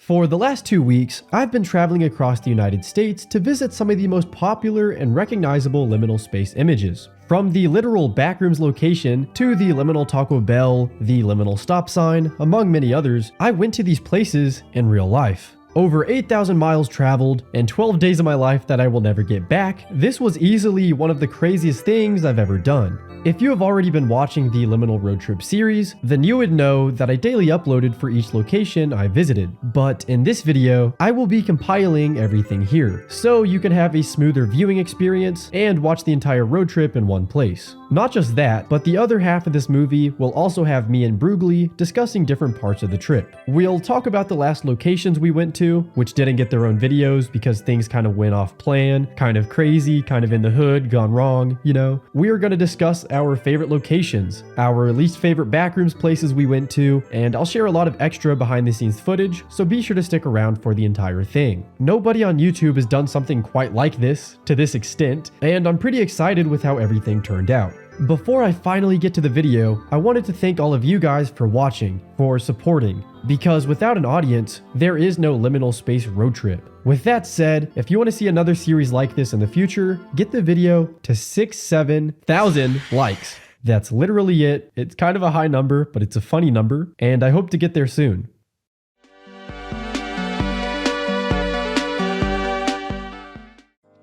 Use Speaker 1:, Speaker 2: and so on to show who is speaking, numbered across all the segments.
Speaker 1: For the last 2 weeks, I've been traveling across the United States to visit some of the most popular and recognizable liminal space images. From the literal backrooms location to the liminal Taco Bell, the liminal stop sign, among many others, I went to these places in real life. Over 8,000 miles traveled and 12 days of my life that I will never get back, this was easily one of the craziest things I've ever done. If you have already been watching the Liminal Road Trip series, then you would know that I daily uploaded for each location I visited. But in this video, I will be compiling everything here, so you can have a smoother viewing experience and watch the entire road trip in one place. Not just that, but the other half of this movie will also have me and BROOGLI discussing different parts of the trip. We'll talk about the last locations we went to, which didn't get their own videos because things kind of went off plan, kind of crazy, kind of in the hood, gone wrong, you know. We are going to discuss our favorite locations, our least favorite backrooms places we went to, and I'll share a lot of extra behind the scenes footage, so be sure to stick around for the entire thing. Nobody on YouTube has done something quite like this, to this extent, and I'm pretty excited with how everything turned out. Before I finally get to the video, I wanted to thank all of you guys for watching, for supporting, because without an audience, there is no liminal space road trip. With that said, if you want to see another series like this in the future, get the video to 7,000 likes. That's literally it. It's kind of a high number, but it's a funny number, and I hope to get there soon.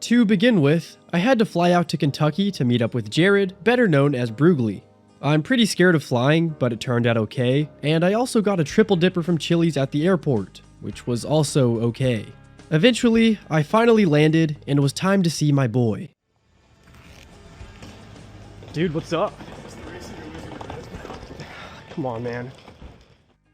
Speaker 1: To begin with, I had to fly out to Kentucky to meet up with Jared, better known as BROOGLI. I'm pretty scared of flying, but it turned out okay, and I also got a triple dipper from Chili's at the airport, which was also okay. Eventually, I finally landed, and it was time to see my boy. Dude, what's up? Come on, man.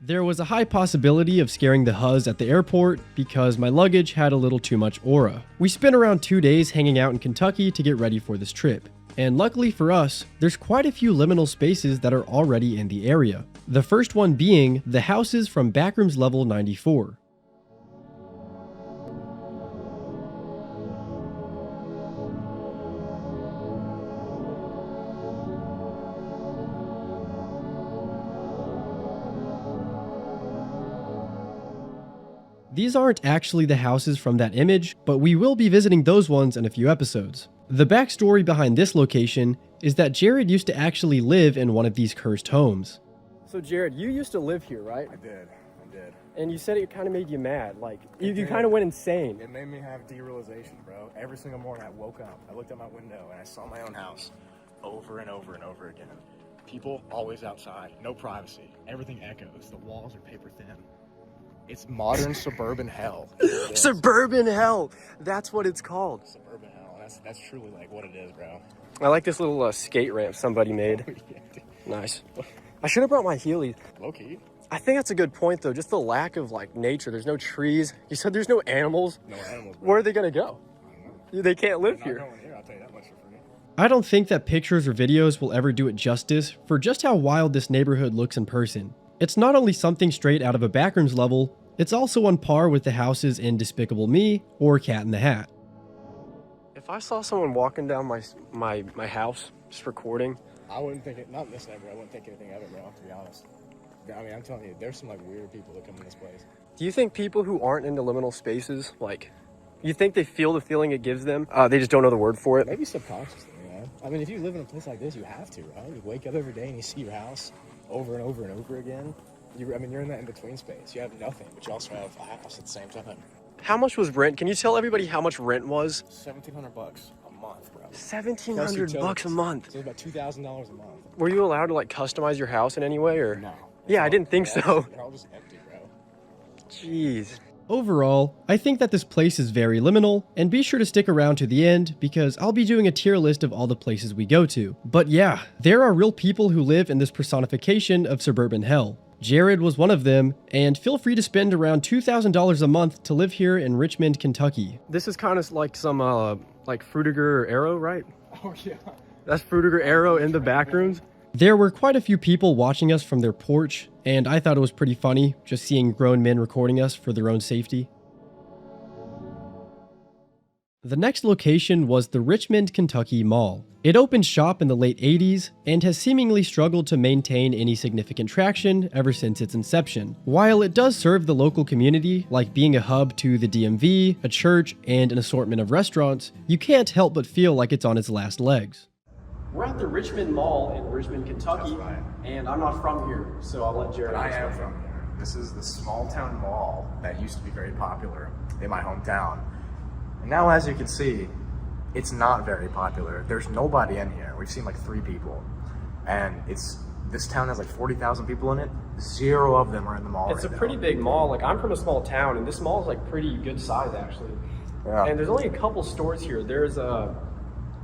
Speaker 1: There was a high possibility of scaring the Huz at the airport because my luggage had a little too much aura. We spent around 2 days hanging out in Kentucky to get ready for this trip. And luckily for us, there's quite a few liminal spaces that are already in the area. The first one being the houses from Backrooms level 94. These aren't actually the houses from that image, but we will be visiting those ones in a few episodes. The backstory behind this location is that Jared used to actually live in one of these cursed homes. So Jared, you used to live here, right?
Speaker 2: I did.
Speaker 1: And you said it kind of made you mad, like you kind of went insane.
Speaker 2: It made me have derealization, bro. Every single morning I woke up, I looked out my window and I saw my own house over and over and over again. People always outside, no privacy, everything echoes, the walls are paper thin. It's modern suburban hell.
Speaker 1: Suburban hell, that's what it's called.
Speaker 2: Suburban hell, that's truly like what it is, bro.
Speaker 1: I like this little skate ramp somebody made. Nice. I should have brought my Heelys.
Speaker 2: Low key.
Speaker 1: I think that's a good point though, just the lack of like nature. There's no trees. You said there's no animals.
Speaker 2: No animals, bro.
Speaker 1: Where are they gonna go?
Speaker 2: I don't know.
Speaker 1: They can't live here.
Speaker 2: Not going here, I'll tell you that much for free.
Speaker 1: I don't think that pictures or videos will ever do it justice for just how wild this neighborhood looks in person. It's not only something straight out of a Backrooms level, it's also on par with the houses in Despicable Me or Cat in the Hat. If I saw someone walking down my house just recording,
Speaker 2: I wouldn't think it, not in this neighborhood, I wouldn't think anything of it, bro, to be honest. I mean, I'm telling you, there's some like weird people that come in this place.
Speaker 1: Do you think people who aren't into liminal spaces, like, you think they feel the feeling it gives them? They just don't know the word for it?
Speaker 2: Maybe subconsciously, you know? I mean, if you live in a place like this, you have to, right? You wake up every day and you see your house over and over and over again. You're in that in-between space. You have nothing, but you also have a house at the same time.
Speaker 1: How much was rent? Can you tell everybody how much rent was?
Speaker 2: $1,700 a month, bro.
Speaker 1: $1,700 a month?
Speaker 2: So it's about $2,000 a month.
Speaker 1: Were you allowed to like customize your house in any way, or?
Speaker 2: No.
Speaker 1: Yeah, I didn't think so.
Speaker 2: They're all just empty, bro.
Speaker 1: Jeez. Overall, I think that this place is very liminal, and be sure to stick around to the end because I'll be doing a tier list of all the places we go to. But yeah, there are real people who live in this personification of suburban hell. Jared was one of them, and feel free to spend around $2,000 a month to live here in Richmond, Kentucky. This is kind of like some like Fruitiger Arrow, right?
Speaker 2: Oh yeah.
Speaker 1: That's Fruitiger Arrow in the backrooms. There were quite a few people watching us from their porch, and I thought it was pretty funny just seeing grown men recording us for their own safety. The next location was the Richmond, Kentucky Mall. It opened shop in the late 80s and has seemingly struggled to maintain any significant traction ever since its inception. While it does serve the local community, like being a hub to the DMV, a church, and an assortment of restaurants, you can't help but feel like it's on its last legs. We're at the Richmond Mall in Richmond, Kentucky,
Speaker 2: right.
Speaker 1: And I'm not from here, so I'll let Jared.
Speaker 2: But I am from here. This is the small town mall that used to be very popular in my hometown. And now, as you can see, it's not very popular. There's nobody in here. We've seen like 3 people. And this town has like 40,000 people in it. 0 of them are in the mall.
Speaker 1: It's a pretty big mall. Like, I'm from a small town, and this mall is like pretty good size actually.
Speaker 2: Yeah.
Speaker 1: And there's only a couple stores here. There's a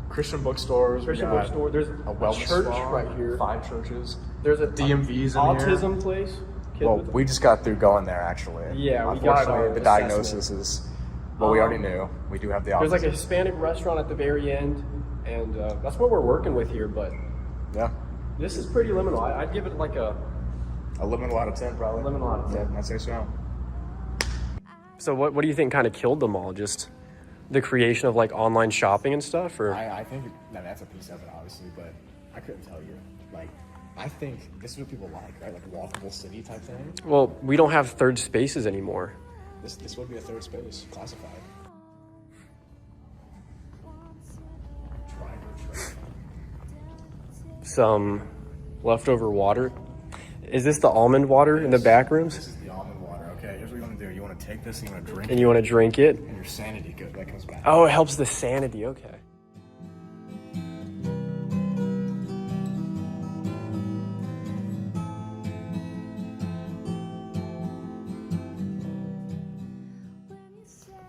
Speaker 2: Christian bookstores.
Speaker 1: Christian bookstore. There's
Speaker 2: a wellness
Speaker 1: church
Speaker 2: spa,
Speaker 1: right here.
Speaker 2: 5 churches.
Speaker 1: There's a
Speaker 2: DMV's in
Speaker 1: autism
Speaker 2: here.
Speaker 1: place.
Speaker 2: Well, we just got through going there actually.
Speaker 1: Yeah, we got our
Speaker 2: Unfortunately, the diagnosis is what we already knew. We do have the autism.
Speaker 1: There's like a Hispanic restaurant at the very end, and that's what we're working with here. But
Speaker 2: yeah,
Speaker 1: this is pretty liminal. I'd give it like a
Speaker 2: liminal out of 10 probably.
Speaker 1: liminal out of 10.
Speaker 2: Yeah, I'd say so.
Speaker 1: So what do you think kind of killed the mall? Just the creation of like online shopping and stuff, or?
Speaker 2: I think that's a piece of it, obviously, but I couldn't tell you. Like, I think this is what people like, right? Like walkable city type thing.
Speaker 1: Well, we don't have third spaces anymore.
Speaker 2: This would be a third space, classified.
Speaker 1: Some leftover water. Is this the almond water in the back rooms?
Speaker 2: This is the almond water. Okay, here's what you want to do. You want to take this and you want to drink
Speaker 1: And you want to drink it?
Speaker 2: and your sanity that comes back.
Speaker 1: Oh, it helps the sanity. Okay.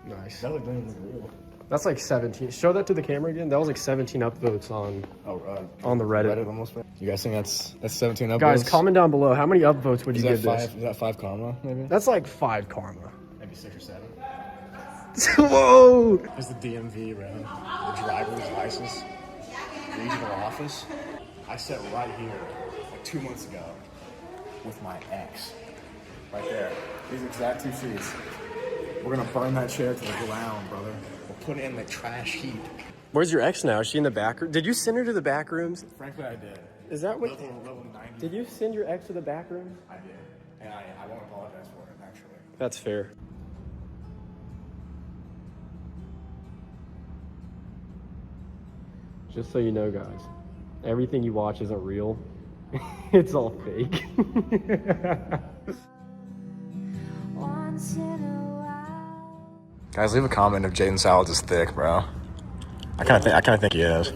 Speaker 1: Nice.
Speaker 2: That doesn't look real.
Speaker 1: That's like 17. Show that to the camera again. That was like 17 upvotes on the Reddit.
Speaker 2: Almost. You guys think that's 17 upvotes?
Speaker 1: Guys, comment down below. How many upvotes would you give this?
Speaker 2: Is that 5 karma, maybe?
Speaker 1: That's like 5 karma.
Speaker 2: Maybe 6 or 7.
Speaker 1: Whoa!
Speaker 2: There's the DMV, bro. The driver's license. Regional office. I sat right here like 2 months ago with my ex. Right there. These exact 2 seats. We're gonna burn that chair to the ground, brother. We'll put it in the trash heap.
Speaker 1: Where's your ex now? Is she in the back room? Did you send her to the back rooms?
Speaker 2: Frankly, I did.
Speaker 1: Is that what?
Speaker 2: Level 90.
Speaker 1: Did you send your ex to the back rooms?
Speaker 2: I did. And I won't apologize for it, actually.
Speaker 1: That's fair. Just so you know, guys, everything you watch isn't real. It's all fake.
Speaker 2: Guys, leave a comment if Jaden Salads is thick, bro. I kind of think he is.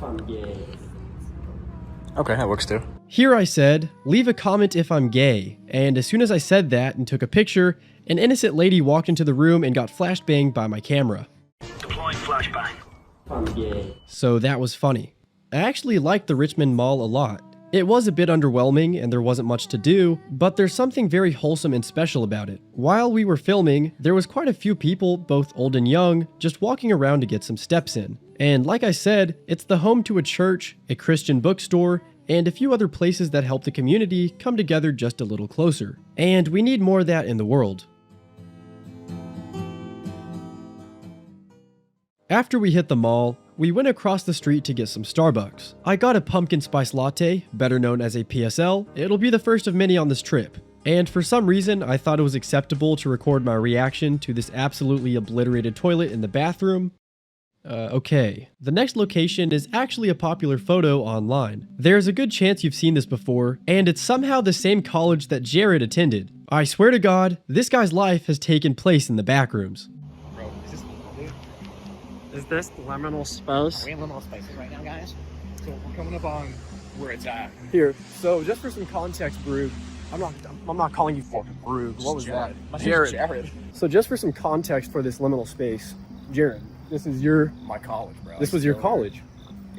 Speaker 2: Okay, that works too.
Speaker 1: Here I said, leave a comment if I'm gay. And as soon as I said that and took a picture, an innocent lady walked into the room and got flashbanged by my camera.
Speaker 3: Deploying flashbang.
Speaker 1: I'm gay. So that was funny. I actually liked the Richmond Mall a lot. It was a bit underwhelming and there wasn't much to do, but there's something very wholesome and special about it. While we were filming, there was quite a few people, both old and young, just walking around to get some steps in. And like I said, it's the home to a church, a Christian bookstore, and a few other places that help the community come together just a little closer. And we need more of that in the world. After we hit the mall, we went across the street to get some Starbucks. I got a pumpkin spice latte, better known as a PSL. It'll be the first of many on this trip. And for some reason, I thought it was acceptable to record my reaction to this absolutely obliterated toilet in the bathroom. Okay. The next location is actually a popular photo online. There's a good chance you've seen this before, and it's somehow the same college that Jared attended. I swear to God, this guy's life has taken place in the backrooms.
Speaker 2: Bro,
Speaker 1: Is this liminal space?
Speaker 2: We're in liminal spaces right now, guys. So we're coming up on where it's at.
Speaker 1: Here, so just for some context, Broog, I'm not calling you fucking Broog. What was
Speaker 2: Jared.
Speaker 1: that?
Speaker 2: My name's Jared.
Speaker 1: So just for some context for this liminal space, Jared, this is your...
Speaker 2: My college, bro.
Speaker 1: This was your college.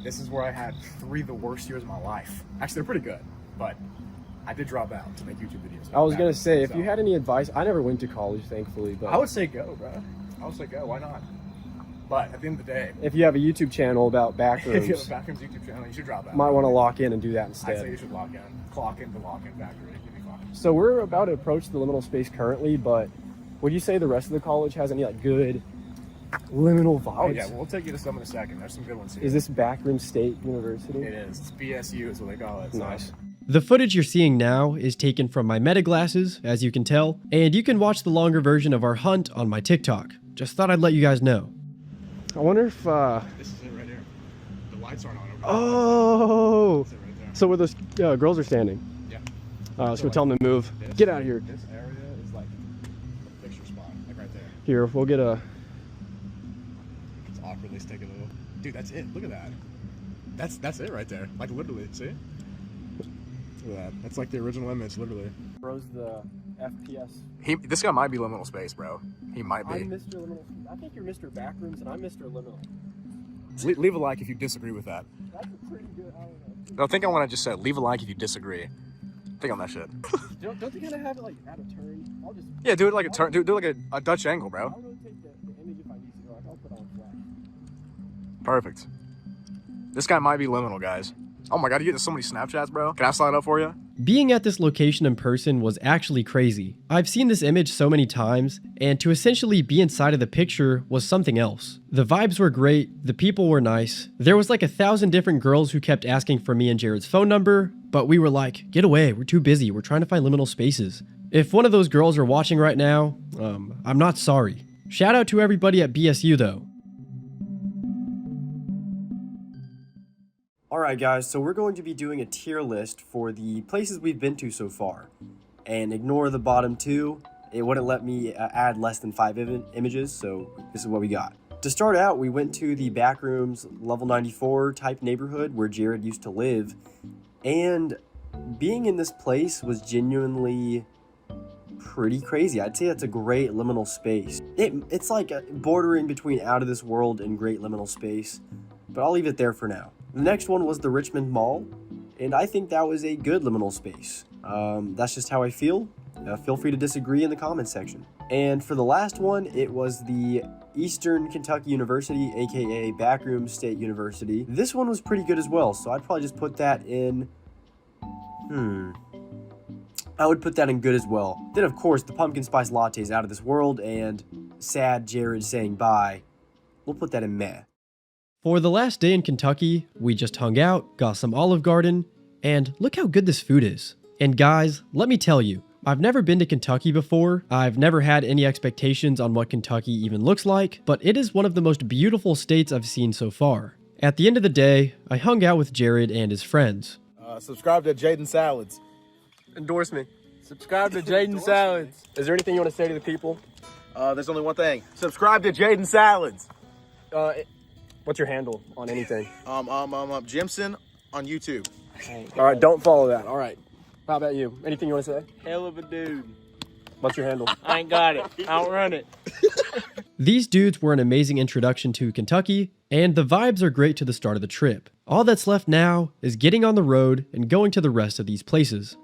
Speaker 2: This is where I had 3 of the worst years of my life. Actually, they're pretty good, but I did drop out to make YouTube videos.
Speaker 1: I was gonna say, if you had any advice, I never went to college, thankfully, but...
Speaker 2: I would say go, bro. I would say go. Why not? But at the end of the day...
Speaker 1: If you have a YouTube channel about
Speaker 2: if you have a
Speaker 1: backrooms,
Speaker 2: Backrooms YouTube channel, you should drop out.
Speaker 1: might want to lock in and do that
Speaker 2: I'd say
Speaker 1: instead.
Speaker 2: you should lock in. Clock in the lock-in factory. You'd be fine.
Speaker 1: So we're about to approach the liminal space currently, but would you say the rest of the college has any like good Liminal vibes.
Speaker 2: Oh yeah, we'll take you to some in a second. There's some good ones here.
Speaker 1: Is this Backroom State University?
Speaker 2: It is. It's BSU is what they call it.
Speaker 1: Nice. The footage you're seeing now is taken from my meta glasses, as you can tell, and you can watch the longer version of our hunt on my TikTok. Just thought I'd let you guys know. I wonder if
Speaker 2: This is it right here. The lights aren't on over there.
Speaker 1: Oh!
Speaker 2: That's it right there.
Speaker 1: So where those girls are standing.
Speaker 2: Yeah.
Speaker 1: Let's go tell them to move. Get out of here.
Speaker 2: This area is like a picture spot, like right there.
Speaker 1: Here, we'll get a...
Speaker 2: It's awkwardly stick a little. Dude, that's it. Look at that. That's it right there. Like literally, see? Look at that. That's like the original image, literally.
Speaker 1: Bro's the FPS.
Speaker 2: This guy might be Liminal Space, bro. He might be.
Speaker 1: I'm Mr. Liminal. I think you're Mr. Backrooms, and I'm Mr. Liminal.
Speaker 2: Leave a like if you disagree with that.
Speaker 1: That's a pretty good. I don't know.
Speaker 2: No, think I want to just say, leave a like if you disagree. Think on that shit.
Speaker 1: Don't they kind of have it like at a turn? I'll just.
Speaker 2: Yeah, do it like a turn. Do it like a Dutch angle, bro.
Speaker 1: I'll rotate the image if I need to. Like I'll put on flash.
Speaker 2: Perfect. This guy might be Liminal, guys. Oh my god, you get so many Snapchats, bro. Can I slide up for you?
Speaker 1: Being at this location in person was actually crazy. I've seen this image so many times, and to essentially be inside of the picture was something else. The vibes were great, the people were nice. There was like 1,000 different girls who kept asking for me and Jared's phone number, but we were like, get away, we're too busy, we're trying to find liminal spaces. If one of those girls are watching right now, I'm not sorry. Shout out to everybody at BSU though. Alright guys, so we're going to be doing a tier list for the places we've been to so far. And ignore the bottom two, it wouldn't let me add less than 5 images, so this is what we got. To start out, we went to the Backrooms level 94 type neighborhood where Jared used to live. And being in this place was genuinely pretty crazy. I'd say that's a great liminal space. It's like bordering between out of this world and great liminal space, but I'll leave it there for now. The next one was the Richmond Mall, and I think that was a good liminal space. That's just how I feel. Feel free to disagree in the comments section. And for the last one, it was the Eastern Kentucky University, aka Backrooms State University. This one was pretty good as well, so I'd probably just put that in... I would put that in good as well. Then of course, the pumpkin spice latte is out of this world, and sad Jared saying bye. We'll put that in meh. For the last day in Kentucky, we just hung out, got some Olive Garden, and look how good this food is. And guys, let me tell you, I've never been to Kentucky before, I've never had any expectations on what Kentucky even looks like, but it is one of the most beautiful states I've seen so far. At the end of the day, I hung out with Jared and his friends.
Speaker 3: Subscribe to Jaden Salads.
Speaker 1: Endorse me.
Speaker 3: Subscribe to Jaden Salads.
Speaker 1: Is there anything you want to say to the people?
Speaker 3: There's only one thing. Subscribe to Jaden Salads.
Speaker 1: What's your handle on anything?
Speaker 3: Jimson on YouTube.
Speaker 1: All right, don't follow that. All right. How about you? Anything you want to say?
Speaker 3: Hell of a dude.
Speaker 1: What's your handle?
Speaker 3: I ain't got it. I don't run it.
Speaker 1: These dudes were an amazing introduction to Kentucky, and the vibes are great to the start of the trip. All that's left now is getting on the road and going to the rest of these places.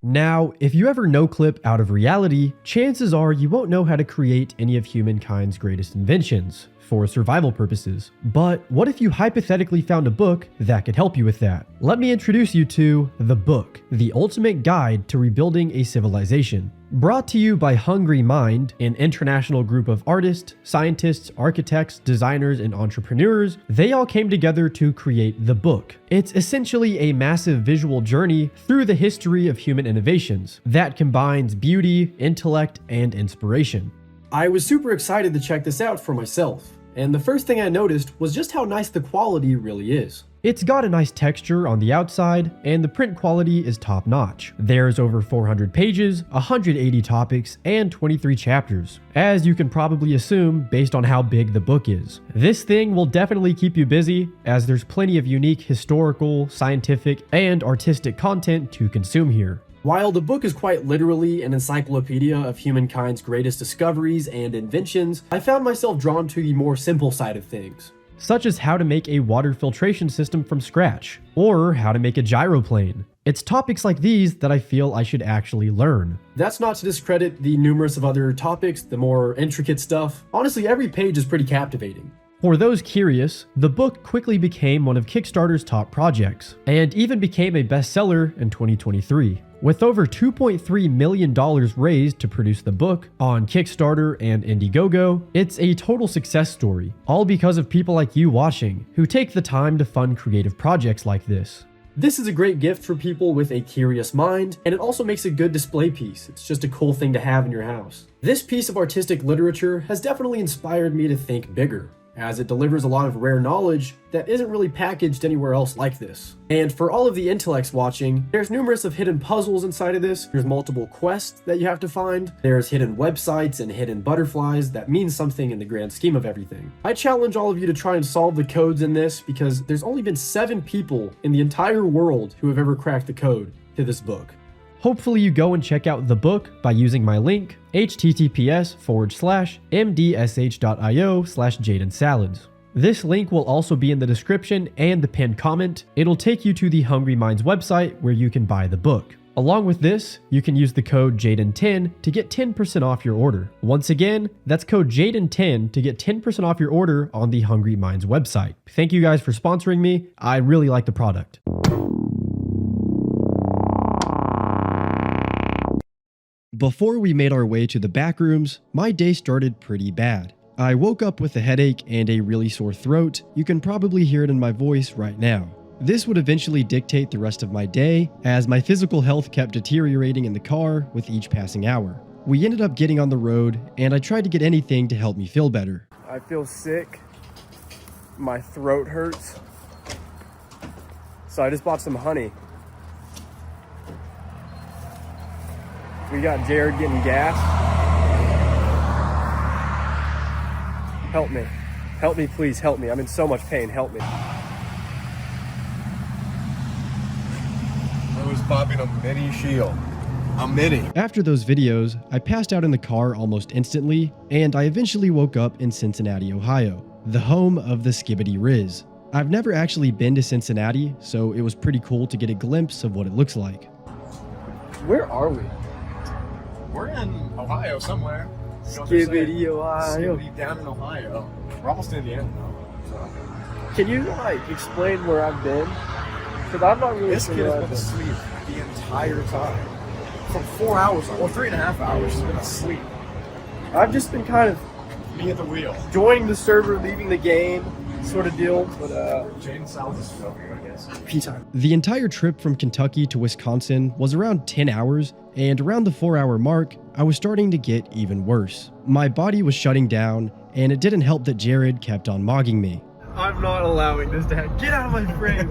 Speaker 1: Now, if you ever no-clip out of reality, chances are you won't know how to create any of humankind's greatest inventions for survival purposes. But what if you hypothetically found a book that could help you with that? Let me introduce you to The Book, the ultimate guide to rebuilding a civilization. Brought to you by Hungry Mind, an international group of artists, scientists, architects, designers, and entrepreneurs, they all came together to create The Book. It's essentially a massive visual journey through the history of human innovations that combines beauty, intellect, and inspiration. I was super excited to check this out for myself, and the first thing I noticed was just how nice the quality really is. It's got a nice texture on the outside, and the print quality is top notch. There's over 400 pages, 180 topics, and 23 chapters, as you can probably assume based on how big the book is. This thing will definitely keep you busy, as there's plenty of unique historical, scientific, and artistic content to consume here. While the book is quite literally an encyclopedia of humankind's greatest discoveries and inventions, I found myself drawn to the more simple side of things, such as how to make a water filtration system from scratch, or how to make a gyroplane. It's topics like these that I feel I should actually learn. That's not to discredit the numerous of other topics, the more intricate stuff. Honestly, every page is pretty captivating. For those curious, the book quickly became one of Kickstarter's top projects, and even became a bestseller in 2023. With over $2.3 million raised to produce the book on Kickstarter and Indiegogo, it's a total success story, all because of people like you watching, who take the time to fund creative projects like this. This is a great gift for people with a curious mind, and it also makes a good display piece. It's just a cool thing to have in your house. This piece of artistic literature has definitely inspired me to think bigger, as it delivers a lot of rare knowledge that isn't really packaged anywhere else like this. And for all of the intellects watching, there's numerous of hidden puzzles inside of this. There's multiple quests that you have to find. There's hidden websites and hidden butterflies that mean something in the grand scheme of everything. I challenge all of you to try and solve the codes in this, because there's only been 7 people in the entire world who have ever cracked the code to this book. Hopefully you go and check out the book by using my link, https://mdsh.io/JadenSalads. This link will also be in the description and the pinned comment. It'll take you to the Hungry Minds website where you can buy the book. Along with this, you can use the code Jaden10 to get 10% off your order. Once again, that's code Jaden10 to get 10% off your order on the Hungry Minds website. Thank you guys for sponsoring me. I really like the product. Before we made our way to the back rooms, my day started pretty bad. I woke up with a headache and a really sore throat. You can probably hear it in my voice right now. This would eventually dictate the rest of my day, as my physical health kept deteriorating in the car with each passing hour. We ended up getting on the road, and I tried to get anything to help me feel better.
Speaker 4: I feel sick. My throat hurts. So I just bought some honey. We got Jared getting gas. Help me. Help me, please. Help me. I'm in so much pain. Help me.
Speaker 2: I was popping a mini shield. A mini.
Speaker 1: After those videos, I passed out in the car almost instantly, and I eventually woke up in Cincinnati, Ohio, the home of the Skibbity Riz. I've never actually been to Cincinnati, so it was pretty cool to get a glimpse of what it looks like.
Speaker 4: Where are we?
Speaker 2: We're in Ohio somewhere.
Speaker 4: Skibbity, Ohio.
Speaker 2: Skibbity down in Ohio. We're almost in the end though. So.
Speaker 4: Can you explain where I've been? Because I'm not really
Speaker 2: This
Speaker 4: sure
Speaker 2: kid
Speaker 4: where
Speaker 2: has
Speaker 4: I've
Speaker 2: been
Speaker 4: been.
Speaker 2: asleep the entire time. For 4 hours, or 3.5 hours, he's been asleep.
Speaker 4: I've just been kind of
Speaker 2: Me at the wheel.
Speaker 4: joining the server, leaving the game, sort of deal. But
Speaker 2: Jaden Salads is over here, I guess.
Speaker 4: pee time.
Speaker 1: The entire trip from Kentucky to Wisconsin was around 10 hours, and around the 4-hour mark, I was starting to get even worse. My body was shutting down, and it didn't help that Jared kept on mogging me.
Speaker 4: I'm not allowing this to happen. Get out of my frame.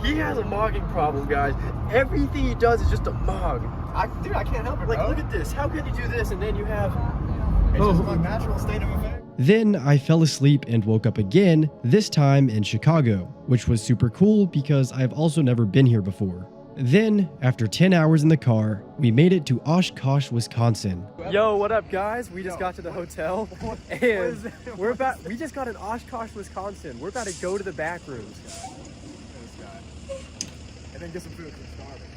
Speaker 4: He has a mogging problem, guys. Everything he does is just a mog.
Speaker 2: Dude, I can't help it,
Speaker 4: Like,
Speaker 2: bro.
Speaker 4: look at this. How can you do this and then you have...
Speaker 2: It's just my natural state of affairs.
Speaker 1: Then I fell asleep and woke up again, this time in Chicago, which was super cool because I've also never been here before. Then, after 10 hours in the car, we made it to Oshkosh, Wisconsin.
Speaker 4: Yo, what up, guys? We just got to the hotel, and we just got in Oshkosh, Wisconsin. We're about to go to the back rooms.
Speaker 2: And then get some food because I'm starving.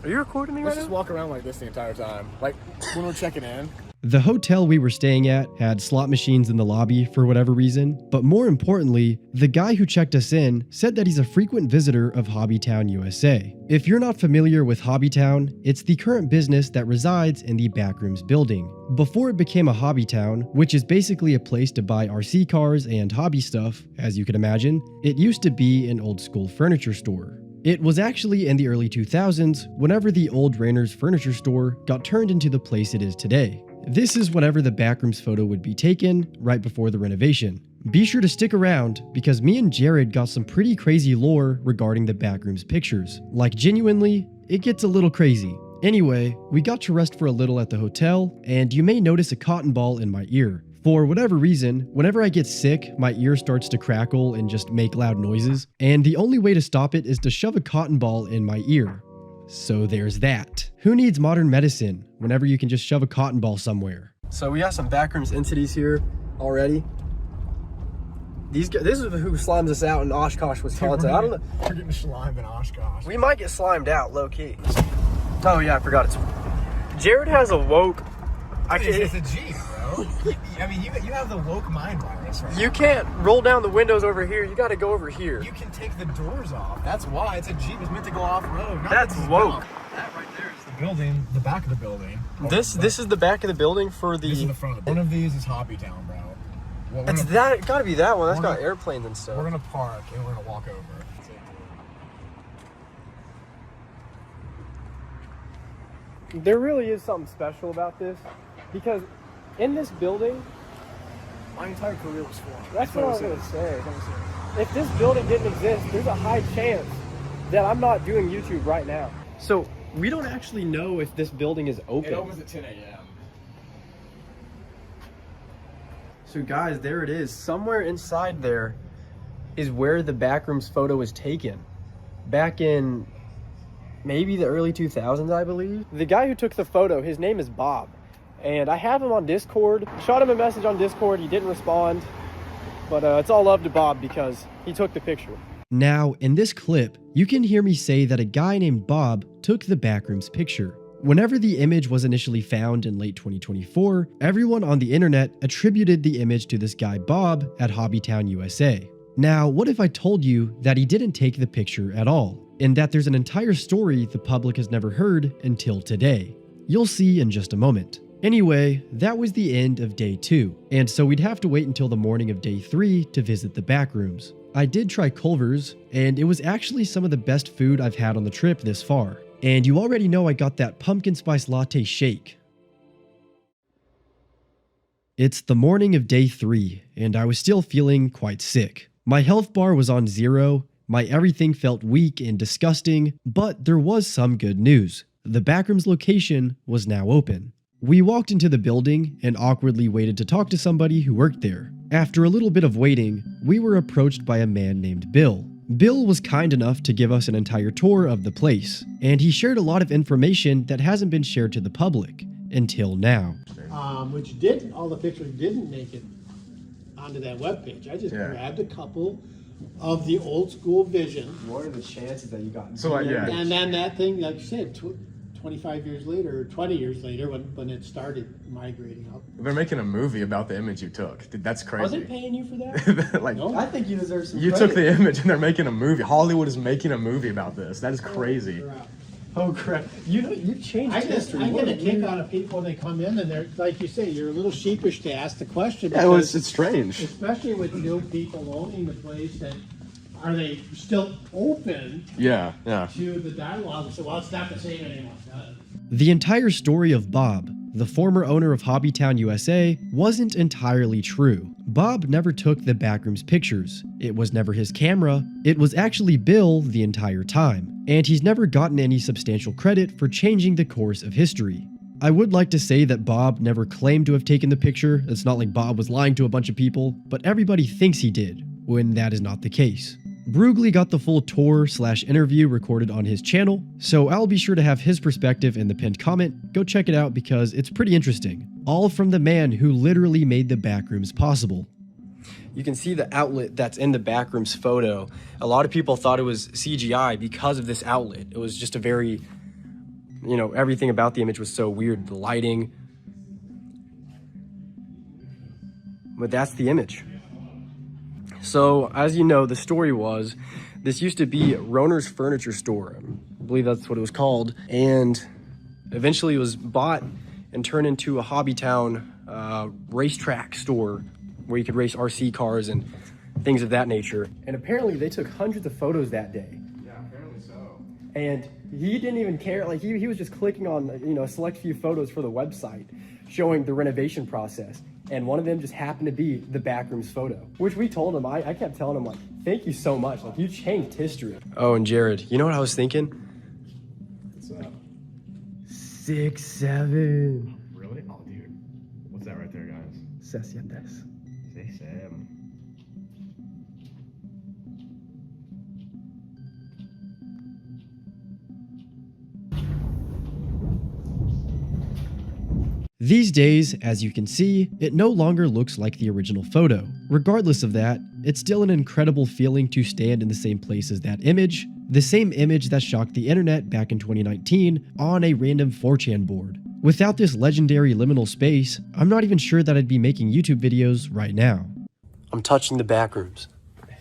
Speaker 4: Are you recording me right
Speaker 2: Let's just
Speaker 4: now?
Speaker 2: walk around like this the entire time. Like, when we're checking in.
Speaker 1: The hotel we were staying at had slot machines in the lobby for whatever reason, but more importantly, the guy who checked us in said that he's a frequent visitor of Hobbytown, USA. If you're not familiar with Hobbytown, it's the current business that resides in the Backrooms building. Before it became a Hobbytown, which is basically a place to buy RC cars and hobby stuff, as you can imagine, it used to be an old school furniture store. It was actually in the early 2000s whenever the old Rainer's furniture store got turned into the place it is today. This is whenever the Backrooms photo would be taken, right before the renovation. Be sure to stick around, because me and Jared got some pretty crazy lore regarding the Backrooms pictures. Like, genuinely, it gets a little crazy. Anyway, we got to rest for a little at the hotel, and you may notice a cotton ball in my ear. For whatever reason, whenever I get sick, my ear starts to crackle and just make loud noises, and the only way to stop it is to shove a cotton ball in my ear. So there's that. Who needs modern medicine whenever you can just shove a cotton ball somewhere?
Speaker 4: So we got some Backrooms entities here already. These guys, this is who slimes us out in Oshkosh, Wisconsin. I don't know.
Speaker 2: We're getting slimed in Oshkosh.
Speaker 4: We might get slimed out, low key. Oh yeah, I forgot it's. Jared has a woke
Speaker 2: It's a Jeep, bro. I mean, you have the woke mind virus, right?
Speaker 4: You can't roll down the windows over here. You got to go over here.
Speaker 2: You can take the doors off. That's why it's a Jeep. It's meant to go off road.
Speaker 4: That's woke.
Speaker 2: That right there is the building, the back of the building.
Speaker 4: This is the back of the building for the.
Speaker 2: This is the front of the building. One of these is Hobby Town, bro. Well,
Speaker 4: It's that. Got to be that one. That's got airplanes and stuff.
Speaker 2: We're gonna park and we're gonna walk over.
Speaker 4: There really is something special about this, because in this building,
Speaker 2: My entire career was formed.
Speaker 4: that's what I was gonna say. If this building didn't exist, there's a high chance that I'm not doing YouTube right now. So we don't actually know if this building is open.
Speaker 2: It opens at 10 a.m.
Speaker 4: So guys, there it is. Somewhere inside there is where the backrooms photo was taken. Back in maybe the early 2000s, I believe. The guy who took the photo, his name is Bob. And I have him on Discord. Shot him a message on Discord, he didn't respond. But it's all love to Bob because he took the picture.
Speaker 1: Now, in this clip, you can hear me say that a guy named Bob took the backrooms picture. Whenever the image was initially found in late 2024, everyone on the internet attributed the image to this guy Bob at Hobbytown, USA. Now, what if I told you that he didn't take the picture at all, and that there's an entire story the public has never heard until today? You'll see in just a moment. Anyway, that was the end of day 2, and so we'd have to wait until the morning of day 3 to visit the backrooms. I did try Culver's, and it was actually some of the best food I've had on the trip this far. And you already know I got that pumpkin spice latte shake. It's the morning of day 3, and I was still feeling quite sick. My health bar was on 0, my everything felt weak and disgusting, but there was some good news. The backrooms location was now open. We walked into the building and awkwardly waited to talk to somebody who worked there. After a little bit of waiting, we were approached by a man named Bill. Bill was kind enough to give us an entire tour of the place, and he shared a lot of information that hasn't been shared to the public until now.
Speaker 5: Which didn't, all the pictures didn't make it onto that webpage. I just grabbed a couple of the old school vision.
Speaker 4: What are the chances that you got?
Speaker 5: And then that thing, like you said, 25 years later, or 20 years later, when it started migrating up.
Speaker 2: They're making a movie about the image you took. Dude, that's crazy.
Speaker 5: Was it paying you for that?
Speaker 2: Like,
Speaker 5: No?
Speaker 4: I think you deserve some
Speaker 2: you
Speaker 4: credit.
Speaker 2: took the image and they're making a movie. Hollywood is making a movie about this. That is crazy.
Speaker 4: Oh crap! You know, you changed history.
Speaker 5: I
Speaker 4: What
Speaker 5: get a kick
Speaker 4: weird-
Speaker 5: out of people when they come in and they're, like you say, you're a little sheepish to ask the question.
Speaker 3: Yeah,
Speaker 5: because
Speaker 3: it's strange.
Speaker 5: especially with new people owning the place, that are they still open
Speaker 3: Yeah.
Speaker 5: to the dialogue and say, well, it's not the same anymore.
Speaker 1: The entire story of Bob, the former owner of Hobbytown, USA, wasn't entirely true. Bob never took the backrooms pictures. It was never his camera. It was actually Bill the entire time. And he's never gotten any substantial credit for changing the course of history. I would like to say that Bob never claimed to have taken the picture. It's not like Bob was lying to a bunch of people, but everybody thinks he did, when that is not the case. BROOGLI got the full tour/interview recorded on his channel, so I'll be sure to have his perspective in the pinned comment. Go check it out because it's pretty interesting. All from the man who literally made the backrooms possible.
Speaker 4: You can see the outlet that's in the backrooms photo. A lot of people thought it was CGI because of this outlet. It was just a very, you know, everything about the image was so weird. The lighting. But that's the image. So, as you know, the story was, this used to be Roner's Furniture Store. I believe that's what it was called. And eventually it was bought and turned into a Hobbytown racetrack store where you could race RC cars and things of that nature. And apparently they took hundreds of photos that day.
Speaker 2: Yeah, apparently so.
Speaker 4: And he didn't even care. Like he was just clicking on, you know, a select few photos for the website showing the renovation process. And one of them just happened to be the backrooms photo, which we told him. I kept telling him, like, thank you so much. Like, you changed history. Oh, and Jared, you know what I was thinking?
Speaker 2: What's up?
Speaker 4: 6'7".
Speaker 2: Really? Oh, dude. What's that right there, guys?
Speaker 4: 6'7".
Speaker 2: 6'7".
Speaker 1: These days, as you can see, it no longer looks like the original photo. Regardless of that, it's still an incredible feeling to stand in the same place as that image, the same image that shocked the internet back in 2019 on a random 4chan board. Without this legendary liminal space, I'm not even sure that I'd be making YouTube videos right now.
Speaker 4: I'm touching the back rooms.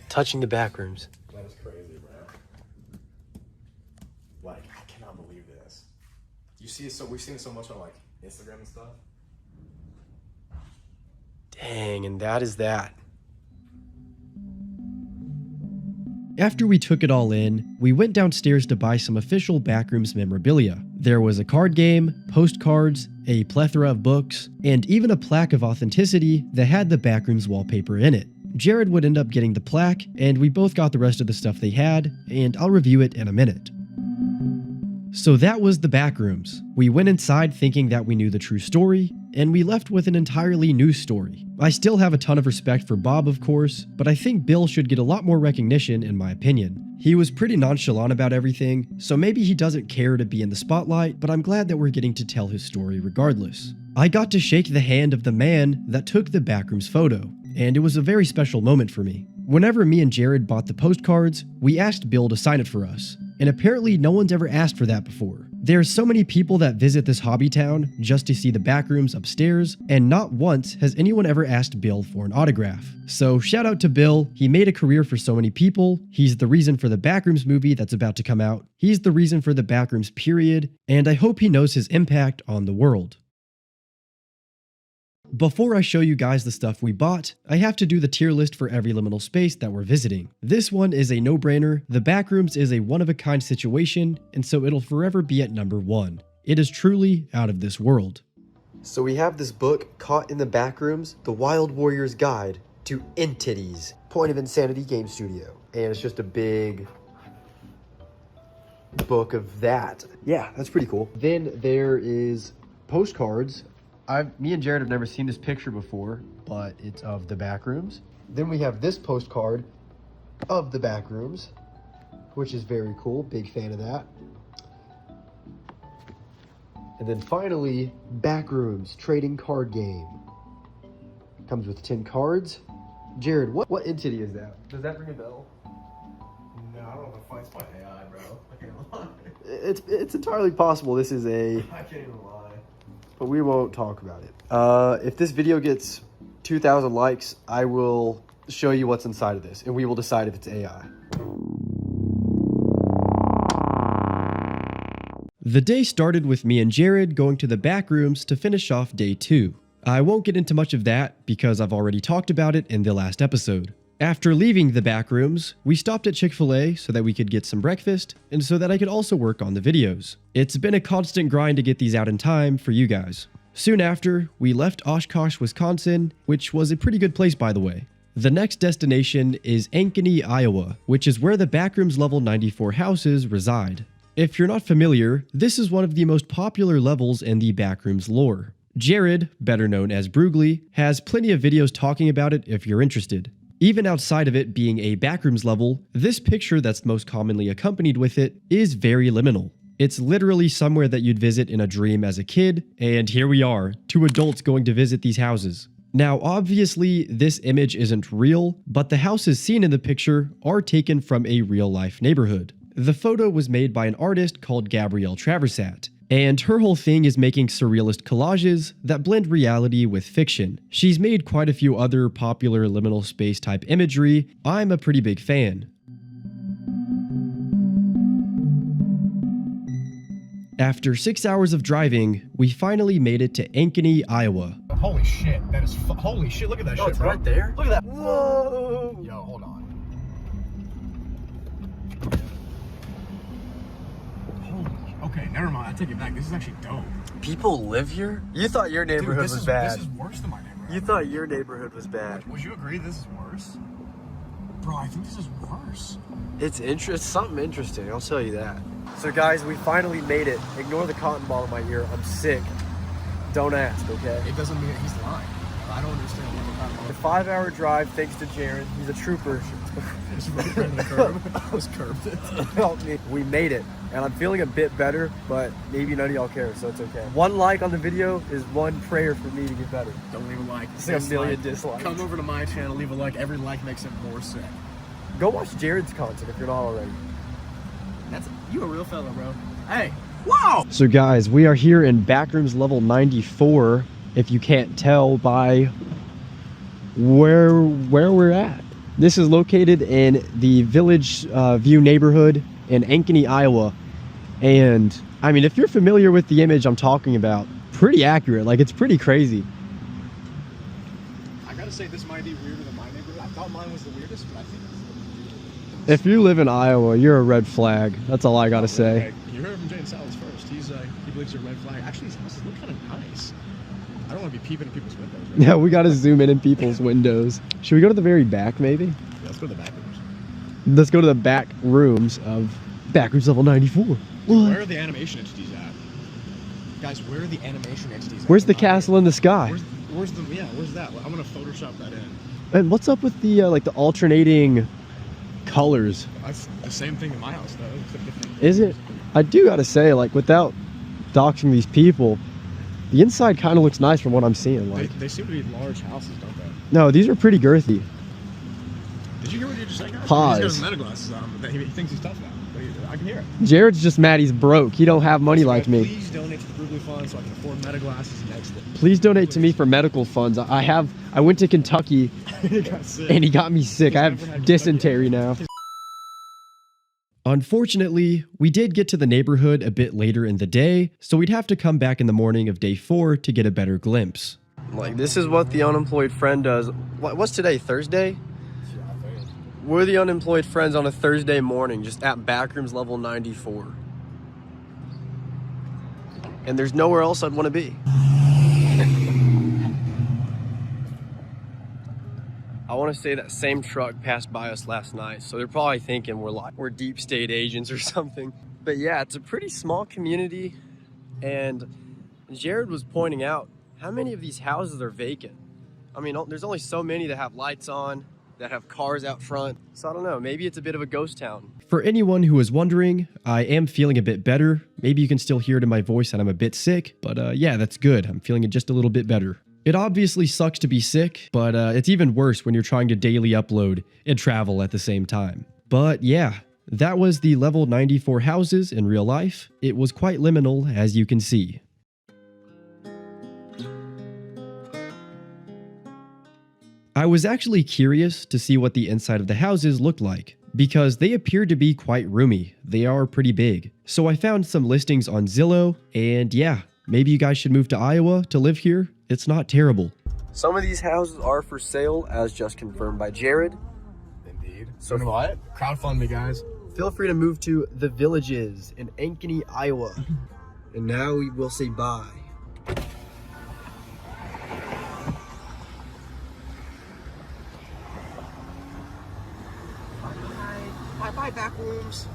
Speaker 4: Touching the back rooms.
Speaker 2: That is crazy, bro. Like, I cannot believe this. You see it so we've seen it so much on like Instagram and stuff.
Speaker 4: Dang, and that is that.
Speaker 1: After we took it all in, we went downstairs to buy some official Backrooms memorabilia. There was a card game, postcards, a plethora of books, and even a plaque of authenticity that had the Backrooms wallpaper in it. Jared would end up getting the plaque, and we both got the rest of the stuff they had, and I'll review it in a minute. So that was the Backrooms. We went inside thinking that we knew the true story, and we left with an entirely new story. I still have a ton of respect for Bob, of course, but I think Bill should get a lot more recognition in my opinion. He was pretty nonchalant about everything, so maybe he doesn't care to be in the spotlight, but I'm glad that we're getting to tell his story regardless. I got to shake the hand of the man that took the Backrooms photo, and it was a very special moment for me. Whenever me and Jared bought the postcards, we asked Bill to sign it for us, and apparently no one's ever asked for that before. There's so many people that visit this hobby town just to see the Backrooms upstairs, and not once has anyone ever asked Bill for an autograph. So shout out to Bill, he made a career for so many people, he's the reason for the Backrooms movie that's about to come out, he's the reason for the Backrooms period, and I hope he knows his impact on the world. Before I show you guys the stuff we bought, I have to do the tier list for every liminal space that we're visiting. This one is a no-brainer, the Backrooms is a one-of-a-kind situation, and so it'll forever be at number 1. It is truly out of this world.
Speaker 4: So we have this book, Caught in the Backrooms, The Wild Warrior's Guide to Entities, Point of Insanity Game Studio. And it's just a big book of that. Yeah, that's pretty cool. Then there is postcards. Me and Jared have never seen this picture before, but it's of the Backrooms. Then we have this postcard of the Backrooms, which is very cool. Big fan of that. And then finally, Backrooms Trading Card Game. Comes with 10 cards. Jared, what entity is that? Does that ring a bell?
Speaker 2: No, I don't know if it fights by AI, bro. I can't lie.
Speaker 4: It's entirely possible this is a...
Speaker 2: I can't even lie.
Speaker 4: But we won't talk about it. If this video gets 2,000 likes, I will show you what's inside of this, and we will decide if it's AI.
Speaker 1: The day started with me and Jared going to the Backrooms to finish off day 2. I won't get into much of that because I've already talked about it in the last episode. After leaving the Backrooms, we stopped at Chick-fil-A so that we could get some breakfast and so that I could also work on the videos. It's been a constant grind to get these out in time for you guys. Soon after, we left Oshkosh, Wisconsin, which was a pretty good place by the way. The next destination is Ankeny, Iowa, which is where the Backrooms level 94 houses reside. If you're not familiar, this is one of the most popular levels in the Backrooms lore. Jared, better known as BROOGLI, has plenty of videos talking about it if you're interested. Even outside of it being a Backrooms level, this picture that's most commonly accompanied with it is very liminal. It's literally somewhere that you'd visit in a dream as a kid, and here we are, 2 adults going to visit these houses. Now obviously this image isn't real, but the houses seen in the picture are taken from a real-life neighborhood. The photo was made by an artist called Gabrielle Traversat, and her whole thing is making surrealist collages that blend reality with fiction. She's made quite a few other popular liminal space type imagery. I'm a pretty big fan. After 6 hours of driving, we finally made it to Ankeny, Iowa.
Speaker 2: Holy shit, that is holy shit, look at that shit,
Speaker 4: It's
Speaker 2: bro.
Speaker 4: right there? Look at that. Whoa!
Speaker 2: Yo, hold on. Okay, never mind. I take it back. This is actually dope.
Speaker 4: People live here? You thought your
Speaker 2: Dude,
Speaker 4: neighborhood was bad.
Speaker 2: This is worse than my neighborhood.
Speaker 4: You thought your neighborhood was bad.
Speaker 2: Would you agree this is worse? Bro, I think this is worse.
Speaker 4: It's something interesting, I'll tell you that. So guys, we finally made it. Ignore the cotton ball in my ear. I'm sick. Don't ask, okay?
Speaker 2: It doesn't mean that he's lying. I don't understand what
Speaker 4: The 5-hour drive, thanks to Jared. He's a trooper.
Speaker 2: It's right into the curb. I was curbed it.
Speaker 4: Help me. We made it, and I'm feeling a bit better, but maybe none of y'all care, so it's okay. 1 like on the video is 1 prayer for me to get better.
Speaker 2: Don't leave a like.
Speaker 4: It's like a million dislikes.
Speaker 2: Come over to my channel, leave a like. Every like makes it more sick.
Speaker 4: Go watch Jared's content if you're not already.
Speaker 2: You a real fella, bro. Hey,
Speaker 3: Wow!
Speaker 4: So guys, we are here in backrooms level 94, if you can't tell by where we're at. This is located in the Village View neighborhood in Ankeny, Iowa. And I mean, if you're familiar with the image I'm talking about, pretty accurate. Like, it's pretty crazy.
Speaker 2: I gotta say, this might be weirder than my neighborhood. I thought mine was the weirdest, but I think it's
Speaker 4: If you live in Iowa, you're a red flag. That's all I gotta say.
Speaker 2: You heard from Jaden Salas first. He believes you're a red flag. Actually, his houses look kind of nice. I don't want to be peeping in people's windows. Right?
Speaker 4: Yeah, we gotta zoom in people's windows. Should we go to the very back, maybe?
Speaker 2: Yeah, let's go to the back rooms.
Speaker 4: Let's go to the back rooms of backrooms level 94.
Speaker 2: Where are the animation entities at? Guys, where are the animation entities at?
Speaker 4: Where's the castle in the sky?
Speaker 2: Where's that? I'm gonna Photoshop that in.
Speaker 4: And what's up with the like the alternating colors?
Speaker 2: That's the same thing in my house, though. It's a different.
Speaker 4: Is it? I do gotta say, like, without doxing these people, the inside kind of looks nice from what I'm seeing. Like,
Speaker 2: They seem to be large houses, don't they?
Speaker 4: no, these are pretty girthy.
Speaker 2: Did you hear what you just said, guys?
Speaker 4: Pause.
Speaker 2: He's got his meta glasses on, but he thinks he's tough now. But I can hear it.
Speaker 4: Jared's just mad he's broke. He don't have money like me.
Speaker 2: Please donate to the BROOGLI Fund so I can afford meta glasses next day.
Speaker 4: Please donate to me for medical funds. I went to Kentucky
Speaker 2: He got sick.
Speaker 4: and he got me sick. I
Speaker 2: He's never had
Speaker 4: have dysentery
Speaker 2: Kentucky.
Speaker 4: now.
Speaker 1: Unfortunately, we did get to the neighborhood a bit later in the day, so we'd have to come back in the morning of day 4 to get a better glimpse.
Speaker 4: Like, this is what the unemployed friend does. What's today, Thursday? We're the unemployed friends on a Thursday morning, just at backrooms level 94. And there's nowhere else I'd want to be. I want to say that same truck passed by us last night, so they're probably thinking we're deep state agents or something. But yeah, it's a pretty small community, and Jared was pointing out how many of these houses are vacant. I mean, there's only so many that have lights on, that have cars out front. So I don't know, maybe it's a bit of a ghost town.
Speaker 1: For anyone who is wondering, I am feeling a bit better. Maybe you can still hear it in my voice that I'm a bit sick, but yeah, that's good. I'm feeling it just a little bit better. It obviously sucks to be sick, but it's even worse when you're trying to daily upload and travel at the same time. But yeah, that was the level 94 houses in real life. It was quite liminal, as you can see. I was actually curious to see what the inside of the houses looked like, because they appeared to be quite roomy. They are pretty big. So I found some listings on Zillow, and yeah, maybe you guys should move to Iowa to live here. It's not terrible.
Speaker 4: Some of these houses are for sale, as just confirmed by Jared.
Speaker 2: Indeed.
Speaker 4: So
Speaker 2: You know what? Crowdfund me, guys.
Speaker 4: Feel free to move to the Villages in Ankeny, Iowa. And now we will say bye.
Speaker 3: Bye-bye, backrooms.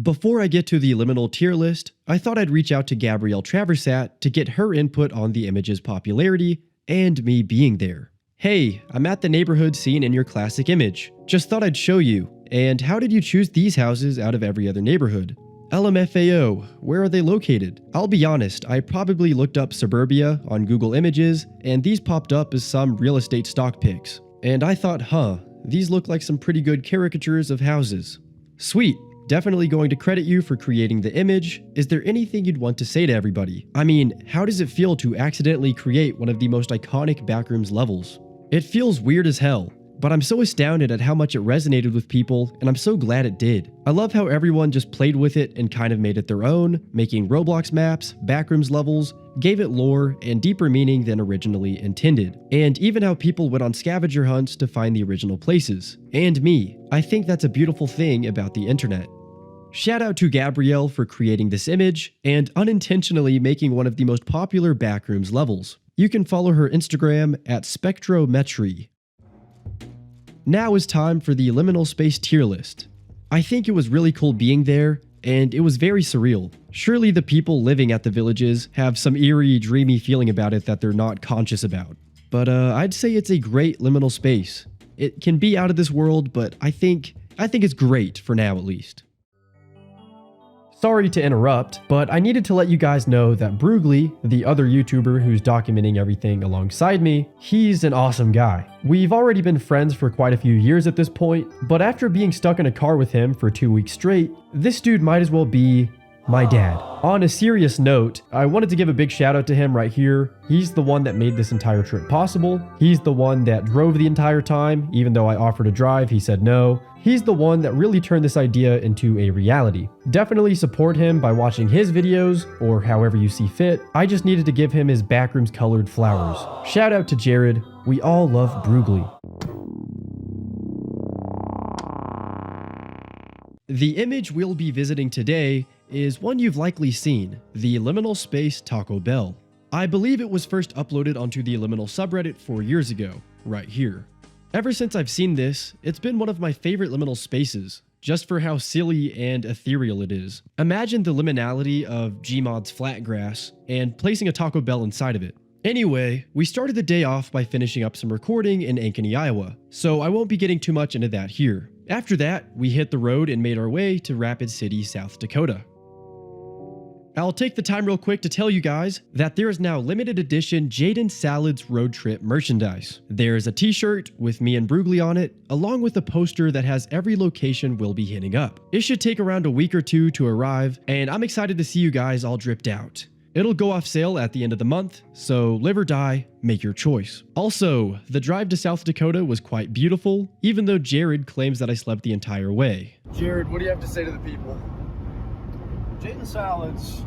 Speaker 1: Before I get to the liminal tier list, I thought I'd reach out to Gabrielle Traversat to get her input on the image's popularity and me being there. Hey, I'm at the neighborhood seen in your classic image. Just thought I'd show you. And how did you choose these houses out of every other neighborhood? LMFAO, where are they located? I'll be honest, I probably looked up suburbia on Google Images, and these popped up as some real estate stock pics. And I thought, these look like some pretty good caricatures of houses. Sweet. Definitely going to credit you for creating the image. Is there anything you'd want to say to everybody? I mean, how does it feel to accidentally create one of the most iconic backrooms levels? It feels weird as hell, but I'm so astounded at how much it resonated with people, and I'm so glad it did. I love how everyone just played with it and kind of made it their own, making Roblox maps, backrooms levels, gave it lore and deeper meaning than originally intended, and even how people went on scavenger hunts to find the original places. And me. I think that's a beautiful thing about the internet. Shout out to Gabrielle for creating this image and unintentionally making one of the most popular backrooms levels. You can follow her Instagram at spectrometry. Now is time for the liminal space tier list. I think it was really cool being there, and it was very surreal. Surely the people living at the villages have some eerie, dreamy feeling about it that they're not conscious about. But I'd say it's a great liminal space. It can be out of this world, but I think it's great for now at least. Sorry to interrupt, but I needed to let you guys know that BROOGLI, the other YouTuber who's documenting everything alongside me, he's an awesome guy. We've already been friends for quite a few years at this point, but after being stuck in a car with him for 2 weeks straight, this dude might as well be my dad. On a serious note, I wanted to give a big shout out to him right here. He's the one that made this entire trip possible. He's the one that drove the entire time, even though I offered to drive, he said no. He's the one that really turned this idea into a reality. Definitely support him by watching his videos, or however you see fit. I just needed to give him his backrooms colored flowers. Shout out to Jared. We all love BROOGLI. The image we'll be visiting today is one you've likely seen, the liminal space Taco Bell. I believe it was first uploaded onto the liminal subreddit 4 years ago, right here. Ever since I've seen this, it's been one of my favorite liminal spaces, just for how silly and ethereal it is. Imagine the liminality of Gmod's Flatgrass and placing a Taco Bell inside of it. Anyway, we started the day off by finishing up some recording in Ankeny, Iowa, so I won't be getting too much into that here. After that, we hit the road and made our way to Rapid City, South Dakota. I'll take the time real quick to tell you guys that there is now limited edition Jaden Salads road trip merchandise. There's a t-shirt with me and BROOGLI on it, along with a poster that has every location we'll be hitting up. It should take around a week or two to arrive, and I'm excited to see you guys all dripped out. It'll go off sale at the end of the month, so live or die, make your choice. Also, the drive to South Dakota was quite beautiful, even though Jared claims that I slept the entire way.
Speaker 3: Jared, what do you have to say to the people?
Speaker 2: Jaden Salads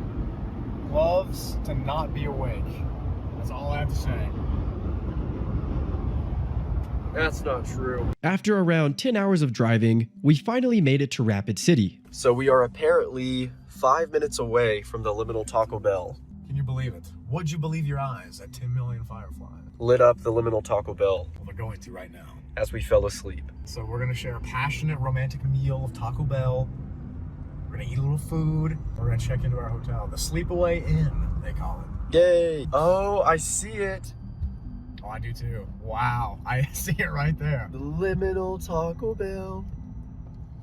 Speaker 2: loves to not be awake. That's all I have to say.
Speaker 3: That's not true.
Speaker 1: After around 10 hours of driving, we finally made it to Rapid City.
Speaker 4: So we are apparently 5 minutes away from the liminal Taco Bell.
Speaker 2: Can you believe it? Would you believe your eyes at 10 million fireflies?
Speaker 4: Lit up the liminal Taco Bell
Speaker 2: Well, they're going to right now.
Speaker 4: as we fell asleep.
Speaker 2: So we're gonna share a passionate romantic meal of Taco Bell. We're gonna eat a little food. We're gonna check into our hotel. The Sleepaway Inn, they call it.
Speaker 4: Yay! Oh, I see it.
Speaker 2: Oh, I do too. Wow, I see it right there.
Speaker 4: The liminal Taco Bell.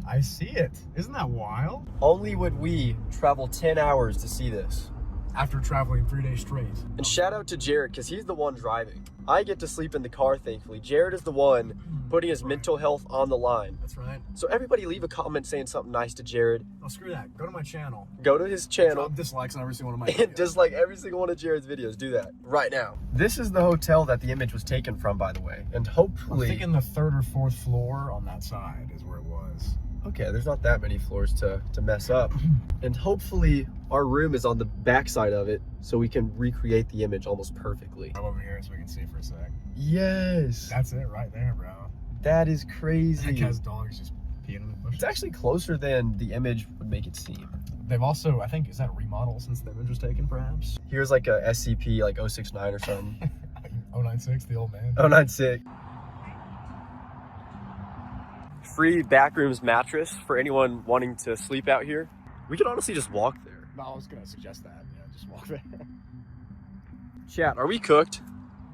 Speaker 2: I see it. Isn't that wild?
Speaker 4: Only would we travel 10 hours to see this.
Speaker 2: After traveling 3 days straight.
Speaker 4: And shout out to Jared, because he's the one driving. I get to sleep in the car, thankfully. Jared is the one putting his mental health on the line.
Speaker 2: That's right.
Speaker 4: So everybody leave a comment saying something nice to Jared.
Speaker 2: Oh, screw that. Go to my channel.
Speaker 4: Go to his channel.
Speaker 2: Drop dislikes on every single one of my
Speaker 4: And
Speaker 2: videos.
Speaker 4: dislike every single one of Jared's videos. Do that right now. This is the hotel that the image was taken from, by the way. And
Speaker 2: I'm
Speaker 4: hopefully...
Speaker 2: thinking the 3rd or 4th floor on that side is where it was.
Speaker 4: Okay, there's not that many floors to mess up. And hopefully our room is on the back side of it so we can recreate the image almost perfectly.
Speaker 2: Come over here so we can see it for a sec.
Speaker 4: Yes!
Speaker 2: That's it right there, bro.
Speaker 4: That is crazy.
Speaker 2: That guy's dog is just peeing in the bushes.
Speaker 4: It's actually closer than the image would make it seem.
Speaker 2: They've also, I think, is that a remodel since the image was taken, perhaps?
Speaker 4: Here's like a SCP, like 069 or something.
Speaker 2: 096, the old man.
Speaker 4: 096. Free backrooms mattress for anyone wanting to sleep out here. We could honestly just walk there.
Speaker 2: No, I was gonna suggest that. Yeah, just walk there.
Speaker 4: Chat, are we cooked?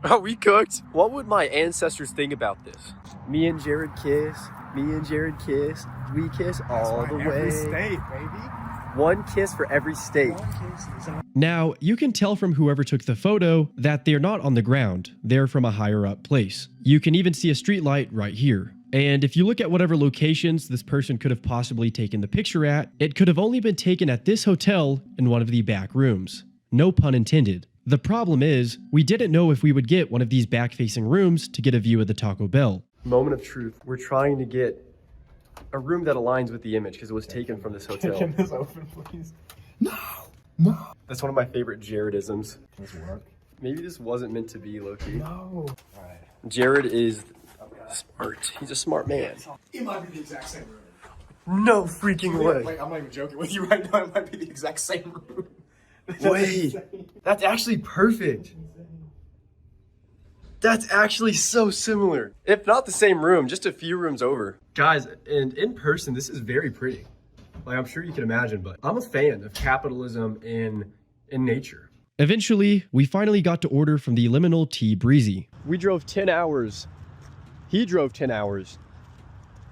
Speaker 4: Are we cooked? What would my ancestors think about this? Me and Jared kiss. Me and Jared kiss. We kiss all the way.
Speaker 2: Every state, baby.
Speaker 4: One kiss for every state.
Speaker 1: Now, you can tell from whoever took the photo that they're not on the ground, they're from a higher up place. You can even see a street light right here. And if you look at whatever locations this person could have possibly taken the picture at, it could have only been taken at this hotel in one of the back rooms. No pun intended. The problem is, we didn't know if we would get one of these back-facing rooms to get a view of the Taco Bell.
Speaker 4: Moment of truth. We're trying to get a room that aligns with the image because it was taken from this hotel.
Speaker 2: Can this open, please? No.
Speaker 4: That's one of my favorite Jaredisms.
Speaker 2: Does this work?
Speaker 4: Maybe this wasn't meant to be, low-key.
Speaker 2: No. Alright.
Speaker 4: Jared is smart. He's a smart man.
Speaker 2: It might be the exact same room.
Speaker 4: No freaking way.
Speaker 2: Wait, I'm not even joking with you right now. It might be the exact same room.
Speaker 4: Wait, that's actually perfect. That's actually so similar. If not the same room, just a few rooms over. Guys, and in person, this is very pretty. Like, I'm sure you can imagine, but I'm a fan of capitalism in nature.
Speaker 1: Eventually, we finally got to order from the Liminal Tea Breezy.
Speaker 4: We drove 10 hours. He drove 10 hours.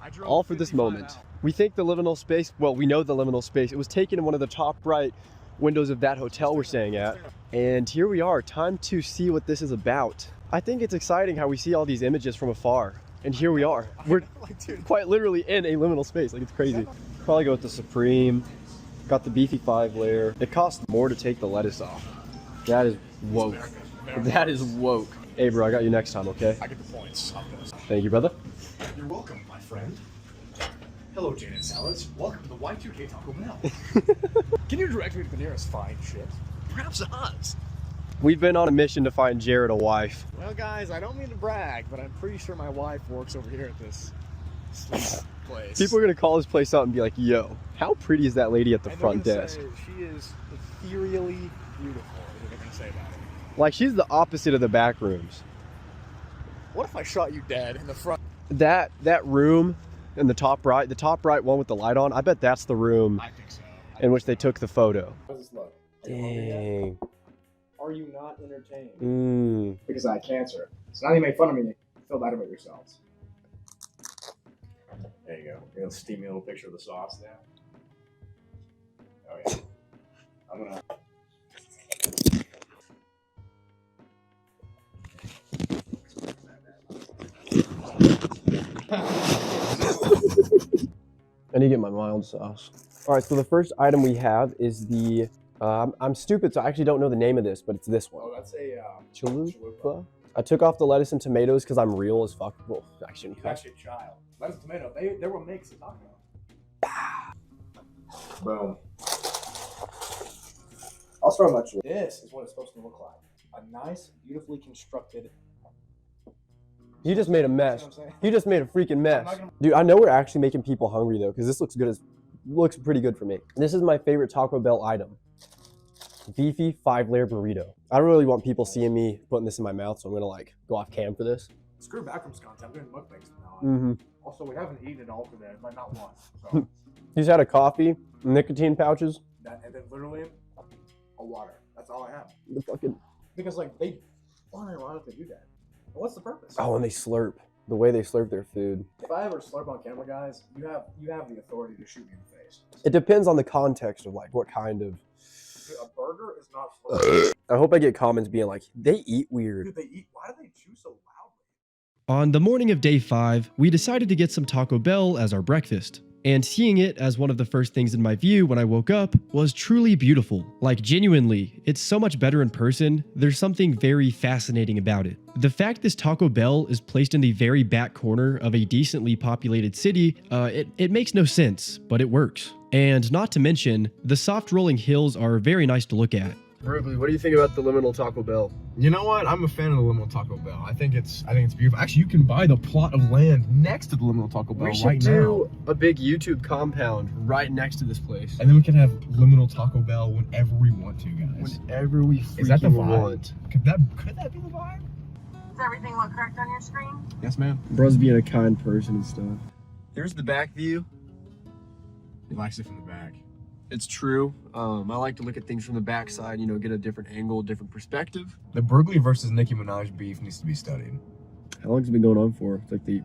Speaker 2: I drove
Speaker 4: All for this
Speaker 2: 55
Speaker 4: moment.
Speaker 2: out.
Speaker 1: We think the liminal space, well, we know the liminal space. It was taken in one of the top right windows of that hotel we're staying at. And here we are, time to see what this is about. I think it's exciting how we see all these images from afar. And here we are. We're quite literally in a liminal space. Like, it's crazy. Probably go with the Supreme. Got the beefy 5-layer. It costs more to take the lettuce off. That is woke. That is woke. Hey, bro, I got you next time, okay?
Speaker 2: I get the points on this.
Speaker 1: Thank you, brother.
Speaker 2: You're welcome, my friend. Hello, Jaden Salads. Welcome to the Y2K Taco Bell. Can you direct me to the nearest fine shit? Perhaps a Hutz.
Speaker 1: We've been on a mission to find Jared a wife.
Speaker 2: Well, guys, I don't mean to brag, but I'm pretty sure my wife works over here at this place.
Speaker 1: People are gonna call this place out and be like, yo, how pretty is that lady at the front desk?
Speaker 2: She is ethereally beautiful, is what I'm gonna say about her.
Speaker 1: Like, she's the opposite of the back rooms.
Speaker 2: What if I shot you dead in the front?
Speaker 1: That room in the top right one with the light on, I bet that's the room
Speaker 2: I think so.
Speaker 1: in which they took the photo.
Speaker 2: How does this look?
Speaker 1: Dang.
Speaker 2: Are you not entertained? Because I had cancer. So now you make fun of me. Feel bad about yourselves. There you go. You're gonna steam me a little picture of the sauce there. Oh yeah. I'm gonna.
Speaker 1: I need to get my mild sauce. All right, so the first item we have is the, I'm stupid, so I actually don't know the name of this, but it's this one.
Speaker 2: Oh, that's a
Speaker 1: Chalupa? I took off the lettuce and tomatoes because I'm real as fuck. Well, actually,
Speaker 2: He's actually a child. Lettuce and tomato. They were mixed in taco. Boom. I'll start much. This is what it's supposed to look like. A nice, beautifully constructed.
Speaker 1: you just made a mess.
Speaker 2: You know what I'm saying?
Speaker 1: You just made a freaking mess.
Speaker 2: not gonna-
Speaker 1: Dude, I know we're actually making people hungry though, because this looks pretty good for me. This is my favorite Taco Bell item. Beefy 5-layer burrito. I don't really want people seeing me putting this in my mouth, so I'm gonna like go off cam for this.
Speaker 2: Screw backrooms content. I'm doing mukbangs from now on. Also, we haven't eaten it all today, but not once. So
Speaker 1: He's had a coffee, nicotine pouches.
Speaker 2: that, and then literally a water. That's all I have.
Speaker 1: The fucking
Speaker 2: Because like why would they do that? And what's the purpose?
Speaker 1: oh, and they slurp. The way they slurp their food.
Speaker 2: If I ever slurp on camera, guys, you have the authority to shoot me in the face.
Speaker 1: It depends on the context of like what kind of.
Speaker 2: Dude, a burger is not slurping.
Speaker 1: I hope I get comments being like, they eat weird.
Speaker 2: Dude, they eat. Why do they chew so loudly?
Speaker 1: On the morning of day 5, we decided to get some Taco Bell as our breakfast. And seeing it as one of the first things in my view when I woke up was truly beautiful. Like, genuinely, it's so much better in person. There's something very fascinating about it. The fact this Taco Bell is placed in the very back corner of a decently populated city, it makes no sense, but it works. And not to mention, the soft rolling hills are very nice to look at. BROOGLI, what do you think about the Liminal Taco Bell?
Speaker 2: You know what? I'm a fan of the Liminal Taco Bell. I think it's beautiful. Actually, you can buy the plot of land next to the Liminal Taco Bell
Speaker 1: We should
Speaker 2: right
Speaker 1: do
Speaker 2: now.
Speaker 1: a big YouTube compound right next to this place.
Speaker 2: And then we can have Liminal Taco Bell whenever we want to, guys.
Speaker 1: Whenever we
Speaker 2: Is that the
Speaker 1: freaking
Speaker 2: vibe?
Speaker 1: want.
Speaker 2: Could that be the vibe?
Speaker 6: Does everything look correct on your screen?
Speaker 2: Yes, ma'am.
Speaker 1: Bro's being a kind person and stuff. There's the back view.
Speaker 2: He likes it from the back.
Speaker 1: It's true. I like to look at things from the back side, you know, get a different angle, different perspective.
Speaker 2: The BROOGLI versus Nicki Minaj beef needs to be studied.
Speaker 1: How long's it been going on for? It's like the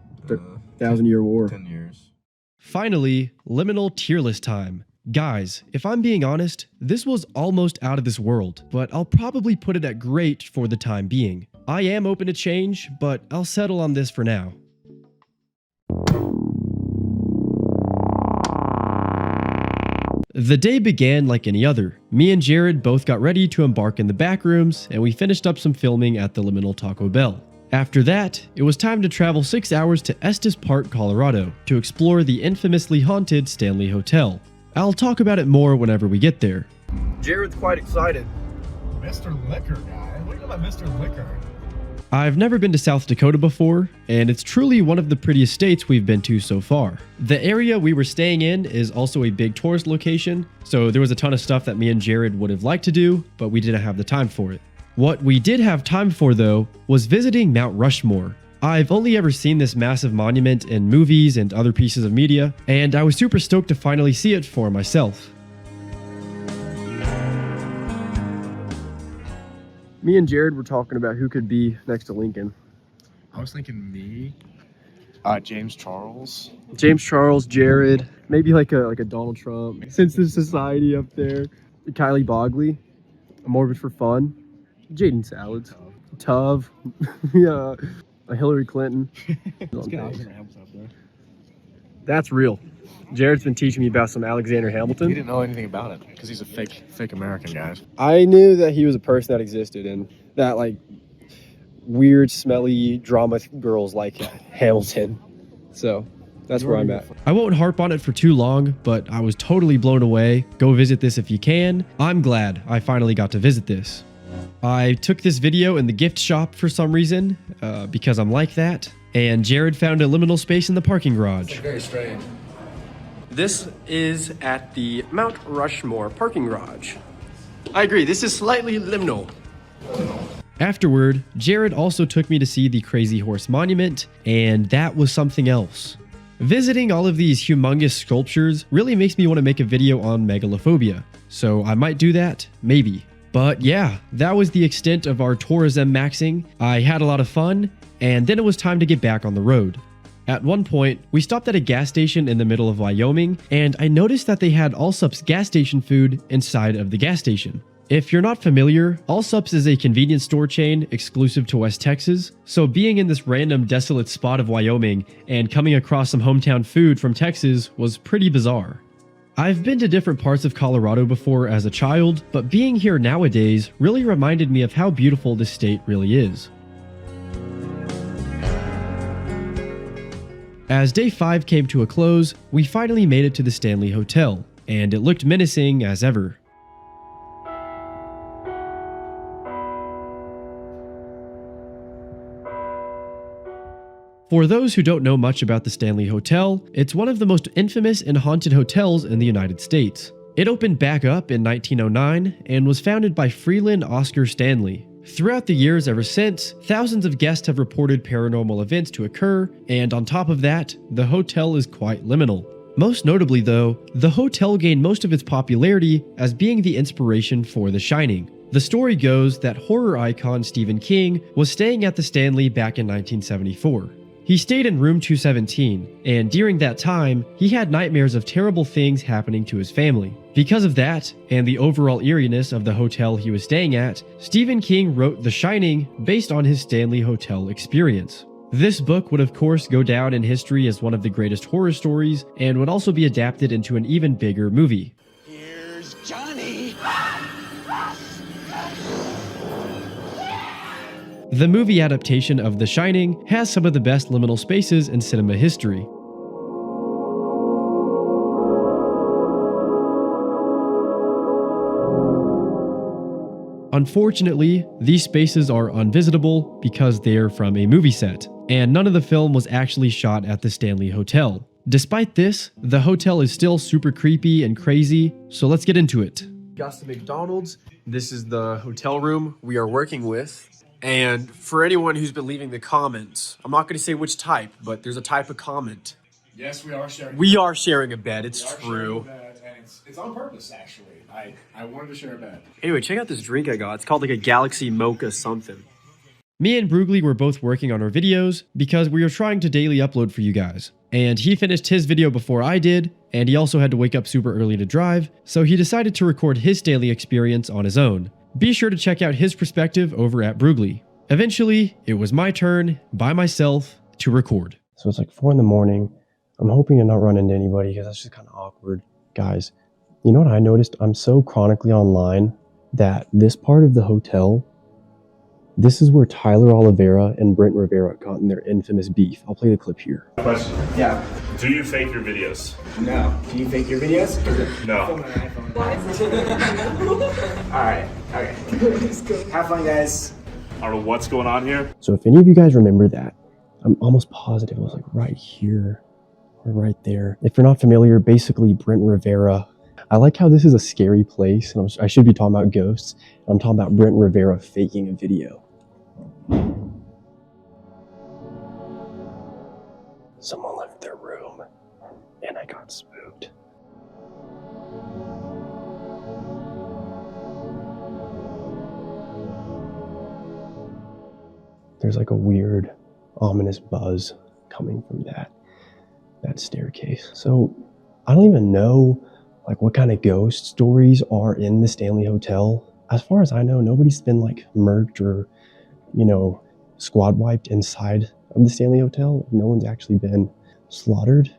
Speaker 1: 1,000-year war.
Speaker 2: 10 years.
Speaker 1: Finally, Liminal tier list time. Guys, if I'm being honest, this was almost out of this world, but I'll probably put it at great for the time being. I am open to change, but I'll settle on this for now. The day began like any other. Me and Jared both got ready to embark in the back rooms, and we finished up some filming at the Liminal Taco Bell. After that, it was time to travel 6 hours to Estes Park, Colorado, to explore the infamously haunted Stanley Hotel. I'll talk about it more whenever we get there. Jared's quite excited.
Speaker 2: Mr. Liquor, guy. What do you know about Mr. Liquor?
Speaker 1: I've never been to South Dakota before, and it's truly one of the prettiest states we've been to so far. The area we were staying in is also a big tourist location, so there was a ton of stuff that me and Jared would have liked to do, but we didn't have the time for it. What we did have time for, though, was visiting Mount Rushmore. I've only ever seen this massive monument in movies and other pieces of media, and I was super stoked to finally see it for myself. Me and Jared were talking about who could be next to Lincoln.
Speaker 2: I was thinking me. James Charles.
Speaker 4: James Charles, Jared, maybe like a Donald Trump. Sensitive Society up there. Kylie Bogley, Morbid for Fun. Jaden Salads. Tov. Yeah. Hillary Clinton. That's real. Jared's been teaching me about some Alexander Hamilton.
Speaker 2: He didn't know anything about it because he's a fake American, guys.
Speaker 4: I knew that he was a person that existed and that like weird, smelly drama girls like Hamilton. So that's where I'm at.
Speaker 1: I won't harp on it for too long, but I was totally blown away. Go visit this if you can. I'm glad I finally got to visit this. I took this video in the gift shop for some reason, because I'm like that, and Jared found a liminal space in the parking garage.
Speaker 2: Very strange.
Speaker 4: This is at the Mount Rushmore parking garage. I agree, this is slightly liminal.
Speaker 1: Afterward, Jared also took me to see the Crazy Horse Monument, and that was something else. Visiting all of these humongous sculptures really makes me want to make a video on megalophobia, so I might do that, maybe. But yeah, that was the extent of our tourism maxing. I had a lot of fun, and then it was time to get back on the road. At one point, we stopped at a gas station in the middle of Wyoming, and I noticed that they had Allsup's gas station food inside of the gas station. If you're not familiar, Allsup's is a convenience store chain exclusive to West Texas, so being in this random desolate spot of Wyoming and coming across some hometown food from Texas was pretty bizarre. I've been to different parts of Colorado before as a child, but being here nowadays really reminded me of how beautiful this state really is. As day 5 came to a close, we finally made it to the Stanley Hotel, and it looked menacing as ever. For those who don't know much about the Stanley Hotel, it's one of the most infamous and haunted hotels in the United States. It opened back up in 1909 and was founded by Freeland Oscar Stanley. Throughout the years ever since, thousands of guests have reported paranormal events to occur, and on top of that, the hotel is quite liminal. Most notably though, the hotel gained most of its popularity as being the inspiration for The Shining. The story goes that horror icon Stephen King was staying at the Stanley back in 1974. He stayed in room 217, and during that time, he had nightmares of terrible things happening to his family. Because of that, and the overall eeriness of the hotel he was staying at, Stephen King wrote The Shining based on his Stanley Hotel experience. This book would of course go down in history as one of the greatest horror stories, and would also be adapted into an even bigger movie.
Speaker 3: Here's Johnny.
Speaker 1: The movie adaptation of The Shining has some of the best liminal spaces in cinema history. Unfortunately, these spaces are unvisitable because they are from a movie set, and none of the film was actually shot at the Stanley Hotel. Despite this, the hotel is still super creepy and crazy, so let's get into it.
Speaker 4: Got some McDonald's. This is the hotel room we are working with. And for anyone who's been leaving the comments, I'm not going to say which type, but there's a type of comment.
Speaker 2: Yes, we are sharing.
Speaker 4: We are sharing a bed, it's true.
Speaker 2: And it's on purpose, actually. I wanted to share a bed.
Speaker 4: Anyway, check out this drink I got. It's called like a Galaxy Mocha something.
Speaker 1: Me and BROOGLI were both working on our videos because we were trying to daily upload for you guys. And he finished his video before I did, and he also had to wake up super early to drive, so he decided to record his daily experience on his own. Be sure to check out his perspective over at BROOGLI. Eventually, it was my turn, by myself, to record.
Speaker 4: So it's like 4 in the morning. I'm hoping to not run into anybody because that's just kind of awkward. Guys, you know what I noticed? I'm so chronically online that this part of the hotel, this is where Tyler Oliveira and Brent Rivera got in their infamous beef. I'll play the clip here.
Speaker 7: Question.
Speaker 2: Yeah.
Speaker 7: Do you fake your videos?
Speaker 2: No. Do you fake your videos?
Speaker 7: No.
Speaker 2: Alright. Okay. Have fun, guys.
Speaker 7: I don't know what's going on here.
Speaker 4: So if any of you guys remember that, I'm almost positive it was like right here or right there. If you're not familiar, basically Brent Rivera. I like how this is a scary place, and I should be talking about ghosts. I'm talking about Brent Rivera faking a video. Someone left their room, and I got spooked. There's like a weird, ominous buzz coming from that staircase. So I don't even know like what kind of ghost stories are in the Stanley Hotel. As far as I know, nobody's been like murked or, you know, squad wiped inside of the Stanley Hotel. No one's actually been slaughtered.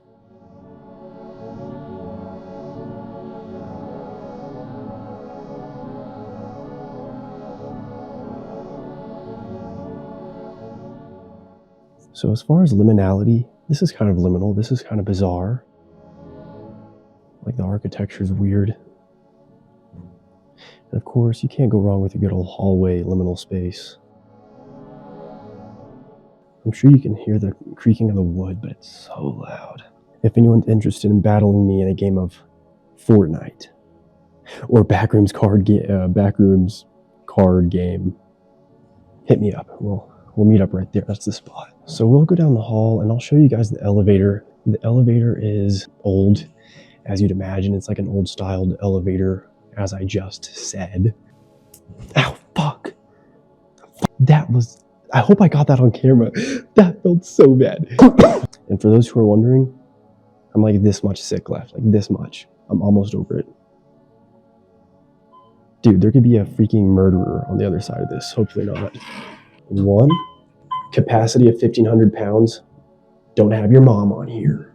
Speaker 4: So as far as liminality, this is kind of liminal. This is kind of bizarre. Like the architecture is weird. And of course, you can't go wrong with a good old hallway liminal space. I'm sure you can hear the creaking of the wood, but it's so loud. If anyone's interested in battling me in a game of Fortnite or backrooms card game, hit me up. We'll meet up right there. That's the spot. So we'll go down the hall and I'll show you guys the elevator. The elevator is old, as you'd imagine. It's like an old styled elevator, as I just said. Ow, fuck. I hope I got that on camera. That felt so bad. And for those who are wondering, I'm like this much sick left, like this much. I'm almost over it. Dude, there could be a freaking murderer on the other side of this. Hopefully not. 1, capacity of 1,500 pounds. Don't have your mom on here.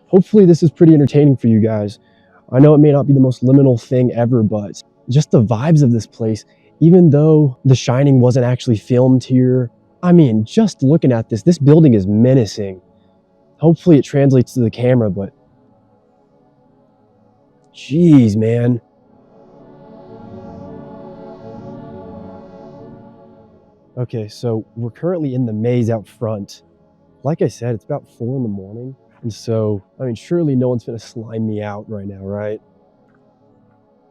Speaker 4: Hopefully this is pretty entertaining for you guys. I know it may not be the most liminal thing ever, but just the vibes of this place, even though The Shining wasn't actually filmed here, I mean, just looking at this building is menacing. Hopefully it translates to the camera, but jeez, man. Okay, so we're currently in the maze out front. Like I said, it's about 4 in the morning. And so, I mean, surely no one's gonna slime me out right now, right?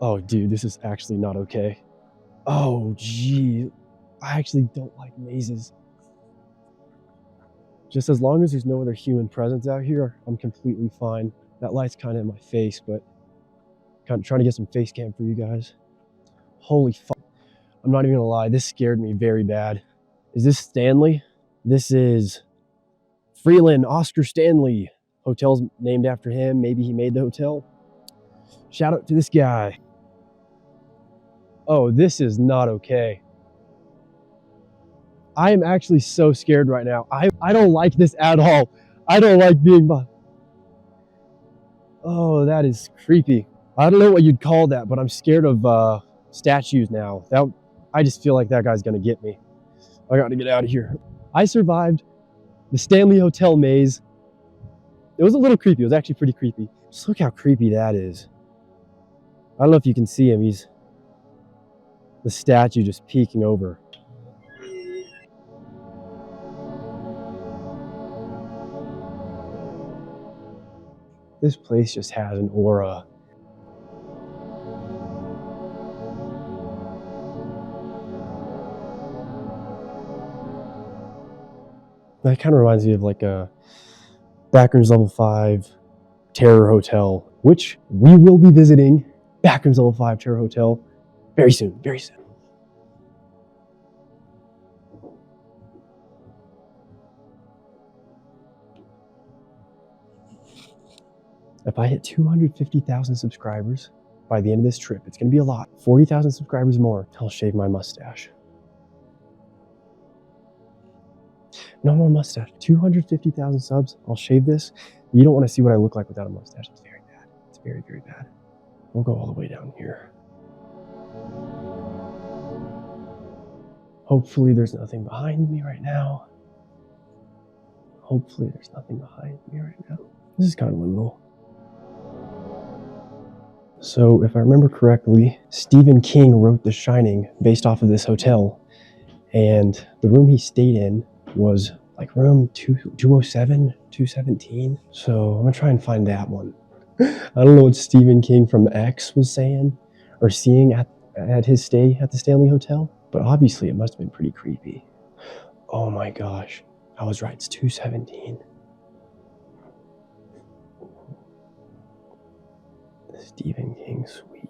Speaker 4: Oh, dude, this is actually not okay. Oh, gee. I actually don't like mazes. Just as long as there's no other human presence out here, I'm completely fine. That light's kind of in my face, but kind of trying to get some face cam for you guys. Holy fuck. I'm not even gonna lie, this scared me very bad. Is this Stanley? This is Freeland Oscar Stanley. Hotel's named after him. Maybe he made the hotel. Shout out to this guy. Oh, this is not okay. I am actually so scared right now. I don't like this at all. I don't like being by. Oh, that is creepy. I don't know what you'd call that, but I'm scared of statues now. I just feel like that guy's gonna get me. I gotta get out of here. I survived the Stanley Hotel maze. It was a little creepy. It was actually pretty creepy. Just look how creepy that is. I don't know if you can see him. He's the statue just peeking over. This place just has an aura. That kind of reminds me of like a Backrooms Level 5 Terror Hotel, which we will be visiting. Backrooms Level 5 Terror Hotel very soon, very soon. If I hit 250,000 subscribers by the end of this trip, it's going to be a lot. 40,000 subscribers more, I'll shave my mustache. No more mustache. 250,000 subs, I'll shave this. You don't want to see what I look like without a mustache. It's very bad. It's very, very bad. We'll go all the way down here. Hopefully there's nothing behind me right now. Hopefully there's nothing behind me right now. This is kind of liminal. So if I remember correctly, Stephen King wrote The Shining based off of this hotel. And the room he stayed in was like room 207, 217. So I'm gonna try and find that one. I don't know what Stephen King from X was saying or seeing at at his stay at the Stanley Hotel, but obviously it must have been pretty creepy. Oh my gosh, I was right, it's 217. The Stephen King suite.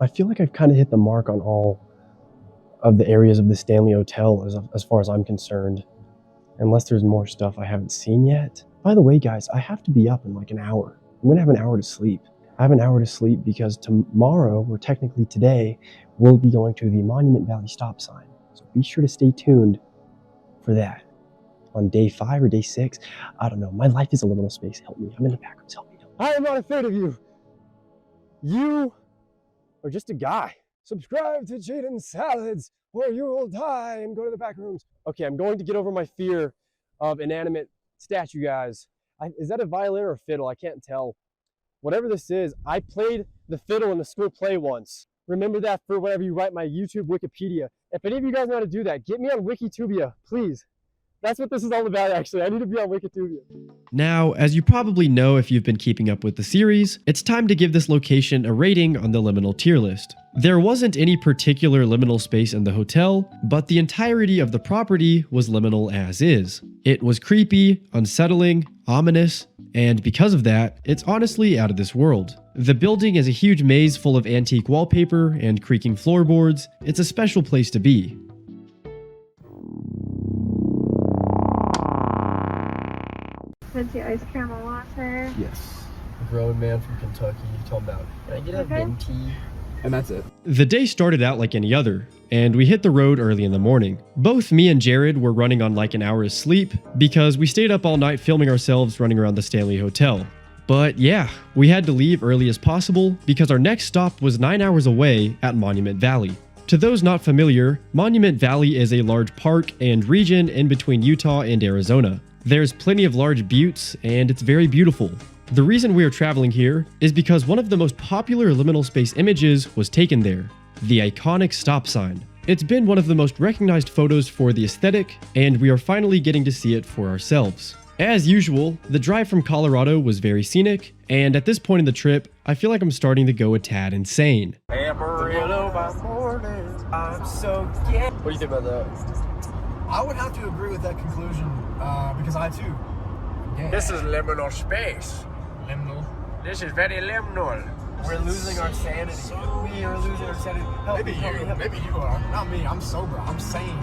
Speaker 4: I feel like I've kind of hit the mark on all of the areas of the Stanley Hotel as far as I'm concerned, unless there's more stuff I haven't seen yet. By the way, guys, I have to be up in like an hour. I'm gonna have an hour to sleep. I have an hour to sleep because tomorrow, or technically today, we'll be going to the Monument Valley stop sign. So be sure to stay tuned for that. On day 5 or day 6, I don't know. My life is a liminal space. Help me. I'm in the backrooms. Help me. I am not afraid of you. You are just a guy. Subscribe to Jaden Salads or you will die, and go to the backrooms. Okay, I'm going to get over my fear of inanimate statue guys. Is that a violin or a fiddle? I can't tell. Whatever this is, I played the fiddle in the school play once. Remember that for whenever you write my YouTube Wikipedia. If any of you guys know how to do that, get me on Wikitubia, please. That's what this is all about, actually. I need to be on Wikitubia.
Speaker 1: Now, as you probably know if you've been keeping up with the series, it's time to give this location a rating on the liminal tier list. There wasn't any particular liminal space in the hotel, but the entirety of the property was liminal as is. It was creepy, unsettling, ominous, and because of that, it's honestly out of this world. The building is a huge maze full of antique wallpaper and creaking floorboards. It's a special place to be.
Speaker 6: Fancy ice caramel latte.
Speaker 4: Yes. A grown man from Kentucky. Talking about, can I get a venti?
Speaker 2: And that's it.
Speaker 1: The day started out like any other, and we hit the road early in the morning. Both me and Jared were running on like an hour of sleep because we stayed up all night filming ourselves running around the Stanley Hotel. But yeah, we had to leave early as possible because our next stop was 9 hours away at Monument Valley. To those not familiar, Monument Valley is a large park and region in between Utah and Arizona. There's plenty of large buttes, and it's very beautiful. The reason we are traveling here is because one of the most popular liminal space images was taken there, the iconic stop sign. It's been one of the most recognized photos for the aesthetic, and we are finally getting to see it for ourselves. As usual, the drive from Colorado was very scenic, and at this point in the trip, I feel like I'm starting to go a tad insane.
Speaker 3: Amarillo by morning, I'm so gay.
Speaker 4: What do you think about that?
Speaker 2: I would have to agree with that conclusion because I too. Yeah.
Speaker 3: This is liminal space.
Speaker 2: liminal.
Speaker 3: This is very liminal.
Speaker 4: We're losing our sanity. We are losing our sanity. Help me, help me, help me.
Speaker 2: Maybe you are. Not me. I'm sober. I'm sane.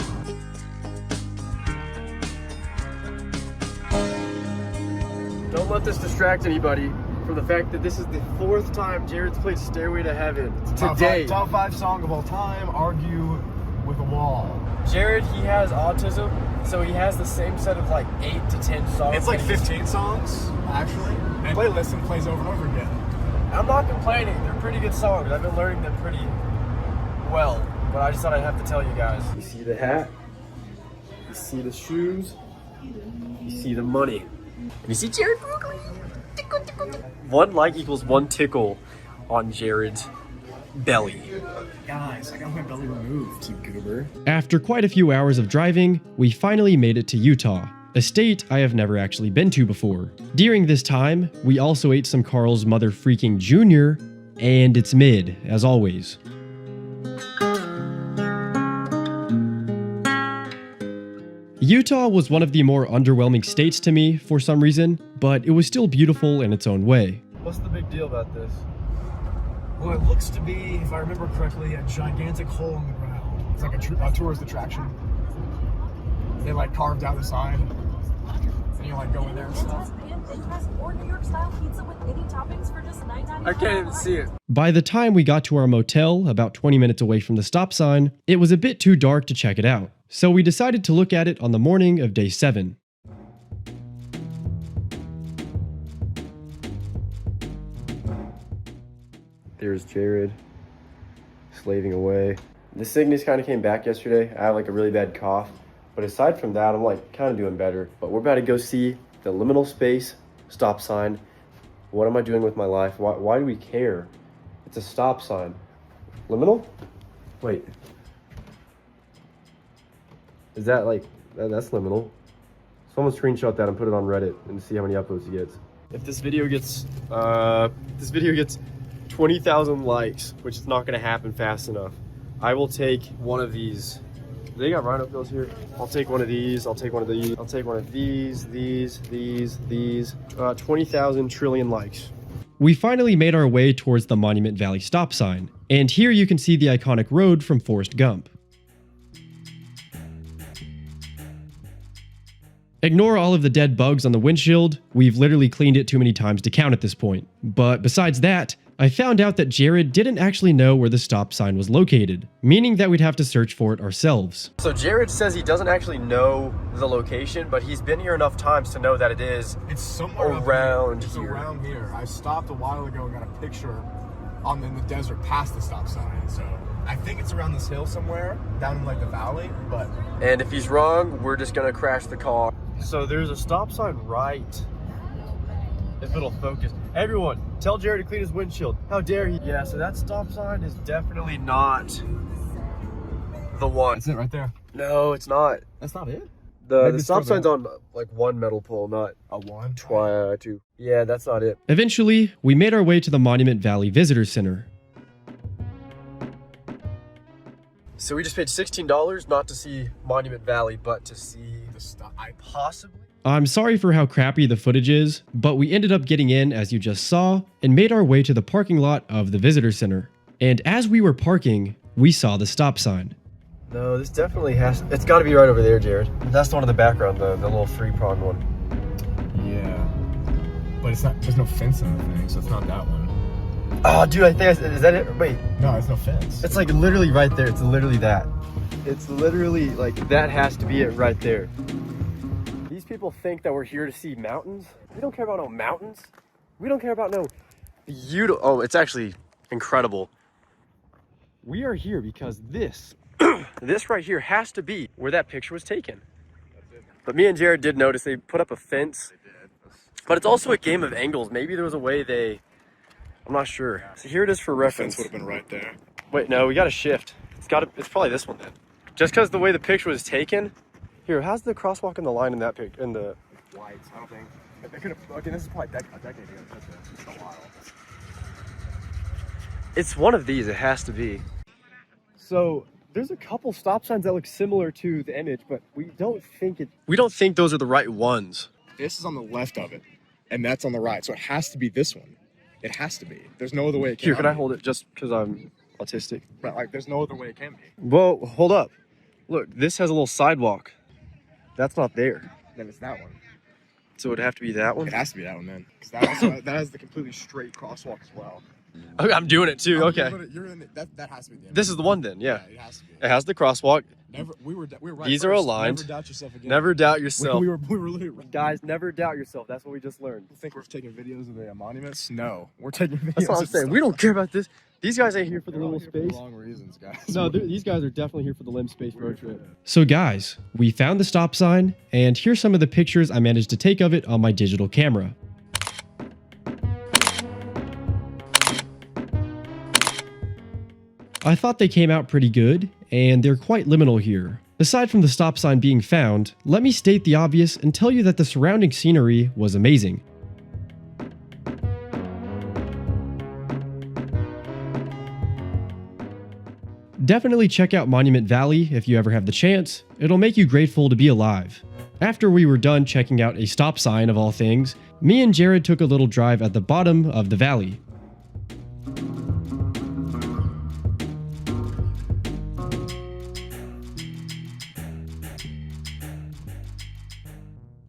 Speaker 4: Don't let this distract anybody from the fact that this is the 4th time Jared's played Stairway to Heaven today.
Speaker 2: Top 5 song of all time. Argue with a wall.
Speaker 4: Jared, he has autism, so he has the same set of like 8 to 10 songs.
Speaker 2: It's like 15 songs, actually. And playlist and plays over and over again.
Speaker 4: I'm not complaining. They're pretty good songs. I've been learning them pretty well, but I just thought I'd have to tell you guys. You see the hat? You see the shoes? You see the money? And you see Jared BROOGLI? 1 like equals 1 tickle on Jared's belly.
Speaker 2: Guys, I got my belly removed, you goober.
Speaker 1: After quite a few hours of driving, we finally made it to Utah, a state I have never actually been to before. During this time, we also ate some Carl's Mother Freaking Jr., and it's mid, as always. Utah was one of the more underwhelming states to me for some reason, but it was still beautiful in its own way.
Speaker 4: What's the big deal about this?
Speaker 2: Well, it looks to be, if I remember correctly, a gigantic hole in the ground. It's like a tourist attraction. They like carved out the sign, and you like go in there and stuff.
Speaker 8: Or New York style pizza with any toppings for just $9.95.
Speaker 4: I can't even see it.
Speaker 1: By the time we got to our motel, about 20 minutes away from the stop sign, it was a bit too dark to check it out. So we decided to look at it on the morning of day 7.
Speaker 4: There's Jared, slaving away. The sickness kind of came back yesterday. I have like a really bad cough. But aside from that, I'm like kind of doing better. But we're about to go see the liminal space stop sign. What am I doing with my life? Why do we care? It's a stop sign. Liminal? Wait. Is that like, that's liminal. Someone screenshot that and put it on Reddit and see how many upvotes he gets. If this video gets 20,000 likes, which is not gonna happen fast enough, I will take one of these. They got rhino pills here. I'll take one of these. I'll take one of these. I'll take one of these. 20,000 trillion likes.
Speaker 1: We finally made our way towards the Monument Valley stop sign, and here you can see the iconic road from Forrest Gump. Ignore all of the dead bugs on the windshield, we've literally cleaned it too many times to count at this point. But besides that, I found out that Jared didn't actually know where the stop sign was located, meaning that we'd have to search for it ourselves.
Speaker 4: So Jared says he doesn't actually know the location, but he's been here enough times to know that it is
Speaker 2: It's somewhere
Speaker 4: around
Speaker 2: It's
Speaker 4: here.
Speaker 2: around here. I stopped a while ago and got a picture in the desert past the stop sign. So I think it's around this hill somewhere, down in like the valley, but...
Speaker 4: And if he's wrong, we're just gonna crash the car. So there's a stop sign right, if it'll focus. Everyone, tell Jared to clean his windshield. How dare he? Yeah, so that stop sign is definitely not the one.
Speaker 2: That's it right there.
Speaker 4: No, it's not.
Speaker 2: That's not it?
Speaker 4: The
Speaker 2: Maybe it's
Speaker 4: stop
Speaker 2: still
Speaker 4: sign's on like one metal pole, not
Speaker 2: A one?
Speaker 4: two. Yeah, that's not it.
Speaker 1: Eventually, we made our way to the Monument Valley Visitor Center.
Speaker 4: So we just paid $16 not to see Monument Valley, but to see
Speaker 2: The stop.
Speaker 4: possibly.
Speaker 1: I'm sorry for how crappy the footage is, but we ended up getting in as you just saw, and made our way to the parking lot of the Visitor Center. And as we were parking, we saw the stop sign.
Speaker 4: No, this definitely has. It's got to be right over there, Jared. That's the one in the background, the little three-pronged one.
Speaker 2: Yeah. But it's not, there's no fence in the thing, so it's not that one.
Speaker 4: Oh, dude, I think is that it? Wait,
Speaker 2: No, it's no fence.
Speaker 4: it's like literally right there. It's literally that. It's literally like that has to be it right there. These people think that we're here to see mountains. We don't care about no mountains. We don't care about no beautiful. Oh, it's actually incredible. We are here because this, this right here has to be where that picture was taken. But me and Jared did notice they put up a fence. But it's also a game of angles. Maybe there was a way they, I'm not sure. So here it is for reference.
Speaker 2: Fence would have been right there.
Speaker 4: Wait, no, we got to shift. It's probably this one then. Just because the way the picture was taken. Here, how's the crosswalk in the line in that pic? In the
Speaker 2: White, I don't think. They could have. Okay, this is probably a decade ago. It's a while.
Speaker 4: It's one of these. It has to be. So there's a couple stop signs that look similar to the image, but we don't think those are the right ones.
Speaker 2: This is on the left of it, and that's on the right. So it has to be this one. It has to be. There's no other way it can
Speaker 4: Here,
Speaker 2: be.
Speaker 4: can I hold it just because I'm autistic?
Speaker 2: But like, there's no other way it can be.
Speaker 4: Whoa, hold up. Look, this has a little sidewalk. That's not there.
Speaker 2: Then it's that one.
Speaker 4: So it'd have to be that one?
Speaker 2: It has to be that one then, because that also that has the completely straight crosswalk as well.
Speaker 4: Okay, I'm doing it too. Okay.
Speaker 2: You're in it. That has to be the end.
Speaker 4: This is the one then, yeah.
Speaker 2: It has to be.
Speaker 4: It has the crosswalk.
Speaker 2: Never. We were right.
Speaker 4: These are
Speaker 2: first.
Speaker 4: aligned.
Speaker 2: Never doubt yourself again.
Speaker 4: Never doubt yourself.
Speaker 2: We were literally right.
Speaker 4: Guys, never doubt yourself. That's what we just learned.
Speaker 2: You think we're taking videos of the monuments? No, we're taking videos.
Speaker 4: That's what I'm
Speaker 2: of
Speaker 4: saying.
Speaker 2: stuff.
Speaker 4: We don't care about this. These guys ain't here for the
Speaker 2: They're all
Speaker 4: little
Speaker 2: here for
Speaker 4: space.
Speaker 2: the wrong reasons, guys.
Speaker 4: No, these guys are definitely here for the limb space road trip.
Speaker 1: So guys, we found the stop sign, and here's some of the pictures I managed to take of it on my digital camera. I thought they came out pretty good, and they're quite liminal here. Aside from the stop sign being found, let me state the obvious and tell you that the surrounding scenery was amazing. Definitely check out Monument Valley if you ever have the chance. It'll make you grateful to be alive. After we were done checking out a stop sign of all things, me and Jared took a little drive at the bottom of the valley.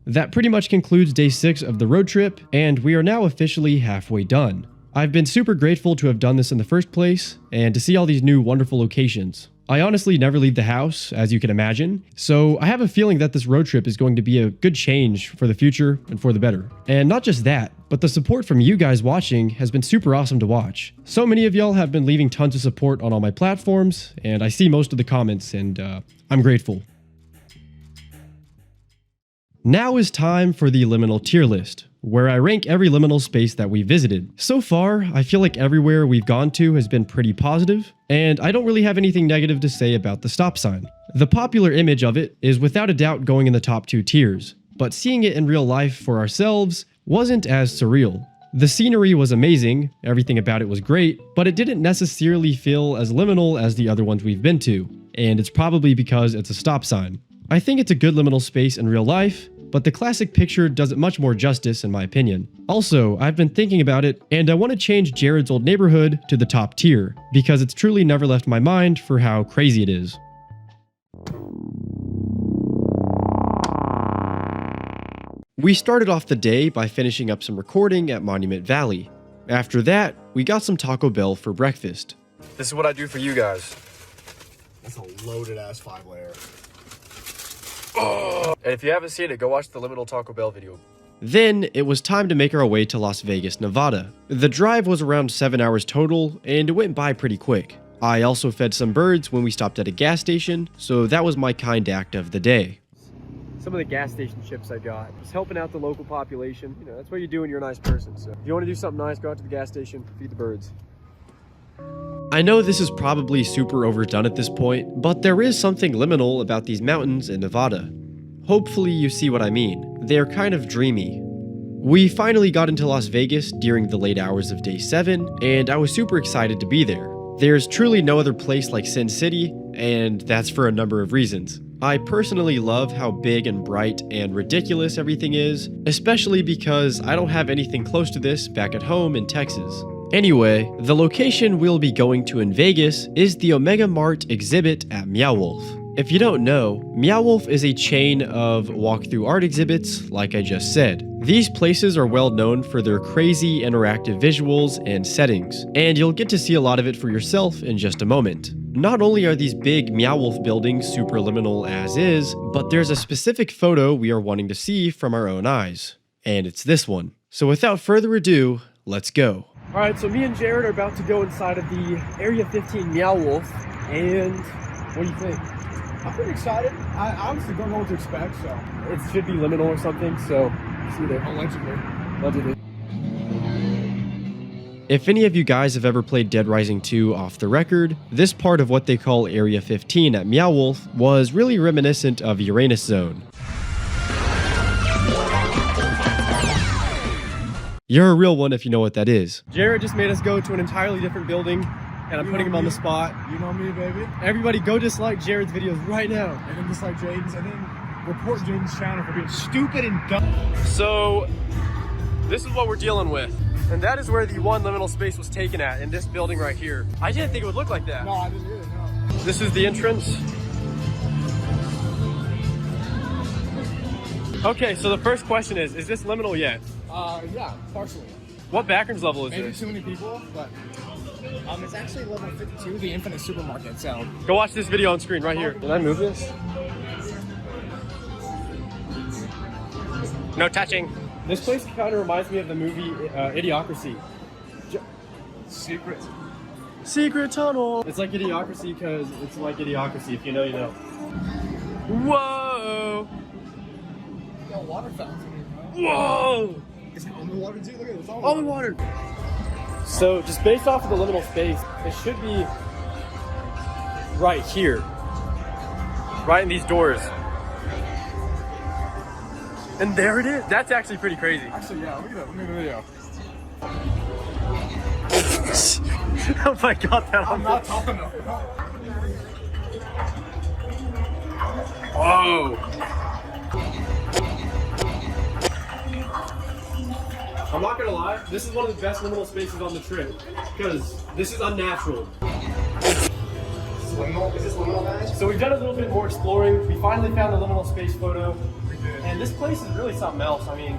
Speaker 1: That pretty much concludes day 6 of the road trip, and we are now officially halfway done. I've been super grateful to have done this in the first place, and to see all these new wonderful locations. I honestly never leave the house, as you can imagine, so I have a feeling that this road trip is going to be a good change for the future and for the better. And not just that, but the support from you guys watching has been super awesome to watch. So many of y'all have been leaving tons of support on all my platforms, and I see most of the comments, and I'm grateful. Now is time for the Liminal tier list, where I rank every liminal space that we visited. So far, I feel like everywhere we've gone to has been pretty positive, and I don't really have anything negative to say about the stop sign. The popular image of it is without a doubt going in the top 2 tiers, but seeing it in real life for ourselves wasn't as surreal. The scenery was amazing, everything about it was great, but it didn't necessarily feel as liminal as the other ones we've been to, and it's probably because it's a stop sign. I think it's a good liminal space in real life, but the classic picture does it much more justice in my opinion. Also, I've been thinking about it, and I want to change Jared's old neighborhood to the top tier, because it's truly never left my mind for how crazy it is. We started off the day by finishing up some recording at Monument Valley. After that, we got some Taco Bell for breakfast.
Speaker 4: This is what I do for you guys.
Speaker 2: That's a loaded ass 5-layer.
Speaker 4: And if you haven't seen it, go watch the Liminal Taco Bell video.
Speaker 1: Then, it was time to make our way to Las Vegas, Nevada. The drive was around 7 hours total, and it went by pretty quick. I also fed some birds when we stopped at a gas station, so that was my kind act of the day. Some of the gas station chips I got. Just helping out the local population. You know, that's what you do when you're a nice person. So if you want to do something nice, go out to the gas station, feed the birds. I know this is probably super overdone at this point, but there is something liminal about these mountains in Nevada. Hopefully you see what I mean. They're kind of dreamy. We finally got into Las Vegas during the late hours of day 7, and I was super excited to be there. There's truly no other place like Sin City, and that's for a number of reasons. I personally love how big and bright and ridiculous everything is, especially because I don't have anything close to this back at home in Texas. Anyway, the location we'll be going to in Vegas is the Omega Mart exhibit at Meow Wolf. If you don't know, Meow Wolf is a chain of walkthrough art exhibits, like I just said. These places are well known for their crazy interactive visuals and settings, and you'll get to see a lot of it for yourself in just a moment. Not only are these big Meow Wolf buildings super liminal as is, but there's a specific photo we are wanting to see from our own eyes. And it's this one. So without further ado, let's go. Alright, so me and Jared are about to go inside of the Area 15 Meow Wolf, and what do you think?
Speaker 2: I'm pretty excited. I honestly don't know what to expect, so.
Speaker 1: It should be liminal or something, so see you there.
Speaker 2: Allegedly.
Speaker 1: If any of you guys have ever played Dead Rising 2 off the record, this part of what they call Area 15 at Meow Wolf was really reminiscent of Uranus Zone. You're a real one if you know what that is. Jared just made us go to an entirely different building, and I'm putting him on the spot.
Speaker 2: You know me, baby.
Speaker 1: Everybody go dislike Jared's videos right now.
Speaker 2: And then dislike Jaden's, and then report Jaden's channel for being stupid and dumb.
Speaker 4: So, this is what we're dealing with. And that is where the one liminal space was taken at, in this building right here. I didn't think it would look like that.
Speaker 2: No, I didn't either, no.
Speaker 4: This is the entrance. Okay, so the first question is this liminal yet?
Speaker 2: Yeah, partially.
Speaker 4: What backrooms level is
Speaker 2: Maybe
Speaker 4: this?
Speaker 2: too many people, but it's actually level 52, the infinite supermarket, so.
Speaker 4: Go watch this video on screen right here. Did I move this? No touching. This place kind of reminds me of the movie Idiocracy. Secret tunnel. It's like Idiocracy because it's like Idiocracy. If you know, you know. Whoa!
Speaker 2: Got water fountain in here, bro.
Speaker 4: Whoa!
Speaker 2: Is it only water too? Look at it, it's all
Speaker 4: All the water. So just based off of the liminal space, it should be right here. Right in these doors. And there it is. That's actually pretty crazy.
Speaker 2: Actually, yeah, look at that. Look at the video.
Speaker 4: Oh my god, that
Speaker 2: I'm not tough enough.
Speaker 4: Whoa! I'm not gonna lie, this is one of the best liminal spaces on the trip because this is unnatural.
Speaker 2: Liminal? Is this liminal, guys?
Speaker 4: So we've done a little bit more exploring. We finally found the liminal space photo. And this place is really something else. I mean,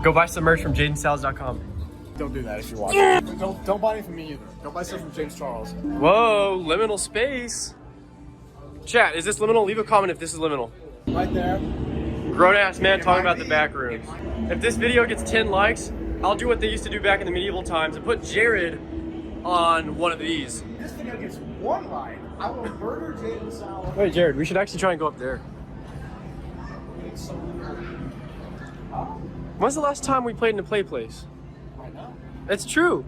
Speaker 4: go buy some merch from JadenSalad.com.
Speaker 2: Don't do that if you're watching. Don't buy it from me either. Don't buy stuff from James Charles.
Speaker 4: Whoa, liminal space. Chat, is this liminal? Leave a comment if this is liminal.
Speaker 2: Right there.
Speaker 4: Grown ass man talking about the back rooms. If this video gets 10 likes, I'll do what they used to do back in the medieval times and put Jared on one of these.
Speaker 2: This video gets 1 like, I will murder Jaden Salad.
Speaker 4: Wait, Jared, we should actually try and go up there. When's the last time we played in a play place?
Speaker 2: Right now.
Speaker 4: It's true.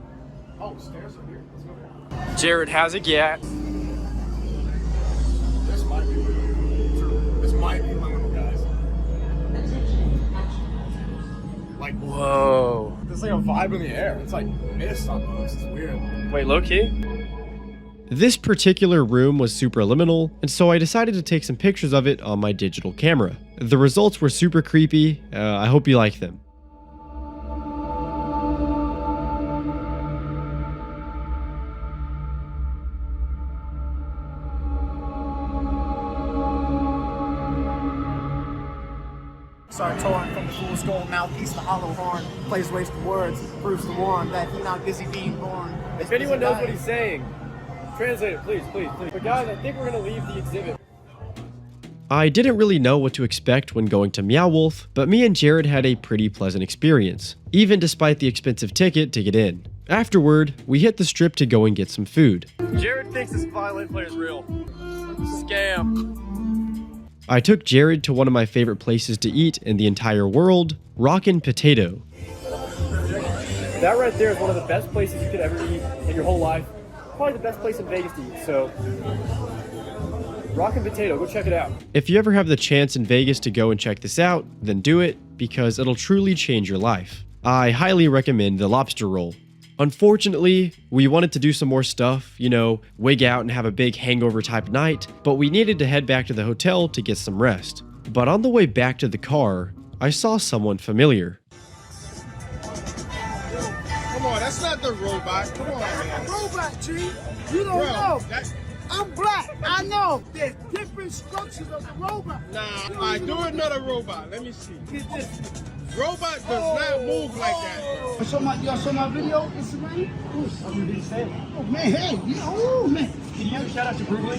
Speaker 2: Oh, stairs are here. Let's go there.
Speaker 4: Jared has a gat.
Speaker 2: This might be weird. might be Liminal, guys. Like,
Speaker 4: Whoa.
Speaker 2: there's like a vibe in the air. It's like mist almost. It's weird.
Speaker 4: Wait, low key?
Speaker 1: This particular room was super liminal, and so I decided to take some pictures of it on my digital camera. The results were super creepy. I hope you like them.
Speaker 9: Sartorian from the fool's gold mouthpiece, the hollow horn, plays wasted words, proves the one that he not busy being born.
Speaker 4: If anyone knows what he's saying, translate it, please. But guys, I think we're gonna leave the exhibit.
Speaker 1: I didn't really know what to expect when going to Meow Wolf, but me and Jared had a pretty pleasant experience, even despite the expensive ticket to get in. Afterward, we hit the strip to go and get some food.
Speaker 4: Jared thinks this violin player is real. Scam.
Speaker 1: I took Jared to one of my favorite places to eat in the entire world, Rockin' Potato.
Speaker 4: That right there is one of the best places you could ever eat in your whole life. Probably the best place in Vegas to eat, so Rockin' Potato, go check it out.
Speaker 1: If you ever have the chance in Vegas to go and check this out, then do it, because it'll truly change your life. I highly recommend the lobster roll. Unfortunately, we wanted to do some more stuff, you know, wig out and have a big hangover type night, but we needed to head back to the hotel to get some rest. But on the way back to the car, I saw someone familiar.
Speaker 10: Come on, that's not the robot. Come on, man.
Speaker 9: Robot, G. You don't know. I'm black. I know. There's different structures of the robot.
Speaker 10: Nah, I do another robot. Let me see. Robot does not move like that.
Speaker 9: Y'all saw my video Instagram? Oh man, hey, yeah, oh man.
Speaker 4: Can you give a shout out to BROOGLI?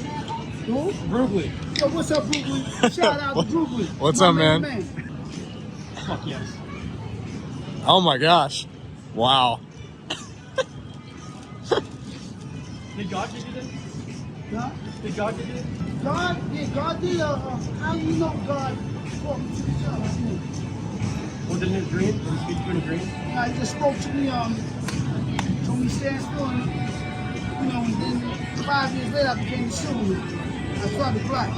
Speaker 9: Who?
Speaker 4: BROOGLI.
Speaker 9: Yo, what's up, BROOGLI? Shout out to BROOGLI.
Speaker 2: What's up, man?
Speaker 4: Fuck yes.
Speaker 2: Oh my gosh. Wow.
Speaker 4: Did God give you this?
Speaker 9: Huh?
Speaker 4: Did God give you this?
Speaker 9: God did. How you know God spoke to the job?
Speaker 4: Was it in his dream? Did he speak to you in a dream?
Speaker 9: He just spoke to me, told me stand still, and, you know, and then 5 years later I became the Superman. I started black.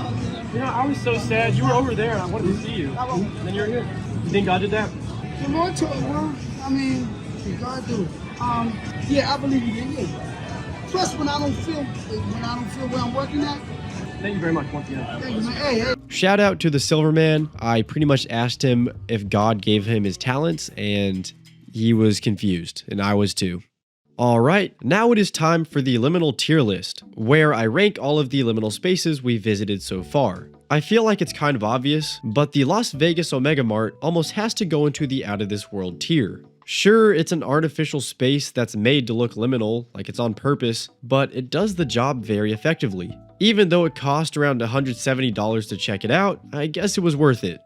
Speaker 4: Yeah, I was so sad. You were over there and I wanted to see you. And then you're here. You think God did that?
Speaker 9: The Lord told me, well, I mean, God do it. Yeah, I believe he did, yeah. Plus, when I don't feel where I'm working at.
Speaker 4: Thank you very much once again.
Speaker 9: Thank you, man. Hey.
Speaker 1: Shout out to the Silverman. I pretty much asked him if God gave him his talents, and he was confused, and I was too. Alright, now it is time for the Liminal tier list, where I rank all of the liminal spaces we visited so far. I feel like it's kind of obvious, but the Las Vegas Omega Mart almost has to go into the out of this world tier. Sure, it's an artificial space that's made to look liminal, like it's on purpose, but it does the job very effectively. Even though it cost around $170 to check it out, I guess it was worth it.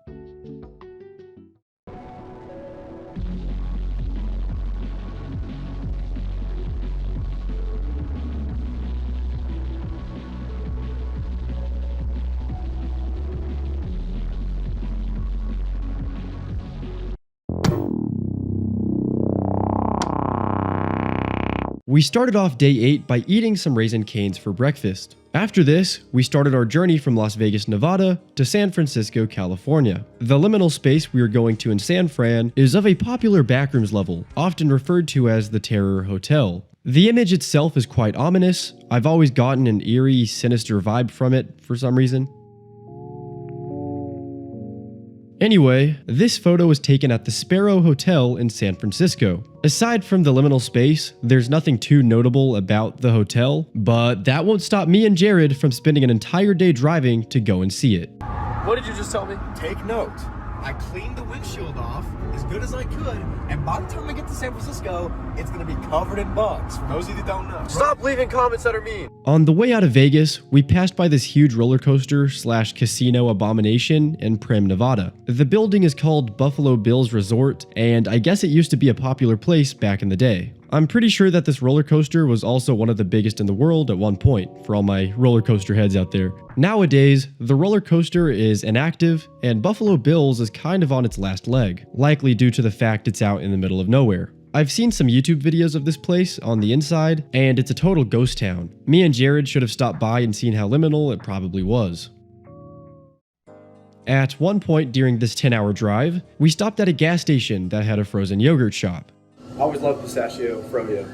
Speaker 1: We started off day 8 by eating some Raisin Canes for breakfast. After this, we started our journey from Las Vegas, Nevada to San Francisco, California. The liminal space we are going to in San Fran is of a popular backrooms level, often referred to as the Terror Hotel. The image itself is quite ominous. I've always gotten an eerie, sinister vibe from it for some reason. Anyway, this photo was taken at the Sparrow Hotel in San Francisco. Aside from the liminal space, there's nothing too notable about the hotel, but that won't stop me and Jared from spending an entire day driving to go and see it.
Speaker 4: What did you just tell me?
Speaker 2: Take note. I cleaned the windshield off as good as I could, and by the time I get to San Francisco, it's gonna be covered in bugs. For those of you that don't know.
Speaker 4: Stop leaving comments that are mean.
Speaker 1: On the way out of Vegas, we passed by this huge roller coaster / casino abomination in Primm, Nevada. The building is called Buffalo Bills Resort, and I guess it used to be a popular place back in the day. I'm pretty sure that this roller coaster was also one of the biggest in the world at one point, for all my roller coaster heads out there. Nowadays, the roller coaster is inactive, and Buffalo Bills is kind of on its last leg, likely due to the fact it's out in the middle of nowhere. I've seen some YouTube videos of this place on the inside, and it's a total ghost town. Me and Jared should have stopped by and seen how liminal it probably was. At one point during this 10-hour drive, we stopped at a gas station that had a frozen yogurt shop.
Speaker 4: I always love pistachio froyo.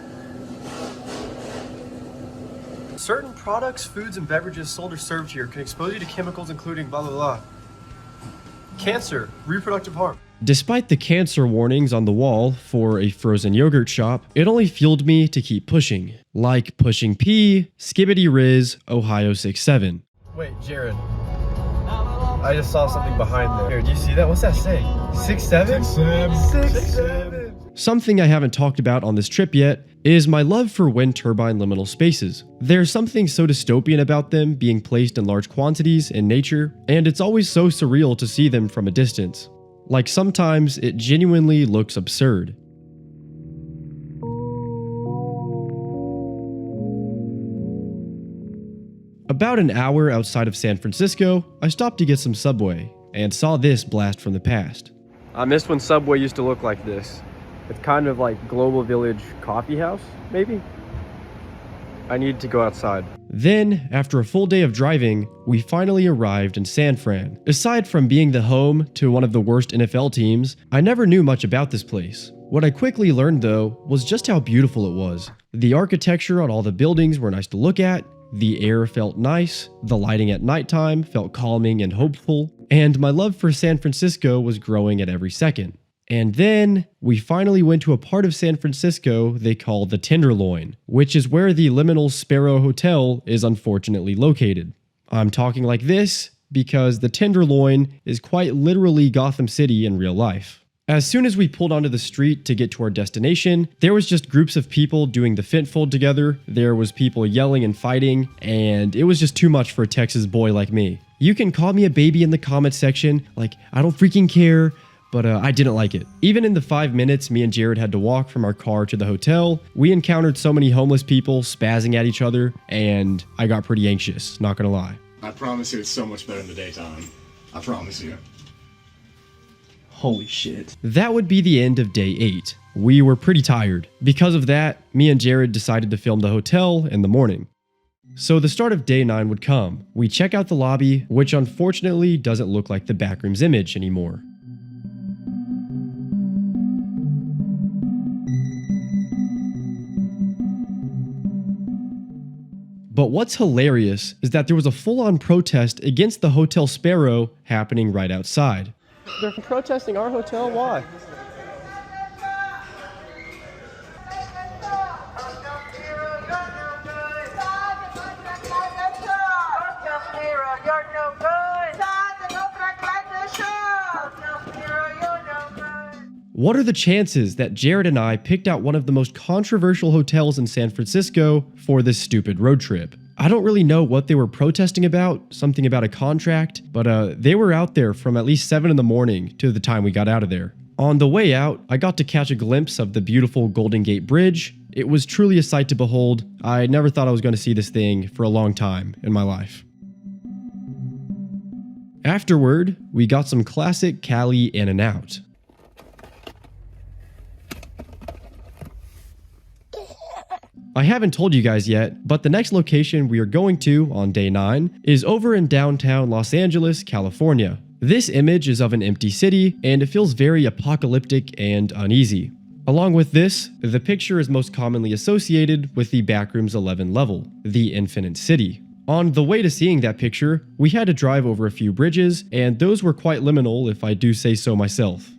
Speaker 4: Certain products, foods, and beverages sold or served here can expose you to chemicals including blah blah blah. Cancer, reproductive harm.
Speaker 1: Despite the cancer warnings on the wall for a frozen yogurt shop, it only fueled me to keep pushing. Like pushing P, Skibbity Riz, Ohio 67.
Speaker 4: Wait, Jared. I just saw something behind there. Here, do you see that? What's that say? 6'7"? 6'7".
Speaker 1: Something I haven't talked about on this trip yet is my love for wind turbine liminal spaces. There's something so dystopian about them being placed in large quantities in nature, and it's always so surreal to see them from a distance. Like sometimes it genuinely looks absurd. About an hour outside of San Francisco, I stopped to get some Subway and saw this blast from the past.
Speaker 4: I missed when Subway used to look like this. It's kind of like Global Village coffee house, maybe? I need to go outside.
Speaker 1: Then, after a full day of driving, we finally arrived in San Fran. Aside from being the home to one of the worst NFL teams, I never knew much about this place. What I quickly learned though was just how beautiful it was. The architecture on all the buildings were nice to look at, the air felt nice, the lighting at nighttime felt calming and hopeful, and my love for San Francisco was growing at every second. And then, we finally went to a part of San Francisco they call the Tenderloin, which is where the Liminal Sparrow Hotel is unfortunately located. I'm talking like this because the Tenderloin is quite literally Gotham City in real life. As soon as we pulled onto the street to get to our destination, there was just groups of people doing the fentfold together, there was people yelling and fighting, and it was just too much for a Texas boy like me. You can call me a baby in the comment section, like, I don't freaking care, but I didn't like it. Even in the 5 minutes me and Jared had to walk from our car to the hotel, we encountered so many homeless people spazzing at each other, and I got pretty anxious, not gonna lie.
Speaker 2: I promise you it's so much better in the daytime. I promise you.
Speaker 4: Holy shit.
Speaker 1: That would be the end of day 8. We were pretty tired. Because of that, me and Jared decided to film the hotel in the morning. So the start of day 9 would come. We check out the lobby, which unfortunately doesn't look like the backrooms image anymore. But what's hilarious is that there was a full-on protest against the Hotel Sparrow happening right outside.
Speaker 4: They're protesting our hotel? Why?
Speaker 1: What are the chances that Jared and I picked out one of the most controversial hotels in San Francisco for this stupid road trip? I don't really know what they were protesting about, something about a contract, but they were out there from at least 7 in the morning to the time we got out of there. On the way out, I got to catch a glimpse of the beautiful Golden Gate Bridge. It was truly a sight to behold. I never thought I was going to see this thing for a long time in my life. Afterward, we got some classic Cali In-N-Out. I haven't told you guys yet, but the next location we are going to on day 9 is over in downtown Los Angeles, California. This image is of an empty city, and it feels very apocalyptic and uneasy. Along with this, the picture is most commonly associated with the Backrooms 11 level, the Infinite City. On the way to seeing that picture, we had to drive over a few bridges, and those were quite liminal if I do say so myself.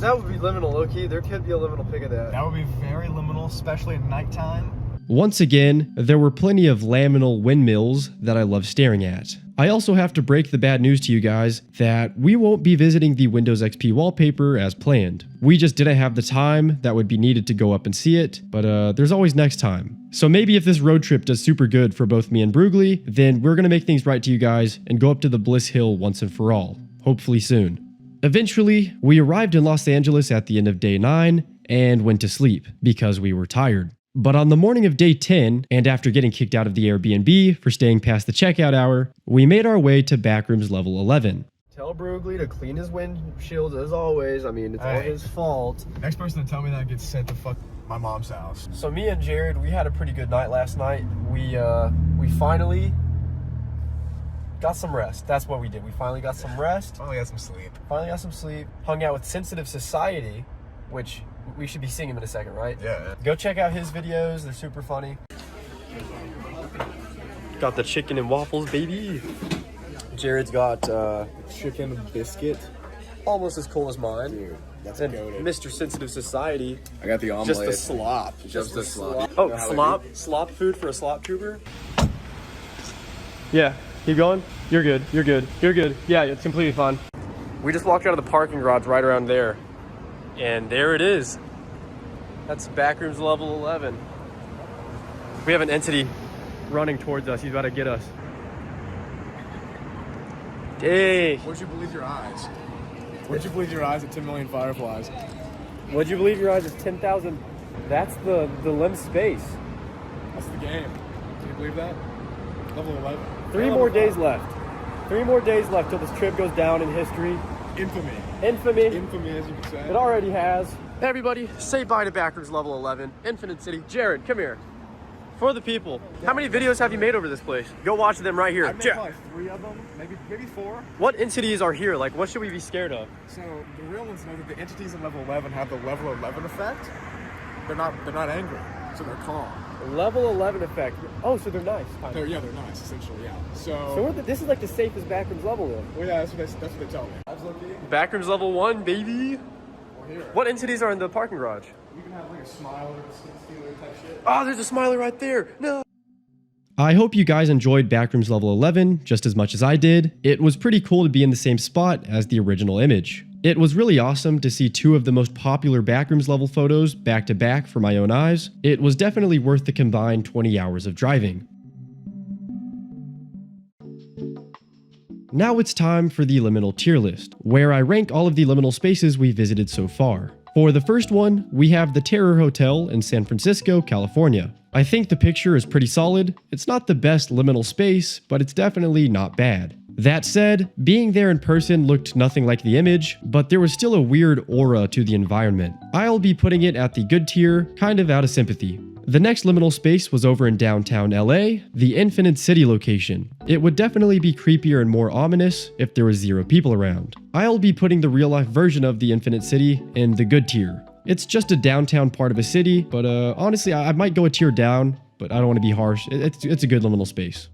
Speaker 4: That would be liminal, low-key. There could be a liminal pic of that.
Speaker 2: That would be very liminal, especially at nighttime.
Speaker 1: Once again, there were plenty of laminal windmills that I love staring at. I also have to break the bad news to you guys that we won't be visiting the Windows XP wallpaper as planned. We just didn't have the time that would be needed to go up and see it, but there's always next time. So maybe if this road trip does super good for both me and BROOGLI, then we're gonna make things right to you guys and go up to the Bliss Hill once and for all, hopefully soon. Eventually, we arrived in Los Angeles at the end of day 9 and went to sleep because we were tired. But on the morning of day 10, and after getting kicked out of the Airbnb for staying past the checkout hour, we made our way to Backrooms level 11.
Speaker 4: Hotel tell Broogli to clean his windshields as always. I mean, it's all his fault.
Speaker 2: Next person to tell me that gets sent to fuck my mom's house.
Speaker 4: So me and Jared, we had a pretty good night last night. We finally got some rest. That's what we did. We finally got some rest.
Speaker 2: Finally got some sleep.
Speaker 4: Finally got some sleep. Hung out with Sensitive Society, which we should be seeing him in a second, right?
Speaker 2: Yeah.
Speaker 4: Go check out his videos. They're super funny. Got the chicken and waffles, baby. Jared's got
Speaker 2: Chicken biscuit.
Speaker 4: almost as cool as mine.
Speaker 2: Dude, that's
Speaker 4: And
Speaker 2: goated.
Speaker 4: Mr. Sensitive Society.
Speaker 3: I got the omelet.
Speaker 4: Just the slop.
Speaker 3: Just the slop.
Speaker 4: Oh, slop? Slop food for a slop trooper? Yeah, keep going. You're good, you're good, you're good. Yeah, it's completely fine. We just walked out of the parking garage right around there. And there it is. That's backrooms level 11. We have an entity running towards us. He's about to get us. Dang.
Speaker 2: Would you believe your eyes? Would you believe your eyes at 10 million fireflies?
Speaker 4: Would you believe your eyes is 10,000? That's the limb space.
Speaker 2: That's the game. Can you believe that? Level 11.
Speaker 4: 3 more days left. 3 more days left till this trip goes down in history.
Speaker 2: Infamy.
Speaker 4: Infamy.
Speaker 2: Infamy, as you could say.
Speaker 4: It already has. Hey everybody, say bye to Backrooms level 11, Infinite City. Jared, come here. For the people, how many videos have you made over this place? Go watch them right here.
Speaker 2: I've made probably 3 of them, maybe 4.
Speaker 4: What entities are here? Like, what should we be scared of?
Speaker 2: So the real ones know that the entities in level 11 have the level 11 effect. They're not angry, so they're calm.
Speaker 4: Level 11 effect. Oh, so they're nice.
Speaker 2: They're nice, essentially, yeah. So
Speaker 4: So this is like the safest Backrooms level then.
Speaker 2: well, yeah, that's what they tell me.
Speaker 4: Backrooms level 1, baby.
Speaker 2: We're here.
Speaker 4: What entities are in the parking garage?
Speaker 2: You can have like a smiler, a skid stealer type shit.
Speaker 4: Oh, there's a smiler right there. No.
Speaker 1: I hope you guys enjoyed Backrooms level 11 just as much as I did. It was pretty cool to be in the same spot as the original image. It was really awesome to see 2 of the most popular Backrooms level photos back to back for my own eyes. It was definitely worth the combined 20 hours of driving. Now it's time for the Liminal tier list, where I rank all of the liminal spaces we visited so far. For the first one, we have the Terror Hotel in San Francisco, California. I think the picture is pretty solid. It's not the best liminal space, but it's definitely not bad. That said, being there in person looked nothing like the image, but there was still a weird aura to the environment. I'll be putting it at the good tier, kind of out of sympathy. The next liminal space was over in downtown LA, the Infinite City location. It would definitely be creepier and more ominous if there was 0 people around. I'll be putting the real life version of the Infinite City in the good tier. It's just a downtown part of a city, but honestly I might go a tier down, but I don't want to be harsh. It's a good liminal space.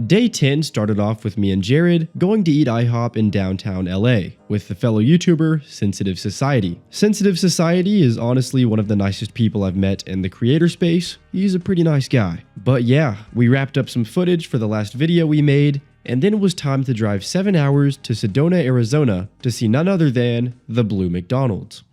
Speaker 1: Day 10 started off with me and Jared going to eat IHOP in downtown LA with the fellow YouTuber Sensitive Society. Sensitive Society is honestly one of the nicest people I've met in the creator space. He's a pretty nice guy. But yeah, we wrapped up some footage for the last video we made, and then it was time to drive 7 hours to Sedona, Arizona to see none other than the Blue McDonald's.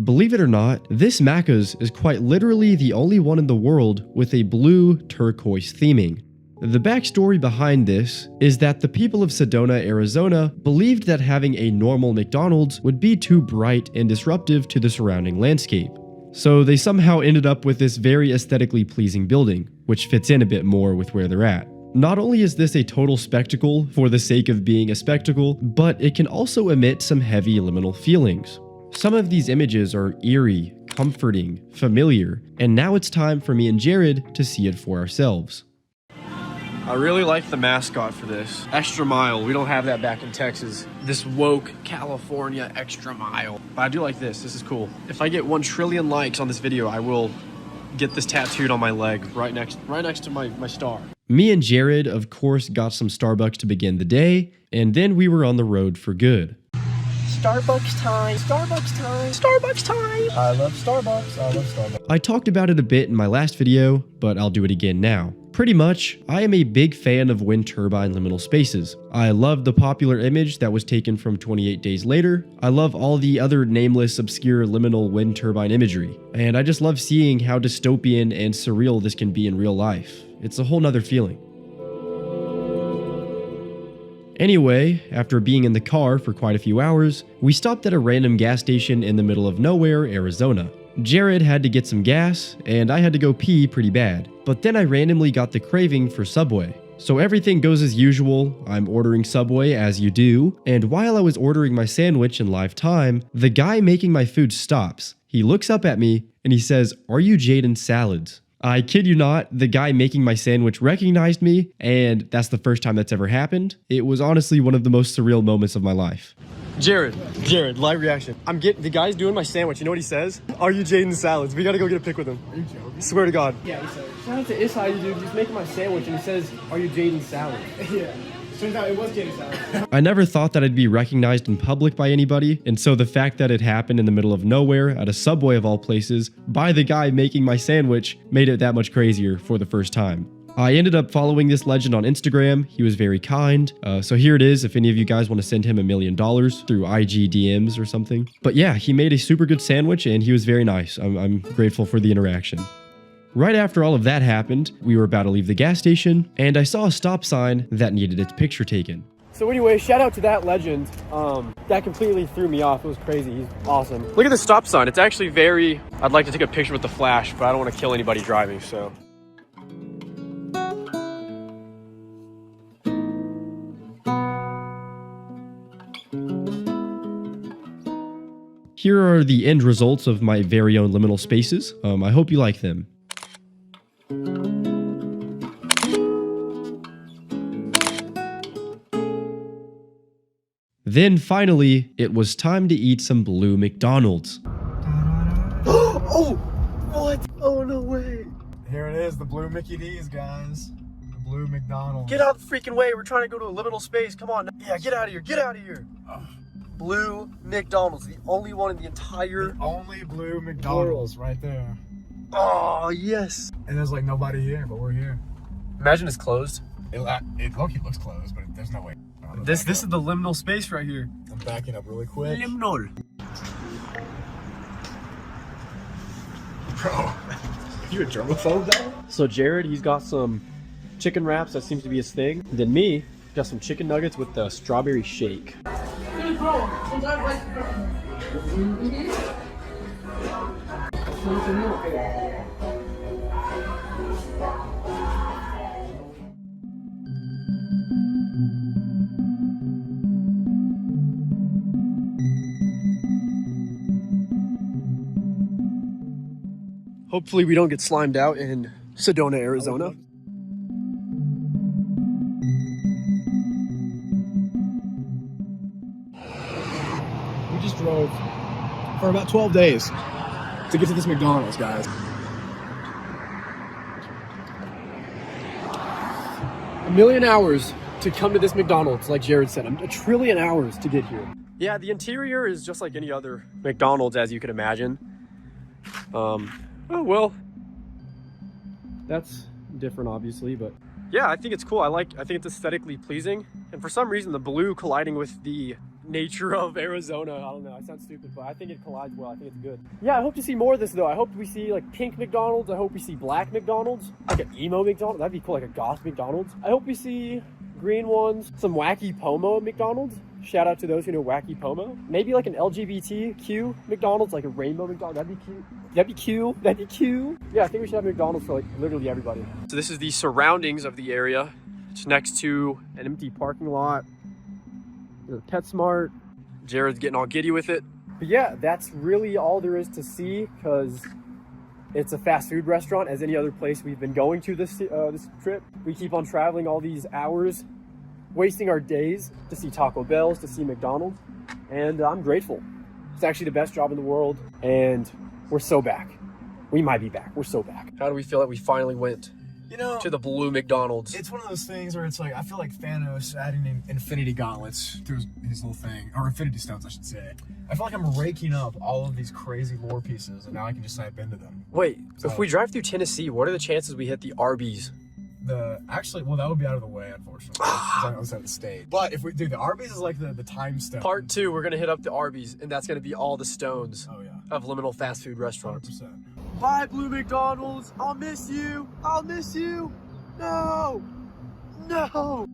Speaker 1: Believe it or not, this Macca's is quite literally the only one in the world with a blue turquoise theming. The backstory behind this is that the people of Sedona, Arizona believed that having a normal McDonald's would be too bright and disruptive to the surrounding landscape. So they somehow ended up with this very aesthetically pleasing building, which fits in a bit more with where they're at. Not only is this a total spectacle for the sake of being a spectacle, but it can also emit some heavy liminal feelings. Some of these images are eerie, comforting, familiar, and now it's time for me and Jared to see it for ourselves. I really like the mascot for this. Extra Mile. We don't have that back in Texas. This woke California Extra Mile. But I do like this. This is cool. If I get 1 trillion likes on this video, I will get this tattooed on my leg right next to my star. Me and Jared, of course, got some Starbucks to begin the day, and then we were on the road for good.
Speaker 4: Starbucks time, Starbucks time, Starbucks time. I love Starbucks, I love Starbucks.
Speaker 1: I talked about it a bit in my last video, but I'll do it again now. Pretty much, I am a big fan of wind turbine liminal spaces. I love the popular image that was taken from 28 Days Later. I love all the other nameless, obscure liminal wind turbine imagery. And I just love seeing how dystopian and surreal this can be in real life. It's a whole nother feeling. Anyway, after being in the car for quite a few hours, we stopped at a random gas station in the middle of nowhere, Arizona. Jared had to get some gas, and I had to go pee pretty bad. But then I randomly got the craving for Subway. So everything goes as usual, I'm ordering Subway as you do, and while I was ordering my sandwich in live time, the guy making my food stops. He looks up at me, and he says, "Are you Jaden Salads?" I kid you not, the guy making my sandwich recognized me, and that's the first time that's ever happened. It was honestly one of the most surreal moments of my life.
Speaker 4: Jared, live reaction. The guy's doing my sandwich. You know what he says? "Are you Jaden Salads?" We gotta go get a pic with him. Are you joking? Swear to God.
Speaker 1: Yeah, he said, shout out to Isai, dude. He's making my sandwich, and he says, "Are you Jaden Salads?"
Speaker 5: Yeah. Turns out it was Jaden Salads.
Speaker 1: I never thought that I'd be recognized in public by anybody, and so the fact that it happened in the middle of nowhere at a Subway of all places by the guy making my sandwich made it that much crazier for the first time. I ended up following this legend on Instagram. He was very kind. So here it is if any of you guys want to send him $1 million through IG DMs or something. But yeah, he made a super good sandwich and he was very nice. I'm grateful for the interaction. Right after all of that happened, we were about to leave the gas station and I saw a stop sign that needed its picture taken.
Speaker 4: So anyway, shout out to that legend. That completely threw me off. It was crazy. He's awesome. Look at the stop sign. It's actually very... I'd like to take a picture with the flash, but I don't want to kill anybody driving, so...
Speaker 1: Here are the end results of my very own liminal spaces. I hope you like them. Then finally, it was time to eat some blue McDonald's.
Speaker 2: Oh! What? Oh, no way. Here it is, the blue Mickey D's, guys. The blue McDonald's.
Speaker 4: Get out of the freaking way. We're trying to go to a liminal space. Come on. Yeah, get out of here. Get out of here. Blue McDonald's, the only one in the entire...
Speaker 2: The only blue McDonald's right there.
Speaker 4: Oh, yes.
Speaker 2: And there's like nobody here, but we're here.
Speaker 4: Imagine it's closed.
Speaker 2: It looks closed, but there's no way.
Speaker 4: This is the liminal space right here.
Speaker 2: I'm backing up really quick.
Speaker 4: Liminal.
Speaker 2: Bro, you a germaphobe though?
Speaker 4: So Jared, he's got some chicken wraps. That seems to be his thing. And then me, got some chicken nuggets with the strawberry shake. Hopefully we don't get slimed out in Sedona, Arizona.
Speaker 2: We just drove for about 12 days to get to this McDonald's, guys.
Speaker 4: A million hours to come to this McDonald's, like Jared said. A trillion hours to get here. Yeah, the interior is just like any other McDonald's, as you can imagine. Oh, well, that's different, obviously, but yeah, I think it's cool. I think it's aesthetically pleasing. And for some reason, the blue colliding with the nature of Arizona, I don't know, I sound stupid, but I think it collides well. I think it's good. Yeah, I hope to see more of this, though. I hope we see, like, pink McDonald's. I hope we see black McDonald's. Like an emo McDonald's. That'd be cool, like a goth McDonald's. I hope we see green ones. Some wacky Pomo McDonald's. Shout out to those who know Wacky Pomo. Maybe like an LGBTQ McDonald's, like a rainbow McDonald's. That'd be cute. That'd be cute. That'd be cute. Yeah, I think we should have McDonald's for like literally everybody. So this is the surroundings of the area. It's next to an empty parking lot. There's a PetSmart. Jared's getting all giddy with it. But yeah, that's really all there is to see because it's a fast food restaurant as any other place we've been going to this trip. We keep on traveling all these hours, wasting our days to see Taco Bell's, to see McDonald's, and I'm grateful. It's actually the best job in the world, and we're so back. We might be back. We're so back. How do we feel that we finally went to the blue McDonald's?
Speaker 2: It's one of those things where it's like, I feel like Thanos adding in Infinity Gauntlets to his little thing, or Infinity Stones, I should say. I feel like I'm raking up all of these crazy lore pieces, and now I can just type into them.
Speaker 4: Wait, so if we drive through Tennessee, what are the chances we hit the Arby's?
Speaker 2: Well, that would be out of the way, unfortunately. Because I was at the state. But if we do, the Arby's is like the time stone.
Speaker 4: Part 2, we're gonna hit up the Arby's, and that's gonna be all the stones of liminal fast food restaurants.
Speaker 2: 100%.
Speaker 4: Bye, Blue McDonald's. I'll miss you. I'll miss you. No. No.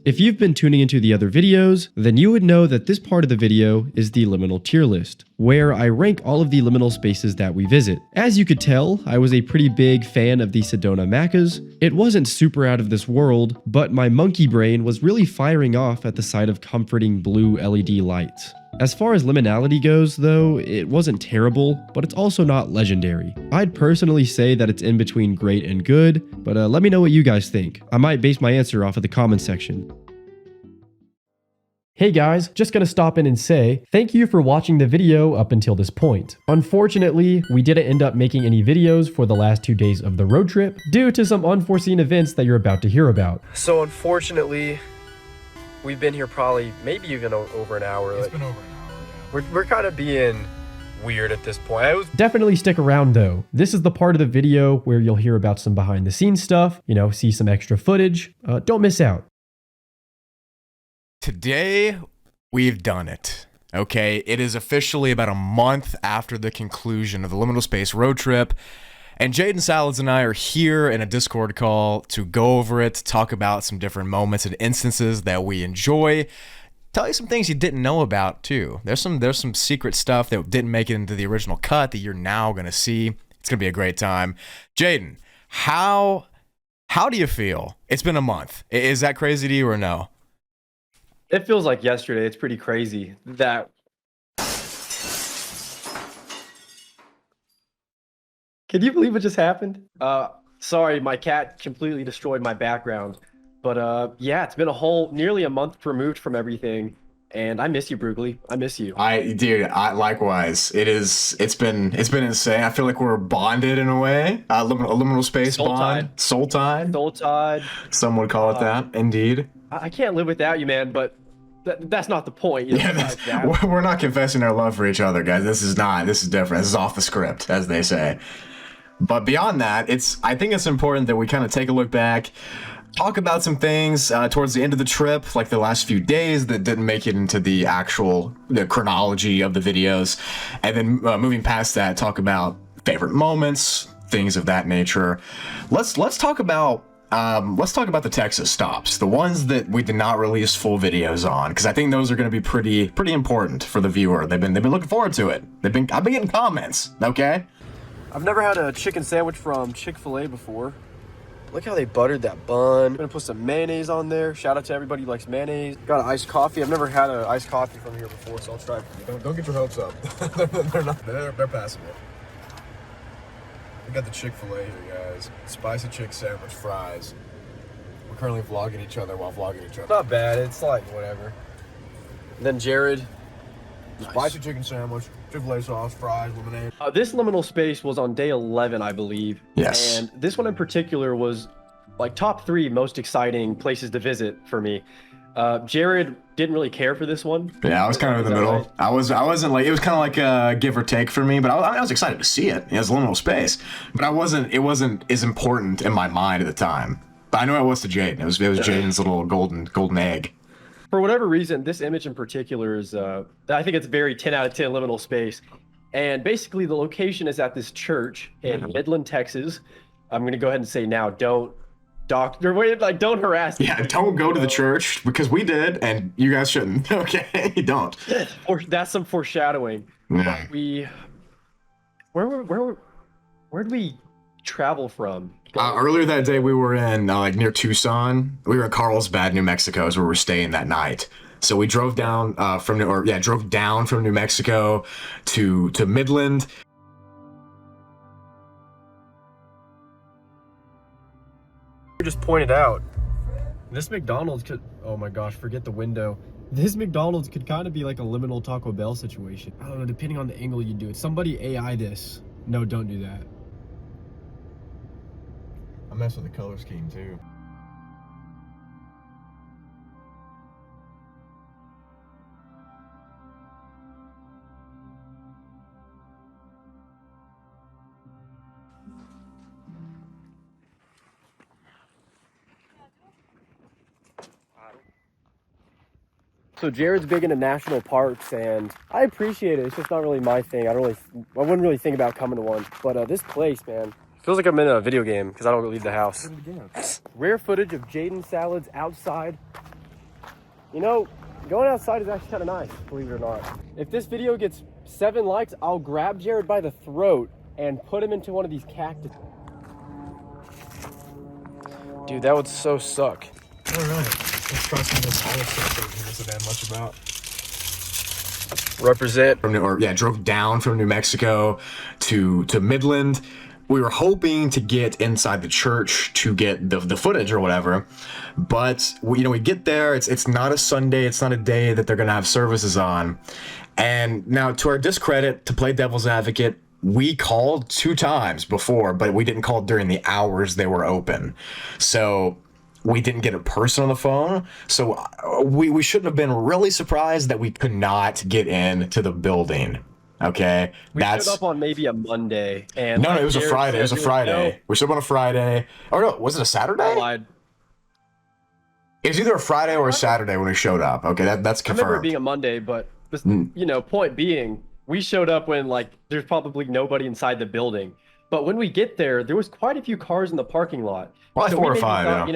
Speaker 1: If you've been tuning into the other videos, then you would know that this part of the video is the liminal tier list, where I rank all of the liminal spaces that we visit. As you could tell, I was a pretty big fan of the Sedona Macas. It wasn't super out of this world, but my monkey brain was really firing off at the sight of comforting blue LED lights. As far as liminality goes, though, it wasn't terrible, but it's also not legendary. I'd personally say that it's in between great and good, but let me know what you guys think. I might base my answer off of the comment section. Hey guys, just gonna stop in and say, thank you for watching the video up until this point. Unfortunately, we didn't end up making any videos for the last 2 days of the road trip due to some unforeseen events that you're about to hear about.
Speaker 4: So unfortunately, we've been here probably maybe even over an hour.
Speaker 2: It's been over an hour, yeah.
Speaker 4: We're kind of being weird at this point.
Speaker 1: Definitely stick around though. This is the part of the video where you'll hear about some behind the scenes stuff, you know, see some extra footage. Don't miss out.
Speaker 2: Today, we've done it. Okay, it is officially about a month after the conclusion of the Liminal Space road trip, and Jaden Salads and I are here in a Discord call to go over it, talk about some different moments and instances that we enjoy, tell you some things you didn't know about too. There's some secret stuff that didn't make it into the original cut that you're now gonna see. It's gonna be a great time. Jaden, how do you feel? It's been a month. Is that crazy to you or no?
Speaker 4: It feels like yesterday. It's pretty crazy that. Can you believe what just happened? Sorry, my cat completely destroyed my background. But yeah, it's been nearly a month removed from everything, and I miss you, BROOGLI. I miss you.
Speaker 2: Dude, likewise. It's been insane. I feel like we're bonded in a way. A liminal space bond. Soul tied.
Speaker 4: Soul tied.
Speaker 2: Some would call it that. Indeed.
Speaker 4: I can't live without you, man. But that's not the point. You know,
Speaker 2: yeah, we're not confessing our love for each other, guys. This is different. This is off the script, as they say. But beyond that, I think it's important that we kind of take a look back, talk about some things towards the end of the trip, like the last few days that didn't make it into the chronology of the videos, and then moving past that, talk about favorite moments, things of that nature. Let's talk about the Texas stops, the ones that we did not release full videos on, because I think those are going to be pretty important for the viewer. They've been looking forward to it. I've been getting comments. Okay.
Speaker 4: I've never had a chicken sandwich from Chick-fil-A before. Look how they buttered that bun. I'm gonna put some mayonnaise on there. Shout out to everybody who likes mayonnaise. Got an iced coffee. I've never had an iced coffee from here before, so I'll try it for you.
Speaker 2: Don't get your hopes up. They're passable. We got the Chick-fil-A here, guys. Spicy chick sandwich, fries. We're currently vlogging each other while vlogging each other.
Speaker 4: Not bad. It's like whatever. And then Jared.
Speaker 2: Spicy chicken sandwich, Chick-fil-A sauce, fries, lemonade.
Speaker 4: This liminal space was on day 11, I believe.
Speaker 2: Yes.
Speaker 4: And this one in particular was like top 3 most exciting places to visit for me. Jared didn't really care for this one.
Speaker 2: Yeah, I was kind of in the middle. Right? I wasn't like, it was kind of like a give or take for me, but I was excited to see it. It was a liminal space, but it wasn't as important in my mind at the time. But I know it was to Jaden. It was Jaden's little golden egg.
Speaker 4: For whatever reason, this image in particular is, I think it's very 10 out of 10 liminal space. And basically the location is at this church in Midland, Texas. I'm going to go ahead and say now, don't harass me.
Speaker 2: Yeah, don't go to the church, because we did, and you guys shouldn't. Okay, don't.
Speaker 4: That's some foreshadowing.
Speaker 2: Yeah.
Speaker 4: Where'd we travel from?
Speaker 2: Earlier that day, we were in like near Tucson. We were in Carlsbad, New Mexico, is where we were staying that night. So we drove down from New Mexico to Midland.
Speaker 4: Just pointed out, this McDonald's could, oh my gosh, forget the window. This McDonald's could kind of be like a liminal Taco Bell situation. I don't know, depending on the angle you do it. Somebody AI this. No, don't do that.
Speaker 2: I messed with the color scheme too.
Speaker 4: So Jared's big into national parks, and I appreciate it. It's just not really my thing. I wouldn't really think about coming to one. But this place, man, feels like I'm in a video game because I don't leave the house. Rare footage of Jaden Salads outside You know, going outside is actually kind of nice, believe it or not. If this video gets 7 likes, I'll grab Jared by the throat and put him into one of these cactus. Dude, that would so suck.
Speaker 2: Oh, really? Let's try some of this olive stuff that we hear so damn much about.
Speaker 4: Represent.
Speaker 2: Drove down from New Mexico to Midland. We were hoping to get inside the church to get the footage or whatever, but we get there. It's not a Sunday. It's not a day that they're gonna have services on. And now, to our discredit, to play devil's advocate, we called 2 times before, but we didn't call during the hours they were open. So we didn't get a person on the phone. So we shouldn't have been really surprised that we could not get into the building. Okay,
Speaker 4: we showed up on maybe a Monday, and
Speaker 2: no, it was a Friday. It was a Friday. We showed up on a Friday. Or no, was it a Saturday? It was either a Friday or a Saturday when we showed up. Okay, that's confirmed.
Speaker 4: I remember it being a Monday, but this, point being, we showed up when there's probably nobody inside the building. But when we get there, there was quite a few cars in the parking lot.
Speaker 2: Probably 4 or 5.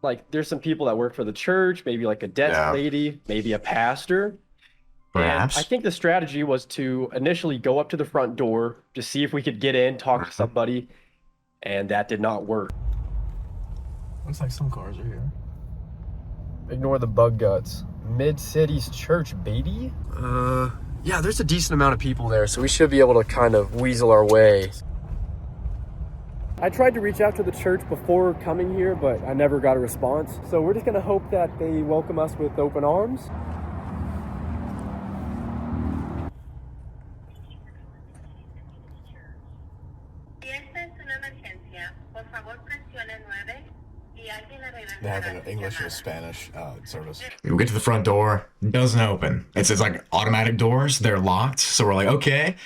Speaker 4: Thought, there's some people that work for the church, maybe like a desk lady, maybe a pastor.
Speaker 2: Perhaps.
Speaker 4: And I think the strategy was to initially go up to the front door to see if we could get in, talk to somebody, and that did not work.
Speaker 2: Looks like some cars are here.
Speaker 4: Ignore the bug guts. Mid-Cities Church, baby? Yeah, there's a decent amount of people there, so we should be able to kind of weasel our way. I tried to reach out to the church before coming here, but I never got a response. So we're just gonna hope that they welcome us with open arms.
Speaker 2: They have an English or Spanish service. We get to the front door, doesn't open. It's like automatic doors, they're locked. So we're like, okay.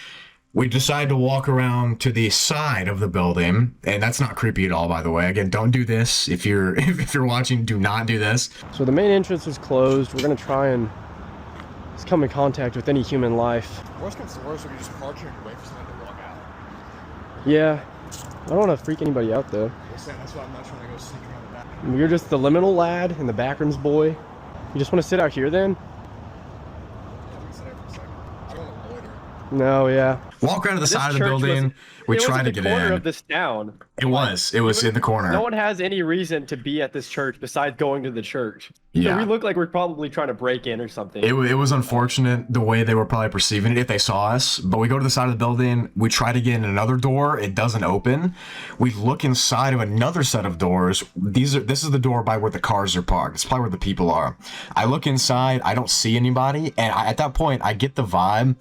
Speaker 2: We decide to walk around to the side of the building, and that's not creepy at all, by the way. Again, don't do this. If you're watching, do not do this.
Speaker 4: So the main entrance is closed. We're gonna try and just come in contact with any human life.
Speaker 2: Worst comes to worst, we can just park here and wait for someone to walk out.
Speaker 4: Yeah, I don't want to freak anybody out though.
Speaker 2: That's why I'm not trying to go sneak around the back.
Speaker 4: You're just the liminal lad and the backrooms boy. You just want to sit out here then? No, yeah.
Speaker 2: Walk around to the side of the building. We tried to get in. It was in the corner
Speaker 4: of this town.
Speaker 2: It was in the corner.
Speaker 4: No one has any reason to be at this church besides going to the church.
Speaker 2: Yeah.
Speaker 4: So we look like we're probably trying to break in or something.
Speaker 2: It was unfortunate the way they were probably perceiving it if they saw us. But we go to the side of the building. We try to get in another door. It doesn't open. We look inside of another set of doors. This is the door by where the cars are parked. It's probably where the people are. I look inside. I don't see anybody. And at that point, I get the vibe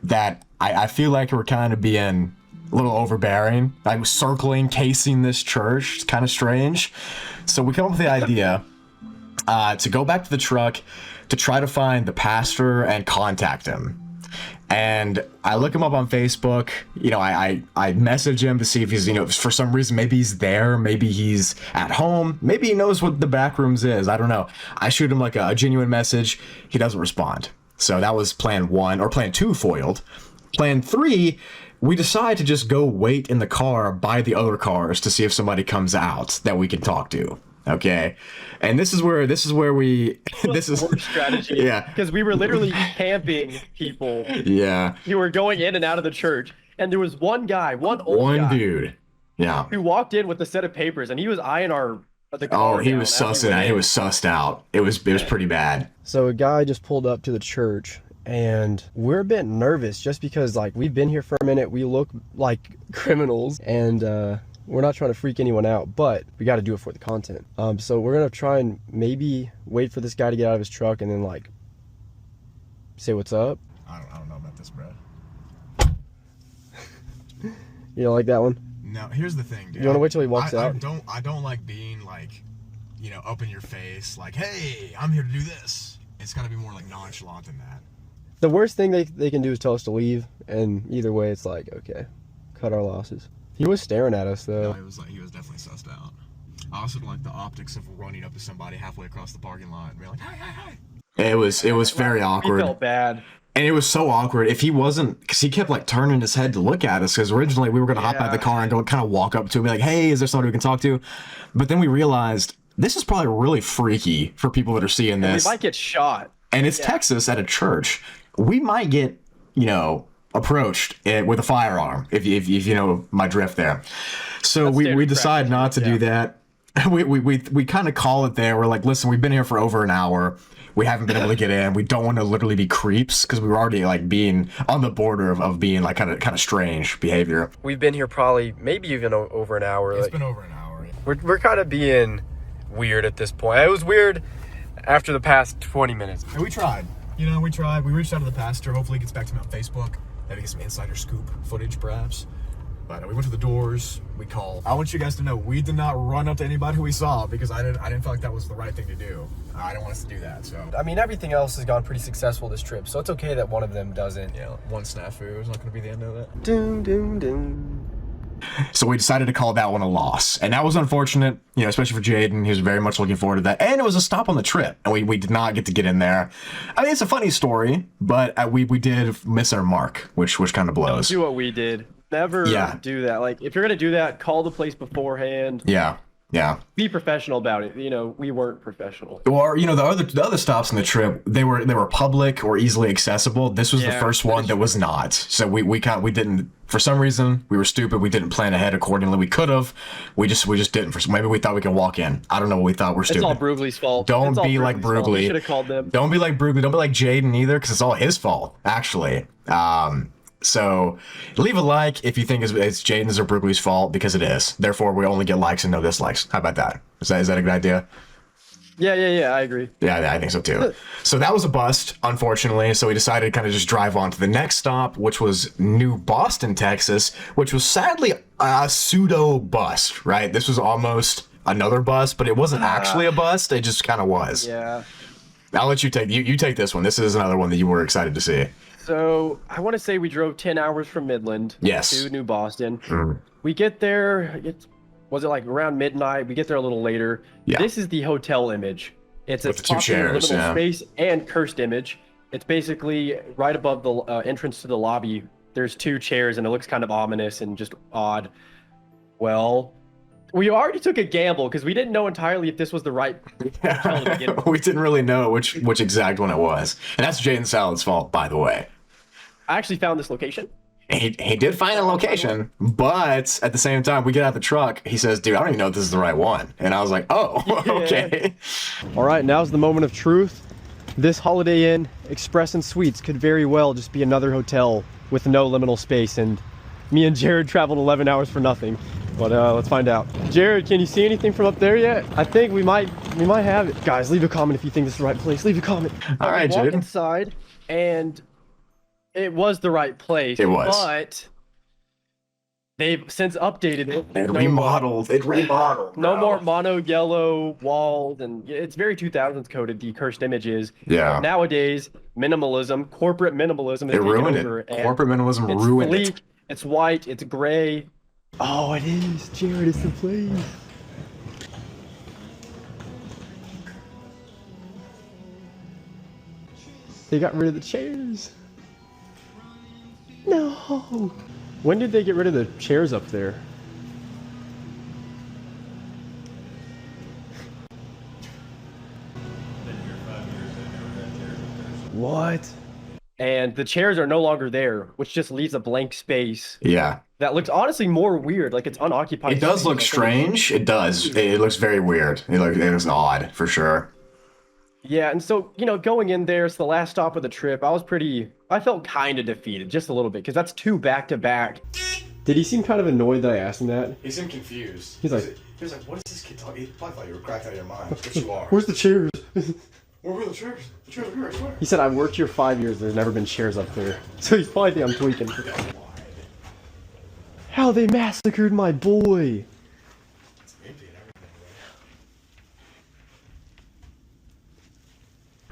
Speaker 2: that I feel like we're kind of being a little overbearing. I was circling, casing this church. It's kind of strange. So we come up with the idea to go back to the truck to try to find the pastor and contact him. And I look him up on Facebook. I message him to see if he's, for some reason, maybe he's there. Maybe he's at home. Maybe he knows what the backrooms is. I don't know. I shoot him like a genuine message. He doesn't respond. So that was plan 1, or plan 2 foiled. Plan 3, we decide to just go wait in the car by the other cars to see if somebody comes out that we can talk to. Okay, and this is where we this is
Speaker 4: strategy.
Speaker 2: Yeah,
Speaker 4: because we were literally camping people.
Speaker 2: Yeah,
Speaker 4: who were going in and out of the church, and there was one guy, one
Speaker 2: dude, yeah,
Speaker 4: who walked in with a set of papers, and he was eyeing the car.
Speaker 2: Oh, he was sussing out. He was sussed out. It was pretty bad.
Speaker 4: So a guy just pulled up to the church, and we're a bit nervous just because we've been here for a minute. We look like criminals, and we're not trying to freak anyone out, but we got to do it for the content. So we're gonna try and maybe wait for this guy to get out of his truck and then say what's up.
Speaker 2: I don't know about this, bro.
Speaker 4: You don't like that one?
Speaker 2: No, here's the thing, dude.
Speaker 4: You want to wait till he walks out?
Speaker 2: I don't like being up in your face, hey, I'm here to do this. It's gotta be more nonchalant than that.
Speaker 4: The worst thing they can do is tell us to leave, and either way, it's okay, cut our losses. He was staring at us though.
Speaker 2: No, he was definitely sussed out. I also don't like the optics of running up to somebody halfway across the parking lot and being like, hi. It was very awkward.
Speaker 4: We felt bad.
Speaker 2: And it was so awkward if he wasn't, because he kept turning his head to look at us, because originally we were going to hop out of the car and go kind of walk up to him and be like, hey, is there somebody we can talk to? But then we realized this is probably really freaky for people that are seeing this.
Speaker 4: They might get shot.
Speaker 2: And it's Texas at a church. We might get, approached with a firearm, if you know my drift there. So we decide not to do that. We kind of call it there. We're like, listen, we've been here for over an hour. We haven't been able to get in. We don't want to literally be creeps because we were already like being on the border of being like kind of strange behavior.
Speaker 4: We've been here probably maybe even over an hour.
Speaker 2: It's been over an hour.
Speaker 4: We're kind of being weird at this point. It was weird after the past 20 minutes.
Speaker 2: And we tried. We tried. We reached out to the pastor. Hopefully he gets back to me on Facebook. Maybe get some insider scoop footage, perhaps. But we went to the doors. We called. I want you guys to know we did not run up to anybody who we saw because I didn't feel like that was the right thing to do. I don't want us to do that. So
Speaker 4: I mean, everything else has gone pretty successful this trip, so it's okay that one of them doesn't.
Speaker 2: Yeah, one snafu is not going to be the end of it.
Speaker 4: Doom, doom, doom.
Speaker 2: So we decided to call that one a loss. And that was unfortunate, especially for Jaden. He was very much looking forward to that. And it was a stop on the trip. And we did not get to get in there. I mean, it's a funny story, but we did miss our mark, which kind of blows.
Speaker 4: Don't do what we did. Never do that. Like, if you're going to do that, call the place beforehand.
Speaker 2: Yeah. Yeah.
Speaker 4: Be professional about it. We weren't professional.
Speaker 2: Or, the other stops on the trip, they were public or easily accessible. This was the first one that was not. So we didn't, for some reason, we were stupid. We didn't plan ahead accordingly. We could have. We just didn't. Maybe we thought we could walk in. I don't know what we thought. We're stupid.
Speaker 4: It's all Broogli's fault.
Speaker 2: Don't be like Broogli.
Speaker 4: We should have called them.
Speaker 2: Don't be like Broogli. Don't be like Jaden either, because it's all his fault, actually. So leave a like if you think it's Jaden's or Broogli's fault, because it is. Therefore, we only get likes and no dislikes. How about that? Is that a good idea?
Speaker 4: Yeah, I agree.
Speaker 2: Yeah, I think so too. So that was a bust, unfortunately. So we decided to kind of just drive on to the next stop, which was New Boston, Texas, which was sadly a pseudo bust, right? This was almost another bust, but it wasn't actually a bust. It just kind of was.
Speaker 4: Yeah.
Speaker 2: I'll let you take this one. This is another one that you were excited to see.
Speaker 4: So I want to say we drove 10 hours from Midland to New Boston. We get there, was it like around midnight? We get there a little later.
Speaker 2: Yeah.
Speaker 4: This is the hotel image. It's
Speaker 2: with
Speaker 4: a
Speaker 2: the two chairs,
Speaker 4: liminal space and cursed image. It's basically right above the entrance to the lobby. There's two chairs and it looks kind of ominous and just odd. Well, we already took a gamble because we didn't know entirely if this was the right hotel to begin with.
Speaker 2: We didn't really know which exact one it was. And that's Jaden Salad's fault, by the way.
Speaker 4: I actually found this location.
Speaker 2: He did find a location, but at the same time, we get out of the truck. He says, dude, I don't even know if this is the right one. And I was like, oh, okay.
Speaker 4: All right, now's the moment of truth. This Holiday Inn Express and Suites could very well just be another hotel with no liminal space. And me and Jared traveled 11 hours for nothing. But let's find out. Jared, can you see anything from up there yet? I think we might have it. Guys, leave a comment if you think this is the right place. Leave a comment.
Speaker 2: All right, Jared.
Speaker 4: Walk inside, and it was the right place.
Speaker 2: It was.
Speaker 4: But they've since updated it.
Speaker 2: It remodeled.
Speaker 4: No more mono yellow walls, and it's very 2000s coded, the cursed images.
Speaker 2: Yeah.
Speaker 4: Nowadays, minimalism, corporate minimalism is
Speaker 2: It ruined
Speaker 4: over,
Speaker 2: it. Corporate minimalism ruined it.
Speaker 4: It's white, it's gray. Oh, it is. Jared, it's the place. They got rid of the chairs. No. When did they get rid of the chairs up there? What? And the chairs are no longer there, which just leaves a blank space.
Speaker 2: Yeah.
Speaker 4: That looks honestly more weird, like it's unoccupied.
Speaker 2: It does look strange. It does. It looks very weird. It looks odd, for sure.
Speaker 4: Yeah, and so, going in there, it's the last stop of the trip. I felt kind of defeated, just a little bit, because that's two back-to-back. Did he seem kind of annoyed that I asked him that?
Speaker 2: He seemed confused.
Speaker 4: He was
Speaker 2: like, what is this kid talking? He probably thought you were cracked out of your mind, but you are.
Speaker 4: Where's the chairs?
Speaker 2: Where were the chairs? The chairs are here, I swear.
Speaker 4: He said, I've worked here 5 years, there's never been chairs up there. So he's probably think I'm tweaking. How they massacred my boy.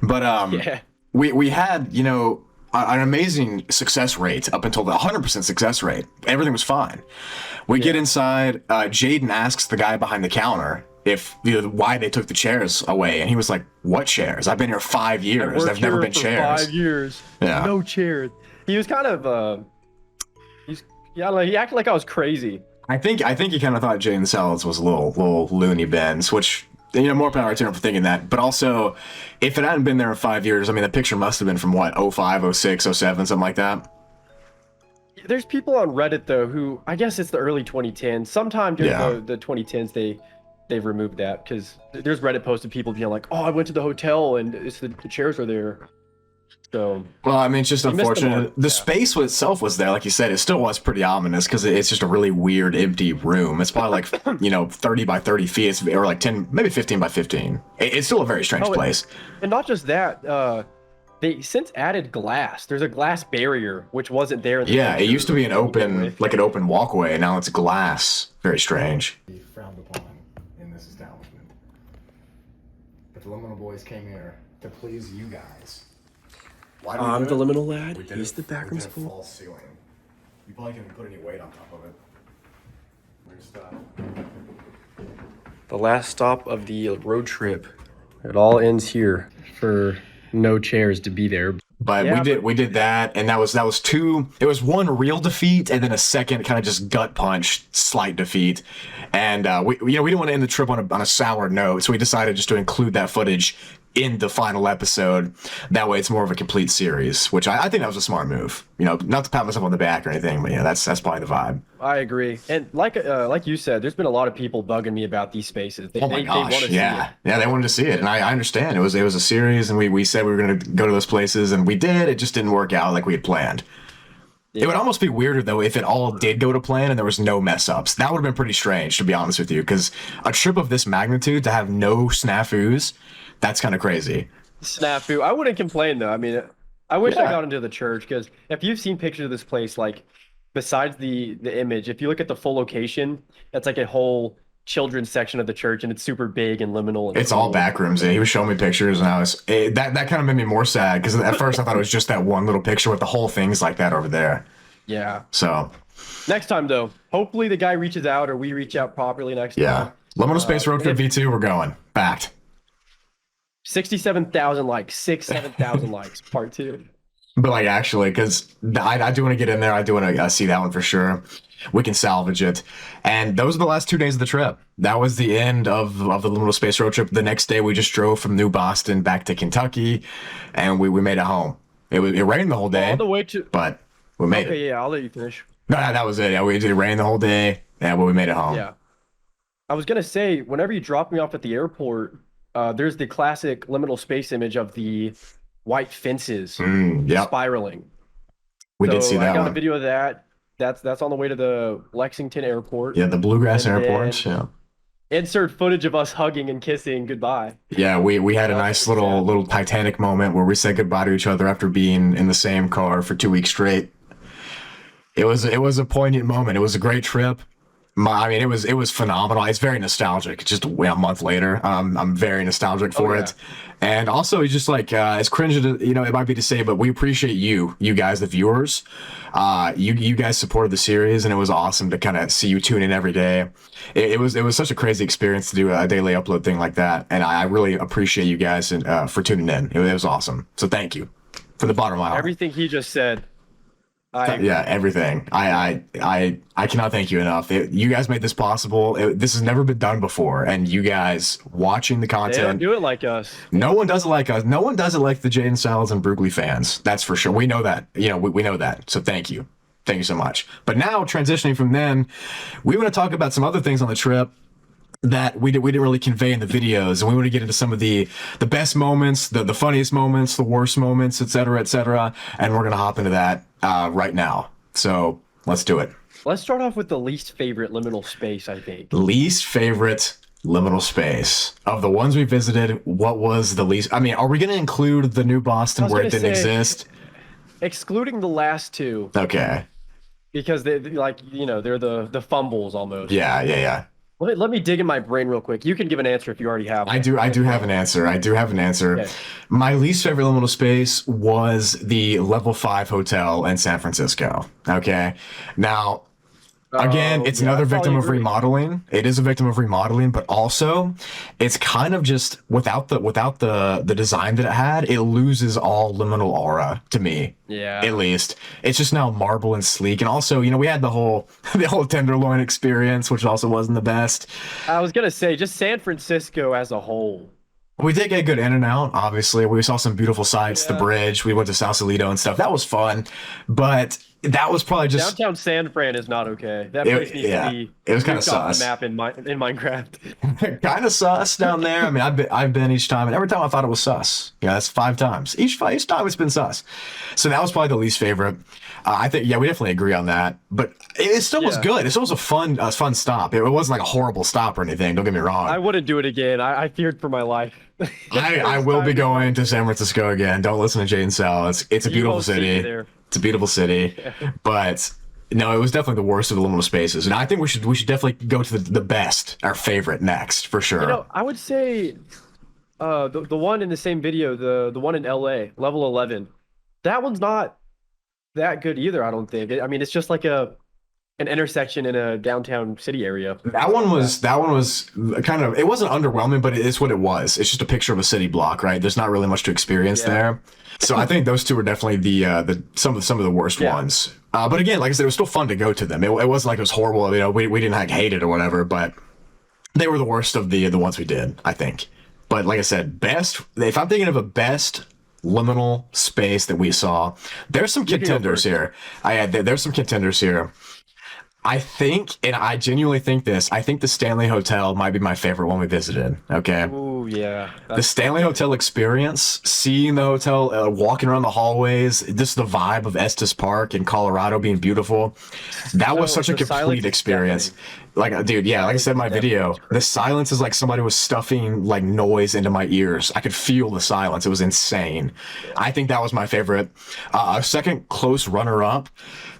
Speaker 2: But we had, an amazing success rate up until the 100% success rate. Everything was fine. We get inside. Jaden asks the guy behind the counter if why they took the chairs away, and he was like, "What chairs? I've been here 5 years. There've never been chairs.
Speaker 4: 5 years.
Speaker 2: Yeah.
Speaker 4: No chairs." He was kind of he acted like I was crazy.
Speaker 2: I think he kind of thought Jaden Salads was a little loony bins, which You know, more power to him for thinking that. But also, if it hadn't been there in 5 years, I mean, the picture must have been from what, 05, 06, 07, something like that.
Speaker 4: There's people on Reddit though who, I guess it's the early 2010s. Sometime during the 2010s they've removed that, because there's Reddit posts of people being like, "Oh, I went to the hotel and the chairs are there." So,
Speaker 2: well, I mean, it's just unfortunate. The
Speaker 4: yeah.
Speaker 2: space itself was there, like you said. It still was pretty ominous because it's just a really weird, empty room. It's probably like 30 by 30 feet, or like 10, maybe 15 by 15. It's still a very strange place.
Speaker 4: And not just that, they since added glass. There's a glass barrier which wasn't there.
Speaker 2: Yeah, it used to be an open walkway, and now it's glass. Very strange. Frowned upon in this establishment, but the Liminal boys came here to please you guys. Why do
Speaker 4: I'm the Liminal lad. He's the backrooms fool.
Speaker 2: False ceiling. You probably can't put any weight on top of it. Weird stuff.
Speaker 4: The last stop of the road trip. It all ends here for no chairs to be there.
Speaker 2: But yeah, we did that, and that was two. It was one real defeat, and then a second kind of just gut punch, slight defeat. And we didn't want to end the trip on a sour note, so we decided just to include that footage in the final episode. That way, it's more of a complete series, which I think that was a smart move. Not to pat myself on the back or anything, but that's probably the vibe.
Speaker 4: I agree, and like you said, there's been a lot of people bugging me about these spaces.
Speaker 2: Oh my gosh, yeah, they wanted to see it, and I understand. It was a series, and we said we were going to go to those places, and we did. It just didn't work out like we had planned. Yeah. It would almost be weirder though if it all did go to plan and there was no mess ups. That would have been pretty strange, to be honest with you, because a trip of this magnitude to have no snafus, that's kind of crazy.
Speaker 4: Snafu. I wouldn't complain though. I mean, I wish I got into the church, because if you've seen pictures of this place, like besides the image, if you look at the full location, it's like a whole children's section of the church, and it's super big and liminal. And
Speaker 2: it's all back rooms. He was showing me pictures, and that kind of made me more sad, because at first I thought it was just that one little picture with the whole thing's like that over there.
Speaker 4: Yeah.
Speaker 2: So
Speaker 4: next time though, hopefully the guy reaches out, or we reach out properly next time.
Speaker 2: Yeah. Liminal Space Road Trip V2, we're going. Backed.
Speaker 4: 67,000 likes, 7,000 likes, part 2.
Speaker 2: But like actually, because I do want to get in there. I do want to see that one for sure. We can salvage it. And those are the last 2 days of the trip. That was the end of the Liminal Space Road Trip. The next day, we just drove from New Boston back to Kentucky, and we made it home. It rained the whole day,
Speaker 4: all the way to,
Speaker 2: but we made it.
Speaker 4: Okay, yeah, I'll let you finish.
Speaker 2: No, that was it. Yeah, it rained the whole day, but we made it home.
Speaker 4: Yeah. I was going to say, whenever you drop me off at the airport, there's the classic liminal space image of the white fences spiraling.
Speaker 2: We did see that.
Speaker 4: I got a video of that. That's on the way to the Lexington airport.
Speaker 2: Yeah, the Bluegrass airport. Yeah.
Speaker 4: Insert footage of us hugging and kissing goodbye.
Speaker 2: Yeah, we had a nice little Titanic moment where we said goodbye to each other after being in the same car for 2 weeks straight. It was a poignant moment. It was a great trip. It was phenomenal. It's very nostalgic. Just a month later, I'm very nostalgic for it. And also, it's just like as cringe as it might be to say, but we appreciate you guys, the viewers. You guys supported the series, and it was awesome to kind of see you tune in every day. It was such a crazy experience to do a daily upload thing like that, and I really appreciate you guys for tuning in. It was awesome. So thank you from the bottom of my heart.
Speaker 4: Everything he just said.
Speaker 2: Everything. I cannot thank you enough. You guys made this possible. This has never been done before, and you guys watching the content.
Speaker 4: They don't do it like us.
Speaker 2: No one does it like us. No one does it like the Jaden Salads and BROOGLI fans. That's for sure. We know that. We know that. So thank you. Thank you so much. But now, transitioning from them, we want to talk about some other things on the trip that we didn't really convey in the videos, and we want to get into some of the best moments, the funniest moments, the worst moments, etc., and we're gonna hop into that right now. So let's do it.
Speaker 4: Let's start off with the least favorite liminal space, I think.
Speaker 2: Least favorite liminal space of the ones we visited. What was the least? I mean, are we gonna include the New Boston where it didn't exist?
Speaker 4: Excluding the last two.
Speaker 2: Okay.
Speaker 4: Because they're the fumbles almost.
Speaker 2: Yeah.
Speaker 4: Let me dig in my brain real quick. You can give an answer if you already have one.
Speaker 2: I do have an answer. Okay. My least favorite liminal space was the level 5 hotel in San Francisco. Okay. Now, Again,
Speaker 4: Oh,
Speaker 2: it's
Speaker 4: yeah,
Speaker 2: another
Speaker 4: I probably
Speaker 2: victim of
Speaker 4: agree.
Speaker 2: remodeling. It is a victim of remodeling, but also it's kind of just without the design that it had, it loses all liminal aura to me.
Speaker 4: Yeah.
Speaker 2: At least. It's just now marble and sleek. And also, we had the whole tenderloin experience, which also wasn't the best.
Speaker 4: I was gonna say just San Francisco as a whole.
Speaker 2: We did get good in and out, obviously. We saw some beautiful sights, the bridge. We went to Sausalito and stuff. That was fun. But that was probably just
Speaker 4: Downtown San Fran is not okay. That place needs to be
Speaker 2: it was kind of
Speaker 4: nuked off
Speaker 2: sus.
Speaker 4: the map in Minecraft.
Speaker 2: Kind of sus down there. I mean, I've been each time, and every time I thought it was sus. Yeah, that's 5 times. Each time it's been sus. So that was probably the least favorite. I think, we definitely agree on that. But it still was good. It still was a fun stop. It wasn't like a horrible stop or anything. Don't get me wrong.
Speaker 4: I wouldn't do it again. I feared for my life.
Speaker 2: I will be going to San Francisco again. Don't listen to Jaden Sal. It's a beautiful city. It's a beautiful city. But no, it was definitely the worst of the liminal spaces. And I think we should definitely go to the best, our favorite next, for sure.
Speaker 4: I would say the one in the same video, the one in LA, level 11. That one's not that good either, I don't think. I mean, it's just like an intersection in a downtown city area.
Speaker 2: That one was kind of, it wasn't underwhelming, but it's what it was. It's just a picture of a city block, right? There's not really much to experience there. So I think those two were definitely the some of the worst ones. But again, like I said, it was still fun to go to them. It wasn't like it was horrible. We didn't like hate it or whatever, but they were the worst of the ones we did, I think. But like I said, best, if I'm thinking of a best liminal space that we saw, there's some contenders here. There's some contenders here. I think, and I genuinely think this, I think the Stanley Hotel might be my favorite one we visited. Okay.
Speaker 4: Ooh, yeah.
Speaker 2: The Stanley Hotel experience, seeing the hotel, walking around the hallways, just the vibe of Estes Park in Colorado being beautiful. That was such a complete experience. Like, dude, like I said in my video, the silence is like somebody was stuffing like noise into my ears. I could feel the silence. It was insane. I think that was my favorite. A second close runner-up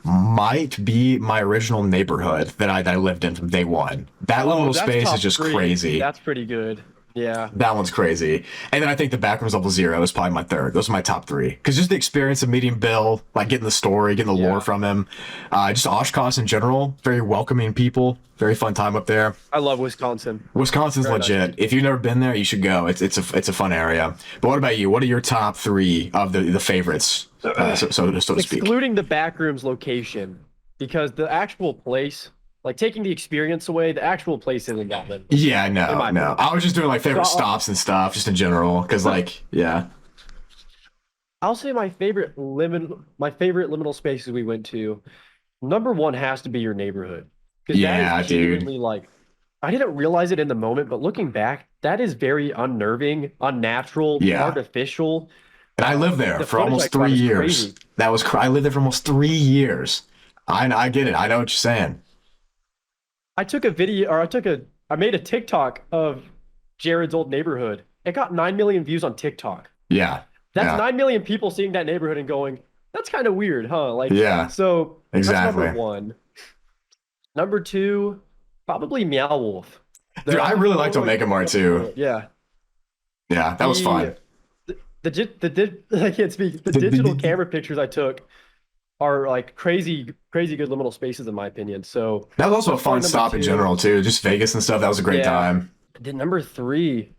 Speaker 2: might be my original neighborhood that I lived in from day one. That little space is just crazy.
Speaker 4: That's pretty good. Yeah.
Speaker 2: That one's crazy. And then I think the Backrooms Level 0 is probably my third. Those are my top 3. Because just the experience of meeting Bill, like getting the story, getting the lore from him. Just Oshkosh in general, very welcoming people. Very fun time up there.
Speaker 4: I love Wisconsin.
Speaker 2: Wisconsin's very legit. Nice. If you've never been there, you should go. It's a fun area. But what about you? What are your top 3 of the favorites, so to speak?
Speaker 4: Excluding the Backrooms location, because the actual place, like taking the experience away, the actual place isn't that good.
Speaker 2: Yeah, no. I was just doing like favorite stops and stuff, just in general, because
Speaker 4: I'll say my favorite liminal spaces we went to. Number 1 has to be your neighborhood.
Speaker 2: Yeah, dude.
Speaker 4: Like, I didn't realize it in the moment, but looking back, that is very unnerving, unnatural, artificial.
Speaker 2: And I lived there for almost 3 years. I lived there for almost 3 years. I get it. I know what you're saying.
Speaker 4: I took a video, or I made a TikTok of Jared's old neighborhood. It got 9 million views on TikTok.
Speaker 2: Yeah.
Speaker 4: That's 9 million people seeing that neighborhood and going, that's kind of weird, huh? Like, so
Speaker 2: exactly.
Speaker 4: That's number 1. Number 2, probably Meow Wolf.
Speaker 2: Dude, I really liked Omega Mart too.
Speaker 4: Yeah.
Speaker 2: Yeah, that was fun.
Speaker 4: I can't speak. The digital camera pictures I took are like crazy good liminal spaces in my opinion. So
Speaker 2: that was also a fun stop in general too. Just Vegas and stuff. That was a great time.
Speaker 4: Then number 3,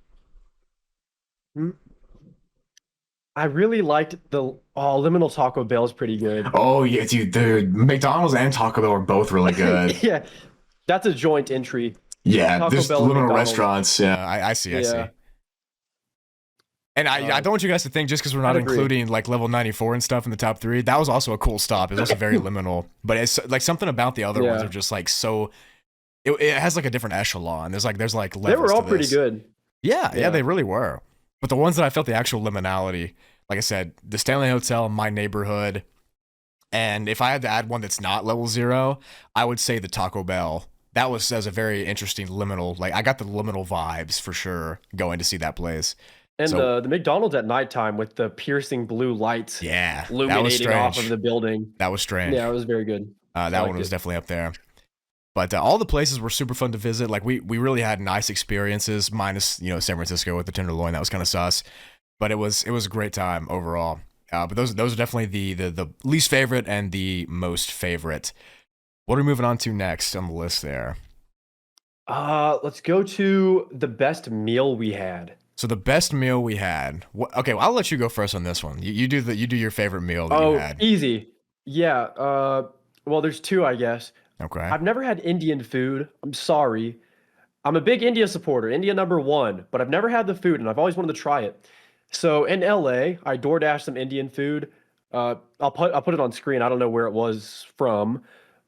Speaker 4: I really liked the Liminal Taco Bell is pretty good.
Speaker 2: Oh yeah, dude, McDonald's and Taco Bell are both really good.
Speaker 4: Yeah, that's a joint entry.
Speaker 2: Yeah, there's liminal restaurants. Yeah, I see. And I don't want you guys to think just because we're not including like level 94 and stuff in the top 3, that was also a cool stop. It's also very liminal, but it's like something about the other ones are just like so. It has like a different echelon. There's like levels.
Speaker 4: They were all
Speaker 2: to
Speaker 4: pretty
Speaker 2: this.
Speaker 4: good.
Speaker 2: Yeah, they really were. But the ones that I felt the actual liminality, like I said, the Stanley Hotel, my neighborhood, and if I had to add one that's not level 0, I would say the Taco Bell. That was a very interesting liminal. Like I got the liminal vibes for sure going to see that place.
Speaker 4: And the McDonald's at nighttime with the piercing blue lights, illuminating off of the building.
Speaker 2: That was strange.
Speaker 4: Yeah, it was very good.
Speaker 2: That one was definitely up there. But all the places were super fun to visit. Like we really had nice experiences, minus San Francisco with the Tenderloin. That was kind of sus, but it was a great time overall. But those are definitely the least favorite and the most favorite. What are we moving on to next on the list there?
Speaker 4: Let's go to the best meal we had.
Speaker 2: So the best meal we had. Okay, well, I'll let you go first on this one. You do your favorite meal that you had.
Speaker 4: Easy. Yeah. Well, there's two, I guess.
Speaker 2: Okay.
Speaker 4: I've never had Indian food. I'm sorry. I'm a big India supporter, India #1, but I've never had the food, and I've always wanted to try it. So in LA, I DoorDashed some Indian food. I'll put it on screen. I don't know where it was from,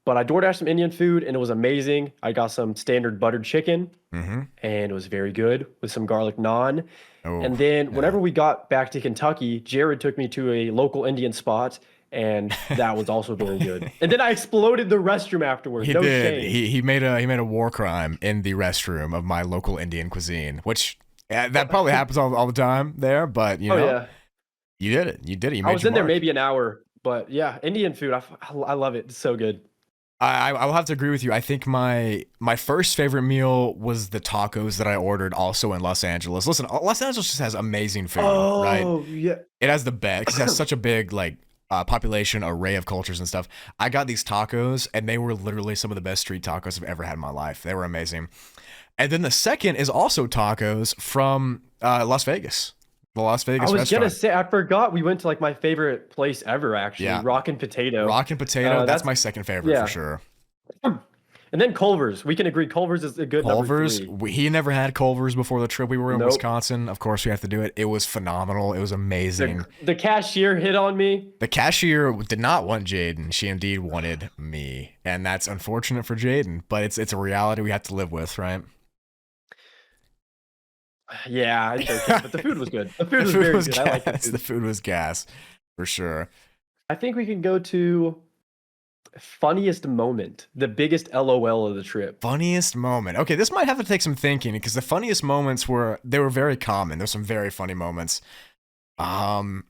Speaker 4: but I DoorDashed some Indian food, and it was amazing. I got some standard buttered chicken, and it was very good with some garlic naan. And then whenever we got back to Kentucky, Jared took me to a local Indian spot, and that was also very good. And then I exploded the restroom afterwards.
Speaker 2: He
Speaker 4: no
Speaker 2: did.
Speaker 4: shame.
Speaker 2: He made a war crime in the restroom of my local Indian cuisine, which that probably happens all the time there. But you know,
Speaker 4: yeah.
Speaker 2: you did it. You did it. You made
Speaker 4: I was
Speaker 2: your
Speaker 4: in there
Speaker 2: mark.
Speaker 4: maybe an hour, but yeah, Indian food. I love it. It's so good.
Speaker 2: I will have to agree with you. I think my first favorite meal was the tacos that I ordered also in Los Angeles. Listen, Los Angeles just has amazing food, right?
Speaker 4: Oh yeah.
Speaker 2: It has the best because it has such a big population array of cultures and stuff. I got these tacos and they were literally some of the best street tacos I've ever had in my life. They were amazing. And then the second is also tacos from Las Vegas. The Las Vegas
Speaker 4: I was
Speaker 2: restaurant.
Speaker 4: gonna say, I forgot we went to like my favorite place ever, actually.
Speaker 2: Yeah.
Speaker 4: Rockin' Potato.
Speaker 2: Rockin' Potato, that's my second favorite for sure.
Speaker 4: And then Culver's. We can agree Culver's is a good
Speaker 2: Culver's.
Speaker 4: number 3.
Speaker 2: He never had Culver's before the trip. We were in Wisconsin. Of course, we have to do it. It was phenomenal. It was amazing.
Speaker 4: The cashier hit on me.
Speaker 2: The cashier did not want Jaden. She indeed wanted me. And that's unfortunate for Jaden, but it's a reality we have to live with, right?
Speaker 4: Yeah, it's okay, but the food was good. The food was very good.
Speaker 2: Gas.
Speaker 4: I like the food.
Speaker 2: The food was gas, for sure.
Speaker 4: I think we can go to funniest moment, the biggest LOL of the trip.
Speaker 2: Funniest moment. Okay, this might have to take some thinking because the funniest moments were very common. There's some very funny moments.
Speaker 4: Mine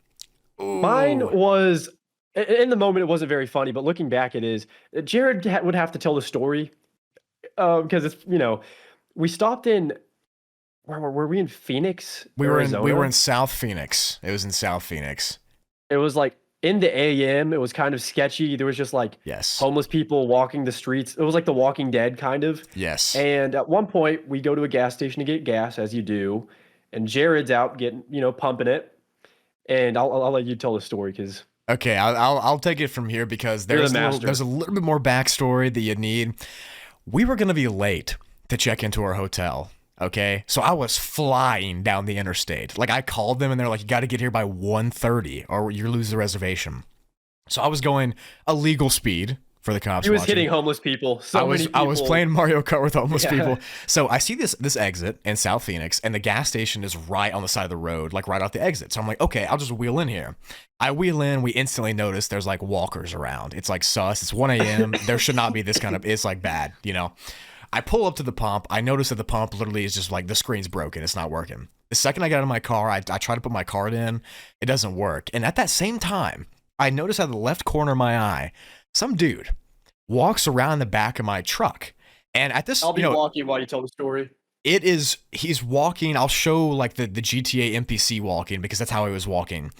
Speaker 4: was in the moment it wasn't very funny, but looking back it is. Jared would have to tell the story because it's we stopped in. Where were we in Phoenix?
Speaker 2: We were in South Phoenix. It was in South Phoenix.
Speaker 4: It was like in the AM. It was kind of sketchy. There was just like homeless people walking the streets. It was like The Walking Dead kind of.
Speaker 2: Yes.
Speaker 4: And at one point we go to a gas station to get gas, as you do, and Jared's out getting pumping it. And I'll let you tell the story because.
Speaker 2: Okay, I'll take it from here because there's a little bit more backstory that you need. We were gonna be late to check into our hotel. Okay, so I was flying down the interstate. Like I called them and they're like, you got to get here by 1:30 or you lose the reservation. So I was going illegal speed for the cops.
Speaker 4: He was hitting homeless people. I
Speaker 2: was playing Mario Kart with homeless people. So I see this exit in South Phoenix and the gas station is right on the side of the road, like right out the exit. So I'm like, okay, I'll just wheel in here. I wheel in, we instantly notice there's like walkers around. It's like sus. It's 1 a.m. There should not be this kind of, it's like bad, I pull up to the pump. I notice that the pump literally is just like the screen's broken. It's not working. The second I get out of my car, I try to put my card in. It doesn't work. And at that same time, I notice out of the left corner of my eye, some dude walks around the back of my truck. And at this,
Speaker 4: I'll be walking while you tell the story.
Speaker 2: He's walking. I'll show like the GTA NPC walking because that's how he was walking.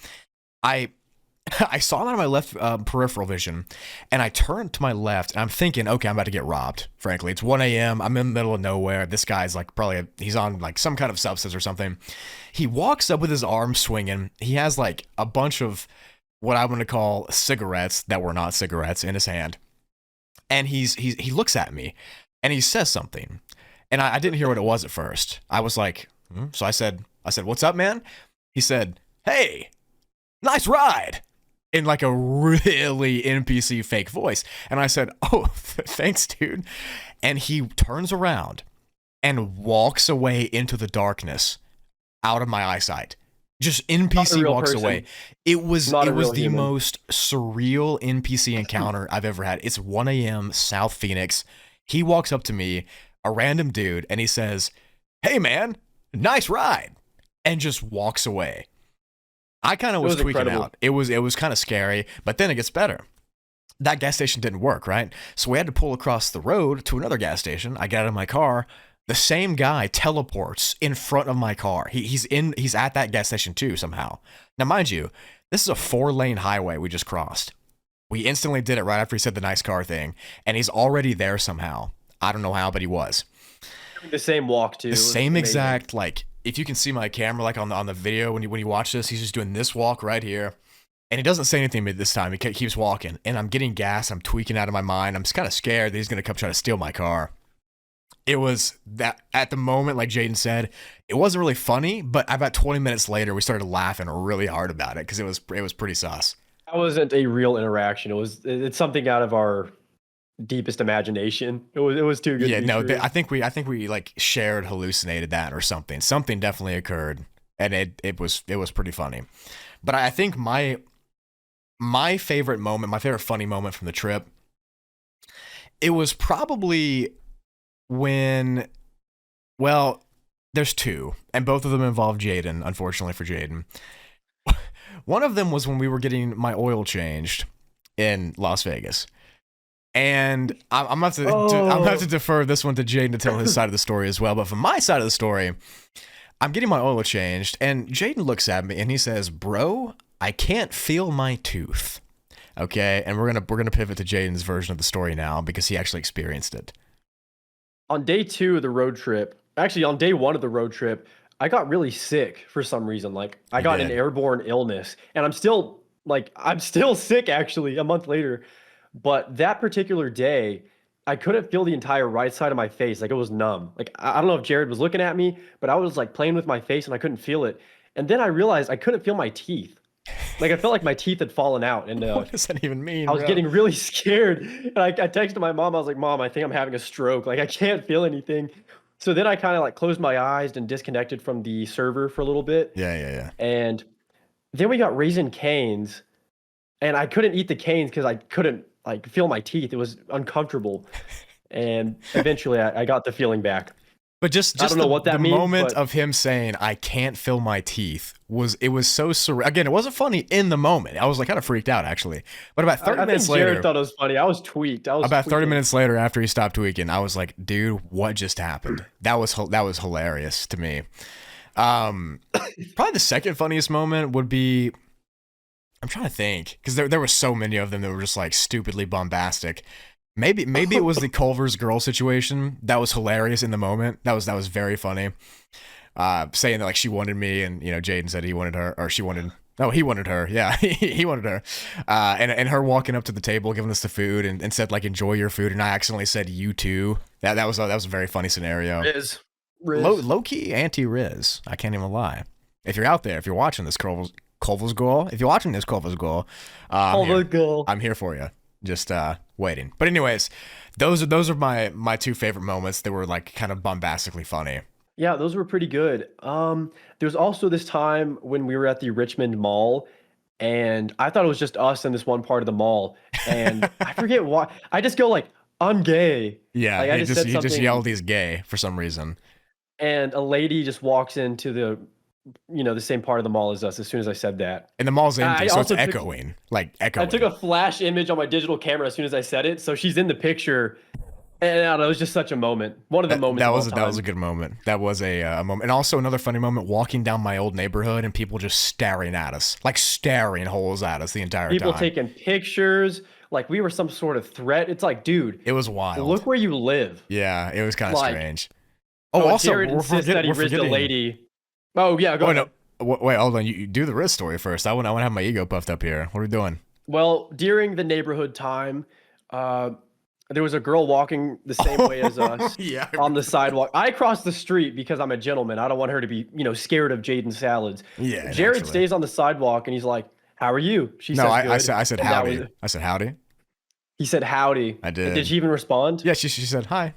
Speaker 2: I saw him out of my left peripheral vision, and I turned to my left, and I'm thinking, okay, I'm about to get robbed, frankly. It's 1 a.m., I'm in the middle of nowhere. This guy's like he's on like some kind of substance or something. He walks up with his arm swinging. He has like a bunch of what I want to call cigarettes that were not cigarettes in his hand. And he looks at me, and he says something. And I didn't hear what it was at first. I was like, So I said, what's up, man? He said, hey, nice ride. In like a really NPC fake voice. And I said, oh, thanks, dude. And he turns around and walks away into the darkness out of my eyesight. Just NPC walks away. It was the most surreal NPC encounter I've ever had. It's 1 a.m. South Phoenix. He walks up to me, a random dude, and he says, hey, man, nice ride. And just walks away. I kind of was tweaking out. It was kind of scary, but then it gets better. That gas station didn't work, right? So we had to pull across the road to another gas station. I get out of my car. The same guy teleports in front of my car. He's at that gas station too somehow. Now, mind you, this is a 4-lane highway we just crossed. We instantly did it right after he said the nice car thing, and he's already there somehow. I don't know how, but he was.
Speaker 4: The same walk too.
Speaker 2: The same exact, like, if you can see my camera, like on the video when you watch this, he's just doing this walk right here, and he doesn't say anything this time. He keeps walking, and I'm getting gas. I'm tweaking out of my mind. I'm just kind of scared that he's gonna come try to steal my car. It was that at the moment, like Jaden said, it wasn't really funny, but about 20 minutes later, we started laughing really hard about it because it was pretty sus.
Speaker 4: That wasn't a real interaction. It's something out of our deepest imagination. It was too good.
Speaker 2: Yeah,
Speaker 4: to be
Speaker 2: no,
Speaker 4: true.
Speaker 2: I think we like shared hallucinated that or something. Something definitely occurred, and it was pretty funny. But I think my favorite moment, my favorite funny moment from the trip, it was probably when, well, there's two, and both of them involve Jaden. Unfortunately for Jaden, one of them was when we were getting my oil changed in Las Vegas. And I'm gonna have to defer this one to Jaden to tell his side of the story as well. But from my side of the story, I'm getting my oil changed, and Jaden looks at me and he says, "Bro, I can't feel my tooth." Okay, and we're gonna pivot to Jaden's version of the story now because he actually experienced it.
Speaker 4: On day 2 of the road trip, actually on day 1 of the road trip, I got really sick for some reason. Like I got an airborne illness, and I'm still sick actually a month later. But that particular day, I couldn't feel the entire right side of my face. Like it was numb. Like I don't know if Jared was looking at me, but I was like playing with my face and I couldn't feel it. And then I realized I couldn't feel my teeth. Like I felt like my teeth had fallen out. And
Speaker 2: what does that even mean?
Speaker 4: I was getting really scared. And I texted my mom. I was like, "Mom, I think I'm having a stroke. Like I can't feel anything." So then I kind of like closed my eyes and disconnected from the server for a little bit.
Speaker 2: Yeah.
Speaker 4: And then we got Raisin Canes, and I couldn't eat the canes because I couldn't like feel my teeth. It was uncomfortable. And eventually I got the feeling back.
Speaker 2: But just
Speaker 4: I don't know what that means,
Speaker 2: moment
Speaker 4: but
Speaker 2: of him saying, "I can't feel my teeth," was so surreal. Again, it wasn't funny in the moment. I was like kind of freaked out actually. But about 30 minutes later,
Speaker 4: Jared thought it was funny. I was tweaked.
Speaker 2: About 30 minutes later, after he stopped tweaking, I was like, "Dude, what just happened?" That was hilarious to me. Probably the second funniest moment would be, I'm trying to think, because there were so many of them that were just like stupidly bombastic. Maybe it was the Culver's girl situation that was hilarious in the moment. That was very funny. Saying that like she wanted me, and you know Jaden said he wanted her, or he wanted her. Yeah, he wanted her. And her walking up to the table, giving us the food, and said like enjoy your food, and I accidentally said you too. That was a very funny scenario.
Speaker 4: Riz.
Speaker 2: Low key anti Riz. I can't even lie. If you're out there, if you're watching this Culver's girl, if you're watching this Culver's girl, I'm here for you. Just waiting. But anyways, those are my two favorite moments. They were like kind of bombastically funny.
Speaker 4: Yeah, those were pretty good. There was also this time when we were at the Richmond Mall, and I thought it was just us in this one part of the mall, and I forget why. I just go like, "I'm gay."
Speaker 2: Yeah,
Speaker 4: like,
Speaker 2: he just yelled he's gay for some reason.
Speaker 4: And a lady just walks into the same part of the mall as us as soon as I said that.
Speaker 2: And the mall's empty, so it's echoing. I
Speaker 4: took a flash image on my digital camera as soon as I said it, so she's in the picture. And I don't know, it was just such a moment. One of the moments.
Speaker 2: That was a good moment. That was a moment. And also another funny moment, walking down my old neighborhood and people just staring at us, like staring holes at us the entire time.
Speaker 4: People taking pictures, like we were some sort of threat. It's like, dude,
Speaker 2: it was wild.
Speaker 4: Look where you live.
Speaker 2: Yeah, it was kind of strange.
Speaker 4: Oh, also, Jared insists that he risked a lady. Oh yeah, go ahead.
Speaker 2: No. Wait, hold on. You do the Riz story first. I want to have my ego puffed up here. What are we doing?
Speaker 4: Well, during the neighborhood time, there was a girl walking the same way as us on the sidewalk. I crossed the street because I'm a gentleman. I don't want her to be, scared of Jaden salads.
Speaker 2: Yeah.
Speaker 4: Jared stays on the sidewalk and he's like, "How are you?" She says,
Speaker 2: I said howdy. I said howdy.
Speaker 4: He said howdy.
Speaker 2: I did.
Speaker 4: Did she even respond?
Speaker 2: Yeah, she said hi.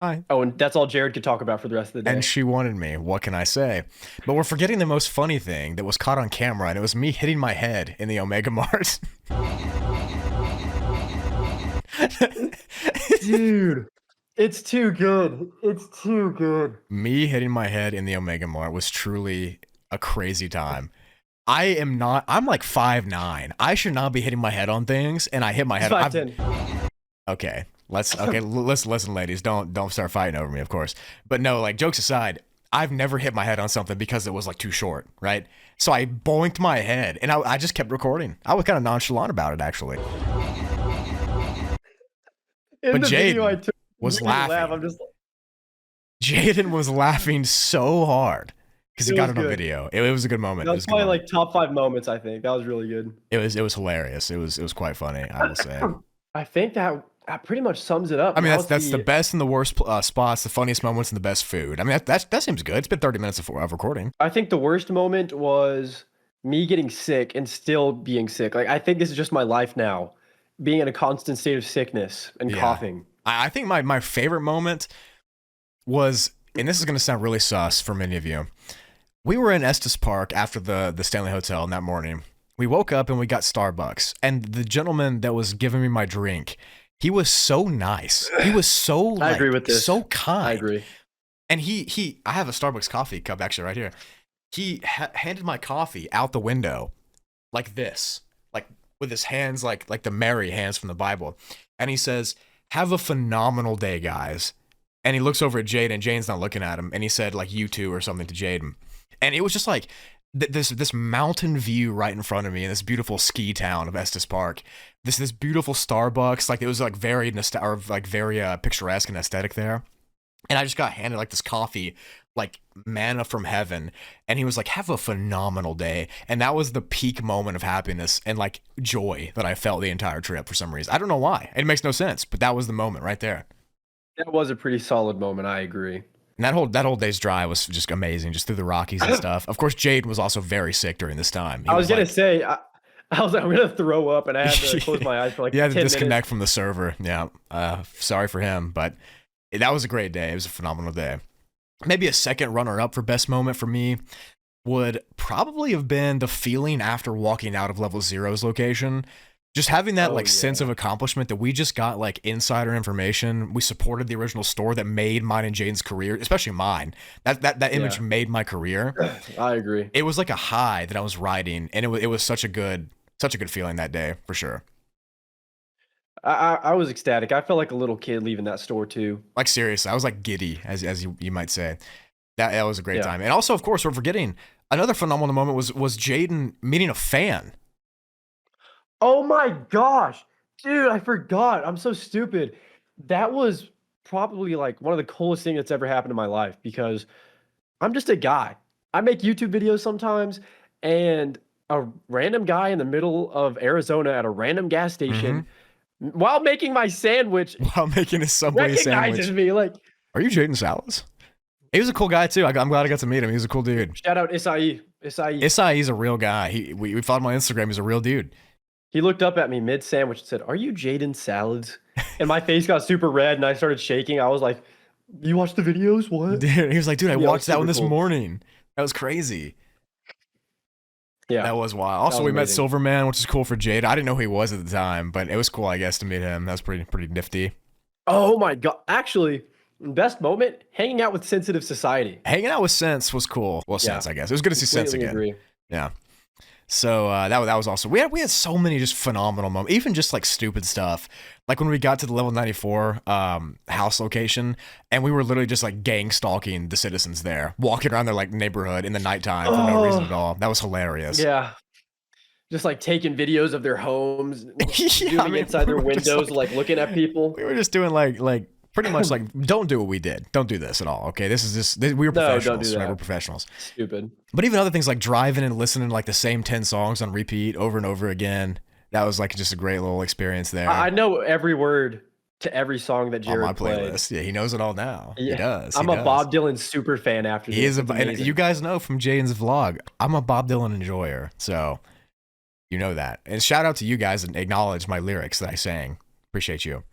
Speaker 2: Hi.
Speaker 4: Oh, and that's all Jared could talk about for the rest of the day.
Speaker 2: And she wanted me. What can I say? But we're forgetting the most funny thing that was caught on camera, and it was me hitting my head in the Omega Mart.
Speaker 4: Dude, it's too good. It's too good.
Speaker 2: Me hitting my head in the Omega Mart was truly a crazy time. I'm like 5'9". I should not be hitting my head on things, and I hit my head.
Speaker 4: 5'10".
Speaker 2: Okay. Listen, ladies. Don't start fighting over me, of course. But no, like jokes aside, I've never hit my head on something because it was like too short, right? So I boinked my head and I just kept recording. I was kind of nonchalant about it, actually. But Jaden was laughing.
Speaker 4: I'm just like,
Speaker 2: Jaden was laughing so hard because he got it on
Speaker 4: good.
Speaker 2: video. It was a good moment.
Speaker 4: That was probably like top 5 moments. I think that was really good.
Speaker 2: It was hilarious. It was quite funny, I will say.
Speaker 4: I think that pretty much sums it up.
Speaker 2: I mean, that's the best and the worst spots, the funniest moments, and the best food. I mean, that seems good. It's been 30 minutes of recording.
Speaker 4: I think the worst moment was me getting sick and still being sick. Like, I think this is just my life now, being in a constant state of sickness and coughing.
Speaker 2: I think my favorite moment was, and this is going to sound really sus for many of you, we were in Estes Park after the Stanley Hotel that morning. We woke up and we got Starbucks, and the gentleman that was giving me my drink, he was so nice. He was so
Speaker 4: I agree with this.
Speaker 2: So kind.
Speaker 4: I agree.
Speaker 2: And I have a Starbucks coffee cup actually right here. He handed my coffee out the window like this, like with his hands like the Mary hands from the Bible. And he says, "Have a phenomenal day, guys." And he looks over at Jaden. Jaden's not looking at him. And he said like "you too" or something to Jaden. And it was just like this mountain view right in front of me in this beautiful ski town of Estes Park. This beautiful Starbucks, like it was like very picturesque and aesthetic there. And I just got handed like this coffee, like manna from heaven. And he was like, "Have a phenomenal day." And that was the peak moment of happiness and like joy that I felt the entire trip for some reason. I don't know why. It makes no sense, but that was the moment right there.
Speaker 4: That was a pretty solid moment. I agree.
Speaker 2: And that whole day's drive was just amazing, just through the Rockies and stuff. Of course, Jaden was also very sick during this time.
Speaker 4: I was gonna say, I was like, I'm gonna throw up, and I had to close my eyes for like 10 minutes.
Speaker 2: You had to disconnect from the server. Yeah, sorry for him, but that was a great day. It was a phenomenal day. Maybe a second runner-up for best moment for me would probably have been the feeling after walking out of Level Zero's location. Just having that sense of accomplishment that we just got like insider information. We supported the original store that made mine and Jaden's career, especially mine. That image made my career.
Speaker 4: I agree.
Speaker 2: It was like a high that I was riding, and it was such a good feeling that day for sure.
Speaker 4: I was ecstatic. I felt like a little kid leaving that store too.
Speaker 2: Like seriously, I was like giddy, as you might say. That was a great time. And also, of course, we're forgetting another phenomenal moment was Jaden meeting a fan.
Speaker 4: Oh my gosh, dude, I forgot. I'm so stupid. That was probably like one of the coolest things that's ever happened in my life because I'm just a guy. I make YouTube videos sometimes, and a random guy in the middle of Arizona at a random gas station while making my sandwich,
Speaker 2: while making a Subway
Speaker 4: recognizes
Speaker 2: sandwich,
Speaker 4: me like,
Speaker 2: "Are you Jaden Salas?" He was a cool guy too. I'm glad I got to meet him. He was a cool dude.
Speaker 4: Shout out Isai.
Speaker 2: Isai's a real guy. We followed him on Instagram. He's a real dude.
Speaker 4: He looked up at me mid-sandwich and said, "Are you Jaden Salads?" And my face got super red and I started shaking. I was like, "You watched the videos? What?"
Speaker 2: Dude, he was like, "Dude, I watched that one this morning." That was crazy. Yeah. That was wild. Also, we met Silverman, which is cool for Jade. I didn't know who he was at the time, but it was cool, I guess, to meet him. That was pretty nifty.
Speaker 4: Oh my God. Actually, best moment, hanging out with Sensitive Society.
Speaker 2: Hanging out with Sense was cool. Well, Sense, I guess. It was good to see Sense again.
Speaker 4: Agree.
Speaker 2: Yeah. So that was awesome. We had so many just phenomenal moments, even just like stupid stuff. Like when we got to the level 94 house location, and we were literally just like gang stalking the citizens there, walking around their like neighborhood in the nighttime for no reason at all. That was hilarious.
Speaker 4: Yeah. Just like taking videos of their homes, zooming inside their windows, like looking at people.
Speaker 2: We were just doing like pretty much like, don't do what we did. Don't do this at all. Okay, we were professionals.
Speaker 4: Don't do that.
Speaker 2: Right? We're professionals.
Speaker 4: Stupid.
Speaker 2: But even other things like driving and listening to like the same 10 songs on repeat over and over again. That was like just a great little experience there.
Speaker 4: I know every word to every song that Jared
Speaker 2: on my
Speaker 4: played.
Speaker 2: playlist. Yeah, he knows it all now. Yeah. He does.
Speaker 4: I'm a Bob Dylan super fan after this.
Speaker 2: He is and you guys know from Jaden's vlog, I'm a Bob Dylan enjoyer. So you know that. And shout out to you guys and acknowledge my lyrics that I sang. Appreciate you.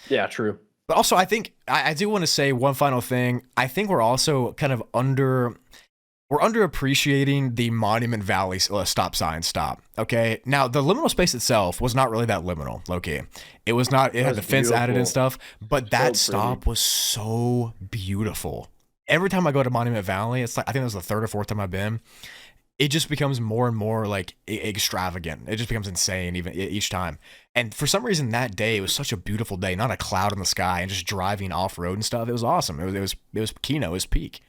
Speaker 4: Yeah, true.
Speaker 2: But also, I think I do want to say one final thing. I think we're also kind of underappreciating the Monument Valley stop sign stop. Okay, now the liminal space itself was not really that liminal, low-key. It was not. It had the fence added and stuff, but that stop was so beautiful. Every time I go to Monument Valley, it's like I think it was the third or fourth time I've been. It just becomes more and more like extravagant. It just becomes insane even each time. And for some reason that day, it was such a beautiful day, not a cloud in the sky, and just driving off road and stuff. It was awesome. It was Kino, it was peak.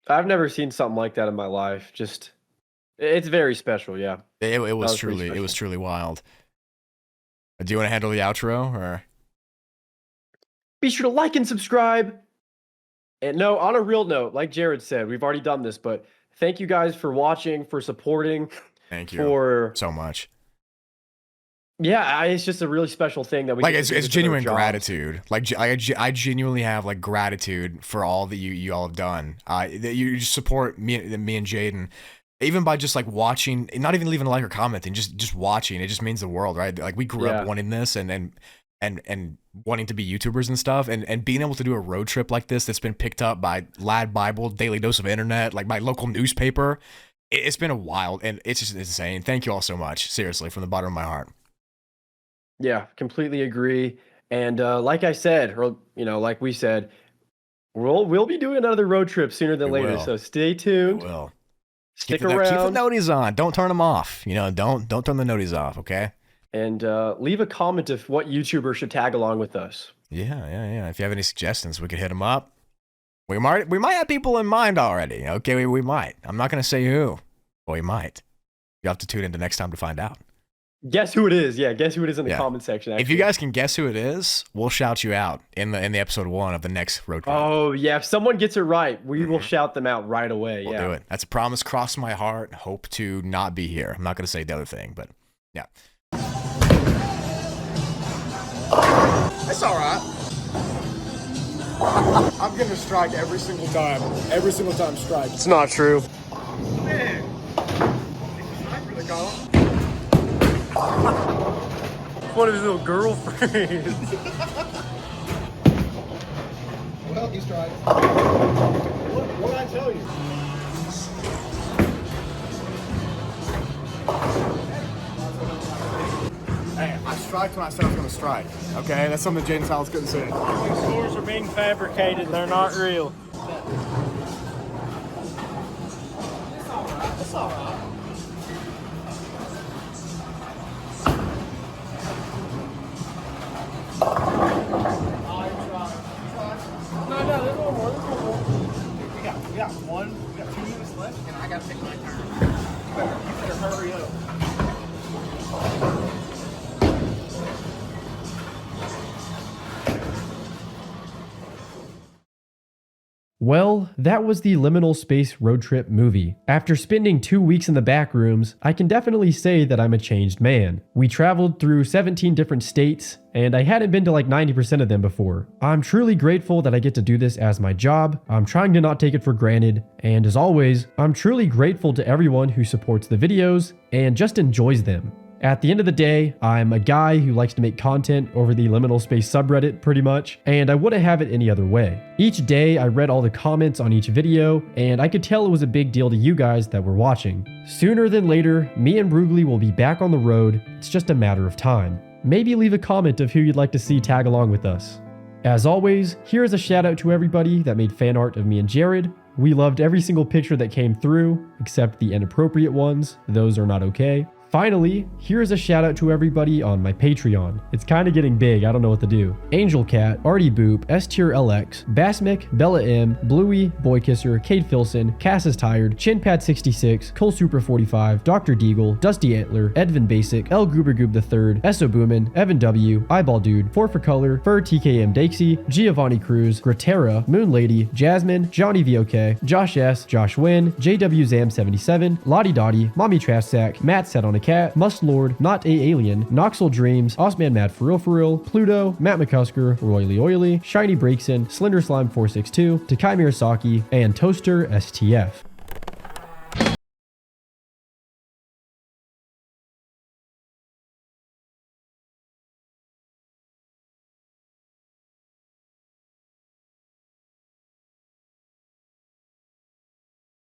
Speaker 4: I've never seen something like that in my life. Just, it's very special. Yeah.
Speaker 2: It was
Speaker 4: pretty
Speaker 2: truly, it was
Speaker 4: special.
Speaker 2: truly wild. Do you want to handle the outro or?
Speaker 4: Be sure to like and subscribe. And no, on a real note, like Jared said, we've already done this, but thank you guys for watching, for supporting.
Speaker 2: Thank you
Speaker 4: for
Speaker 2: so much.
Speaker 4: Yeah, it's just a really special thing that we
Speaker 2: Like
Speaker 4: get to do
Speaker 2: it's
Speaker 4: this with our
Speaker 2: genuine
Speaker 4: jobs.
Speaker 2: gratitude. Like I genuinely have like gratitude for all that you all have done. That you just support me and Jaden, even by just like watching, not even leaving a like or commenting, just watching. It just means the world, right? Like we grew up wanting this and wanting to be YouTubers and stuff, and being able to do a road trip like this that's been picked up by Lad Bible, Daily Dose of Internet, like my local newspaper. It's been a wild, and it's just insane. Thank you all so much, seriously, from the bottom of my heart.
Speaker 4: Yeah, completely agree. And like I said, or like we said, we'll be doing another road trip sooner than later.
Speaker 2: will.
Speaker 4: So stay tuned.
Speaker 2: We will.
Speaker 4: Stick
Speaker 2: Keep the
Speaker 4: around.
Speaker 2: noties on. Don't turn them off. Don't turn the noties off. Okay.
Speaker 4: And leave a comment of what YouTuber should tag along with us.
Speaker 2: Yeah. If you have any suggestions, we could hit them up. We might have people in mind already. Okay, we might. I'm not gonna say who, but we might. You have to tune in the next time to find out.
Speaker 4: Guess who it is? Yeah, guess who it is in the comment section.
Speaker 2: If you guys can guess who it is, we'll shout you out in the episode 1 of the next road trip.
Speaker 4: Oh yeah, if someone gets it right, we will shout them out right away.
Speaker 2: We'll do it. That's a promise. Cross my heart. Hope to not be here. I'm not gonna say the other thing, but yeah. It's all right.
Speaker 5: I'm gonna strike every single time. Every single time strike.
Speaker 4: It's not true.
Speaker 5: Man.
Speaker 4: One of his little girlfriends.
Speaker 5: Well, he's tried. What did I tell you?
Speaker 2: Hey, I striked when I said I was going to strike. Okay, that's something Jaden Salas couldn't say.
Speaker 11: These scores are being fabricated. They're not real.
Speaker 5: It's all right. No, there's one more. We got 2 minutes left, and I gotta take my turn. You better hurry up.
Speaker 1: Well, that was the Liminal Space road trip movie. After spending 2 weeks in the back rooms, I can definitely say that I'm a changed man. We traveled through 17 different states, and I hadn't been to like 90% of them before. I'm truly grateful that I get to do this as my job. I'm trying to not take it for granted, and as always, I'm truly grateful to everyone who supports the videos and just enjoys them. At the end of the day, I'm a guy who likes to make content over the Liminal Space subreddit pretty much, and I wouldn't have it any other way. Each day, I read all the comments on each video, and I could tell it was a big deal to you guys that were watching. Sooner than later, me and BROOGLI will be back on the road. It's just a matter of time. Maybe leave a comment of who you'd like to see tag along with us. As always, here is a shout out to everybody that made fan art of me and Jared. We loved every single picture that came through, except the inappropriate ones. Those are not okay. Finally, here's a shout out to everybody on my Patreon. It's kind of getting big, I don't know what to do. Angel Cat, Artie Boop, S Tier LX, Basmic, Bella M, Bluey, Boy Kisser, Cade Filson, Cass is Tired, Chinpad66, Cole Super 45, Dr. Deagle, Dusty Antler, Edvin Basic, L Goober Goob III, Esso Boomin, Evan W, Eyeball Dude, 4 for Color, Fur TKM Dakesy, Giovanni Cruz, Gratera, Moon Lady, Jasmine, Johnny VOK, Josh S, Josh Wynn, JW Zam 77, Lottie Dottie, Mommy Trash Sack, Matt Set on a Cat, Must Lord, Not a Alien, Noxel Dreams, Osman Mad For Real, Pluto, Matt McCusker, Royly Oily, Shiny Breakson, Slender Slime 462, Takai Mirasaki, and Toaster STF.